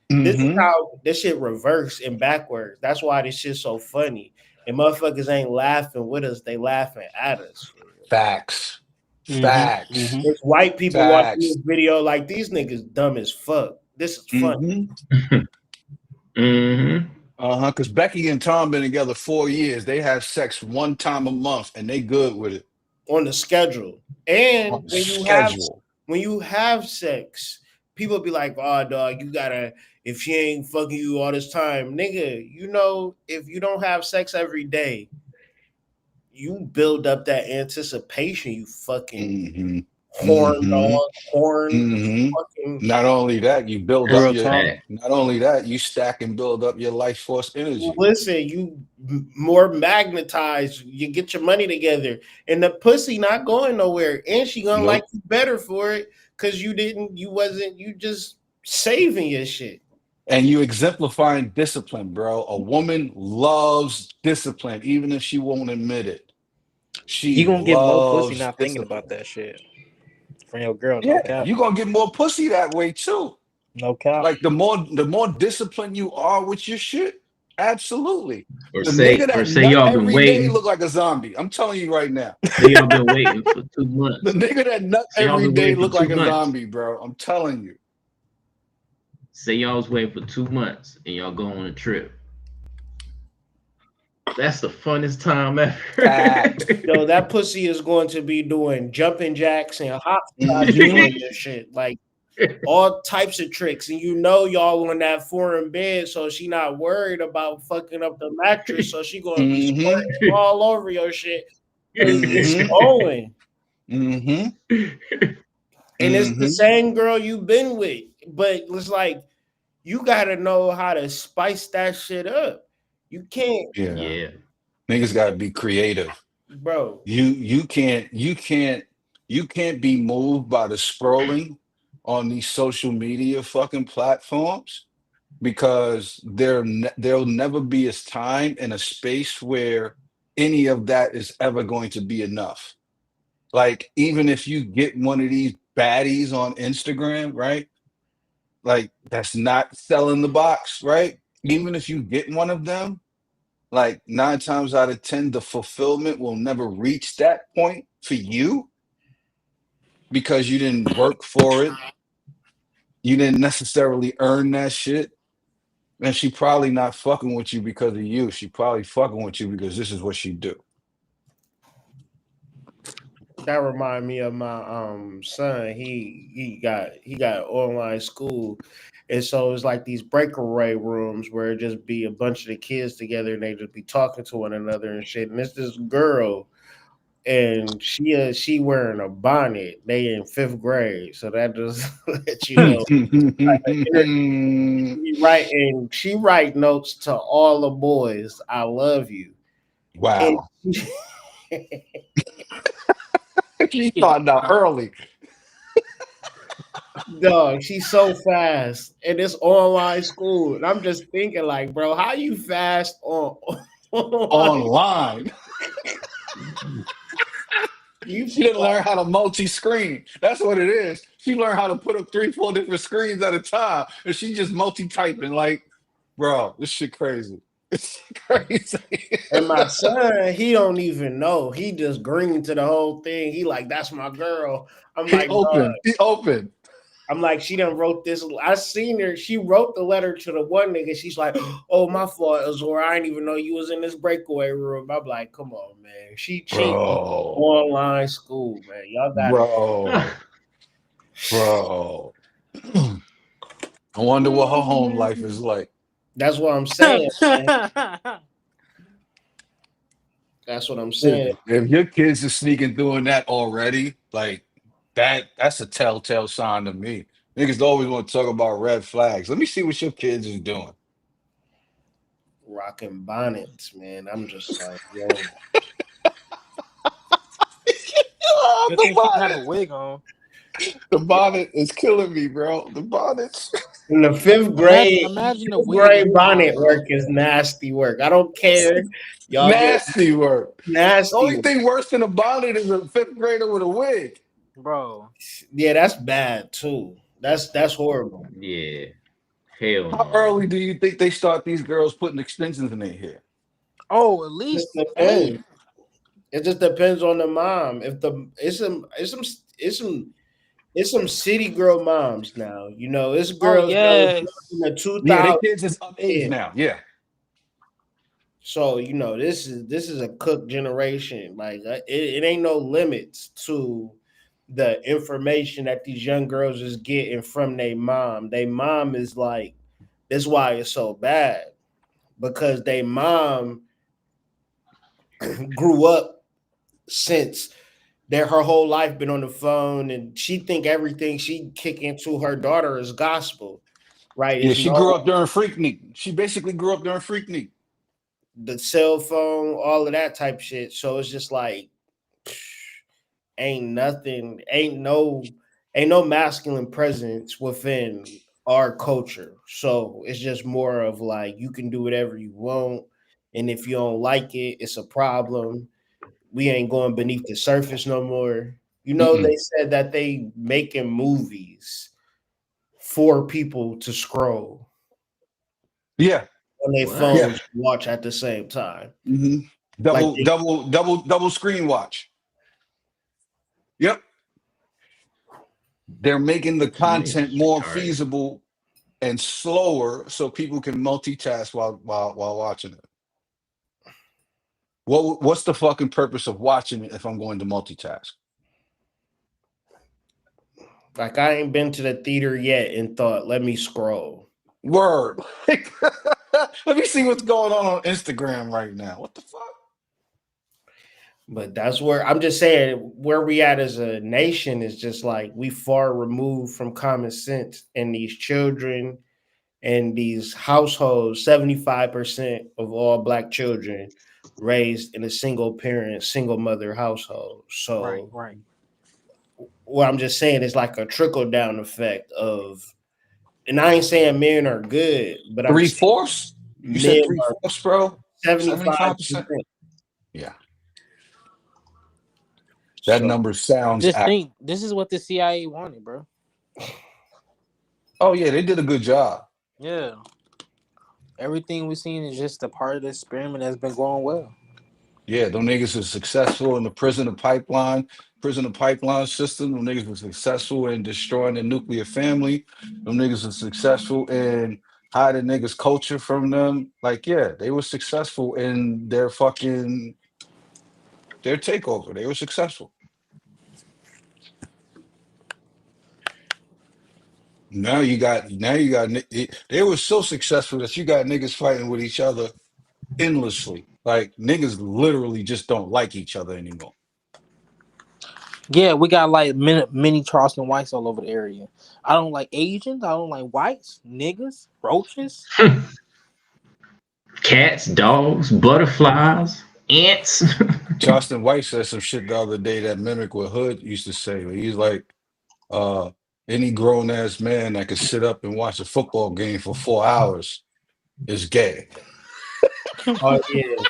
This is Mm-hmm. how this shit reverse and backwards. That's why this shit's so funny. And motherfuckers ain't laughing with us; they laughing at us. Facts. Mm-hmm. Facts. There's white people watching Facts. this video like these niggas dumb as fuck. This is funny Mm-hmm. Mm-hmm. Uh-huh. Because Becky and Tom been together 4 years. They have sex one time a month and they good with it. on the schedule. And On the when schedule. you have sex, people be like, "Oh, dog, you gotta." If she ain't fucking you all this time, nigga, you know, if you don't have sex every day, you build up that anticipation. You fucking Mm-hmm. horn Mm-hmm. dog, horn, Mm-hmm. fucking. Not only that, you build up Real your talk. Fact. not only that, you stack and build up your life force energy. Listen, you more magnetized. You get your money together, and the pussy not going nowhere, and she gonna like Nope. you better for it because you just saving your shit. And you exemplifying discipline, bro. A woman loves discipline, even if she won't admit it. She You gonna get more pussy loves not thinking discipline. about that shit from your girl. No Yeah, cap. you're gonna get more pussy that way too. No cap. Like the more disciplined you are with your shit, absolutely. Or The nigga say that nut y'all been every day waiting. look like a zombie. I'm telling you right now. Say y'all been waiting for 2 The months. nigga that nut Say y'all every been day waiting for look two like a months. zombie, bro. I'm telling you. Say y'all was waiting for 2 months and y'all go on a trip. That's the funnest time ever. Fact. Yo, that pussy is going to be doing jumping jacks and hopscotches Mm-hmm. on this shit. Like all types of tricks. And you know y'all on that foreign bed, so she not worried about fucking up the mattress. So she gonna be Mm-hmm. squirting all over your shit. And it's Mm-hmm. going. Mm-hmm. And it's the Mm-hmm. same girl you've been with. But it's like you gotta know how to spice that shit up. You can't, Yeah. Yeah. Niggas gotta be creative. bro. You can't be moved by the scrolling on these social media fucking platforms because there'll never be a time and a space where any of that is ever going to be enough. Like even if you get one of these baddies on Instagram, right? Like that's not selling the box, right? Even if you get one of them, like 9 times out of 10, the fulfillment will never reach that point for you because you didn't work for it. You didn't necessarily earn that shit. And she probably not fucking with you because of you. She probably fucking with you because this is what she do. That remind me of my son. He got online school, and so it's like these breakaway rooms where it just be a bunch of the kids together and they just be talking to one another and shit. And it's this girl, and she wearing a bonnet. They in fifth grade, so that just let you know. She write notes to all the boys. I love you. And Wow. She started out early. dog, she's so fast, and it's online school. And I'm just thinking, like, bro, how you fast on online? Online. You She didn't learn how to multi-screen. That's what it is. She learned how to put up 3, 4 different screens at a time. And she just multi-typing. Like, bro, this shit crazy. It's crazy. and my son, he don't even know. He just green to the whole thing. He like, that's my girl. I'm He like, bro. open. He open. I'm like, she done wrote this. I seen her. She wrote the letter to the one nigga. She's like, oh, my fault, Azor. I didn't even know you was in this breakaway room. I'm like, come on, man. She cheating. Bro. Online school, man. Y'all got it. Bro. Bro. I wonder what her home life is like. That's what I'm saying, man. That's what I'm saying. If your kids are sneaking doing that already, like that's a telltale sign to me. Niggas always want to talk about red flags. Let me see what your kids is doing. Rocking bonnets, man. I'm just like, yo. Oh, Good the thing she had a bonnet. wig on. The bonnet is killing me, bro. The bonnet. In the Imagine, imagine the fifth wig grade and the bonnet bonnet, bro. work is nasty work. I don't care. Y'all get Nasty work. The nasty only work. thing worse than a bonnet is a fifth grader with a wig. Bro, Yeah, that's bad too. That's horrible. Yeah. Hell How no. early do you think they start these girls putting extensions in their hair? oh, at Just least 8. depends. It just depends on the mom. If the it's some city girl moms now. You know, it's Oh girls that was yes. in the Yeah, their 2000s. kids is of age now. Yeah. So you know, this is a cooked generation. Like it ain't no limits to the information that these young girls is getting from their mom. Their mom is like, that's why it's so bad because their mom grew up since her whole life been on the phone, and she think everything she kick into her daughter is gospel, right? Yeah, It's she grew no up during Freaknik. She basically grew up during Freaknik. the cell phone, all of that type shit. So it's just like ain't nothing, ain't no masculine presence within our culture. So it's just more of like you can do whatever you want, and if you don't like it, it's a problem. we ain't going beneath the surface no more. You know, they said that they making movies for people to scroll. Yeah. On their What? phones, watch at the same time. Double screen watch. Yep. They're making the content more feasible and slower so people can multitask while watching it. What's the fucking purpose of watching it if I'm going to multitask? Like, I ain't been to the theater yet and thought, let me scroll. Word. Let me see what's going on Instagram right now. What the fuck? But that's where I'm just saying where we at as a nation is just like we far removed from common sense, and these children and these households, 75% of all Black children raised in a single parent, single mother household. So Right. what I'm just saying is like a trickle down effect of, and I ain't saying men are good, but I'm 3/4? You said 3/4, bro? 75%. Yeah. That number sounds Just think, this is what the CIA wanted, bro. Oh yeah, they did a good job. Yeah. Everything we've seen is just a part of the experiment that's been going well. Yeah, them niggas are successful in the prisoner pipeline system. Them niggas were successful in destroying the nuclear family. Them niggas are successful in hiding niggas' culture from them. Like, yeah, they were successful in their takeover. They were successful. Now you got they were so successful that you got niggas fighting with each other endlessly. Like, niggas literally just don't like each other anymore. Yeah, we got like mini Charleston whites all over the area. I don't like Asians. I don't like whites, niggas, roaches, cats, dogs, butterflies, ants. Charleston White said some shit the other day that mimic what Hood used to say. He's like, any grown ass man that could sit up and watch a football game for 4 hours is gay. Oh yeah.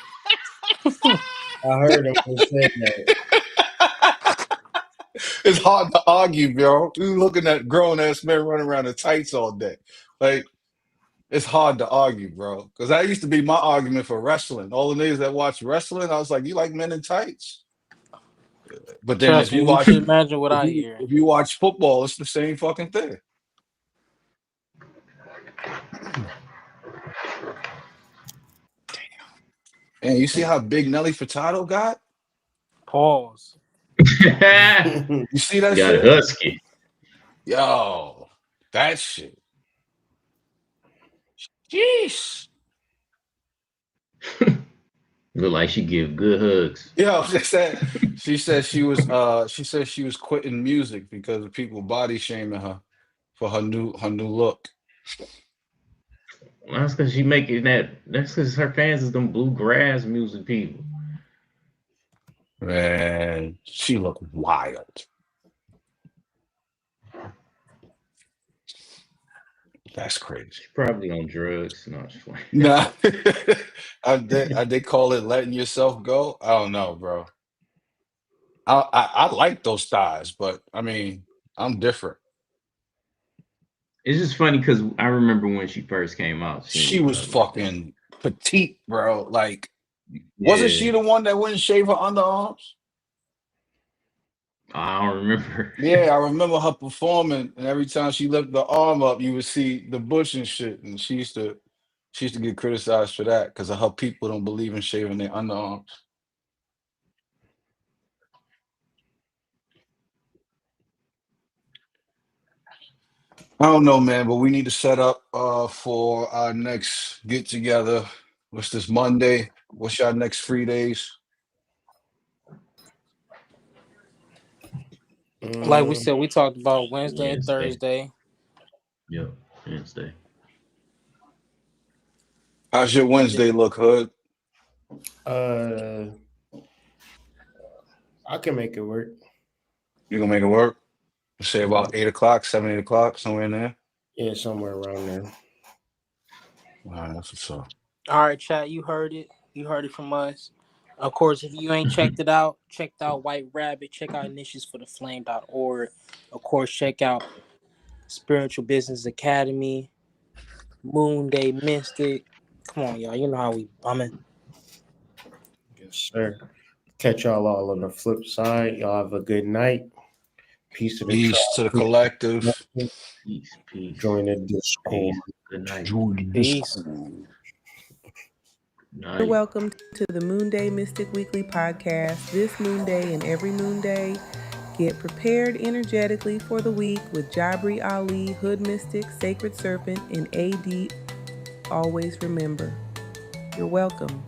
I heard him say that. It's hard to argue, bro. You looking at grown ass men running around in tights all day. Like, it's hard to argue, bro. Because that used to be my argument for wrestling. All the niggas that watch wrestling, I was like, you like men in tights? But then Trust me, you can imagine what I hear. if you watch football, it's the same fucking thing. And you see how big Nelly Furtado got? Pause. You see that Got shit? a husky. Yo, that shit. Jeez. Look like she give good hugs. Yo, she said she was quitting music because of people body shaming her for her new look. That's because she making that. That's because her fans is them bluegrass music people. Man, she looked wild. That's crazy. She's probably on drugs. No, just like Nah, they call it letting yourself go. I don't know, bro. I like those thighs, but I mean, I'm different. it's just funny because I remember when she first came out. She was like fucking petite, bro. Like, that. wasn't she the one that wouldn't shave her underarms? I don't remember. Yeah, I remember her performing, and every time she lifted the arm up, you would see the bush and shit. And she used to get criticized for that because of how people don't believe in shaving their underarms. I don't know, man, but we need to set up for our next get together. What's this, Monday? What's your next free days? Like we said, we talked about Wednesday and Thursday. Yep, Wednesday. How's your Wednesday look, Hood? I can make it work. You gonna make it work? Say about 8 o'clock, 8 o'clock, somewhere in there. Yeah, somewhere around there. All right, that's what's up. All right, chat. You heard it. You heard it from us. Of course, if you ain't checked out White Rabbit, check out initiationsfortheflame.org. Of course, check out Spiritual Business Academy, Moon Day Mystic. Come on, y'all. You know how we bumming. Yes, sir. Catch y'all all on the flip side. Y'all have a good night. Peace to the Peace to the collective. Peace, peace, Join the Discord. peace. Good night. Join the Peace. Discord. Night. You're welcome to the Moon Day Mystic Weekly podcast. This moon day and every moon day, get prepared energetically for the week with Jabri Ali, Hood Mystic, Sacred Serpent, and AD. Always remember, you're welcome.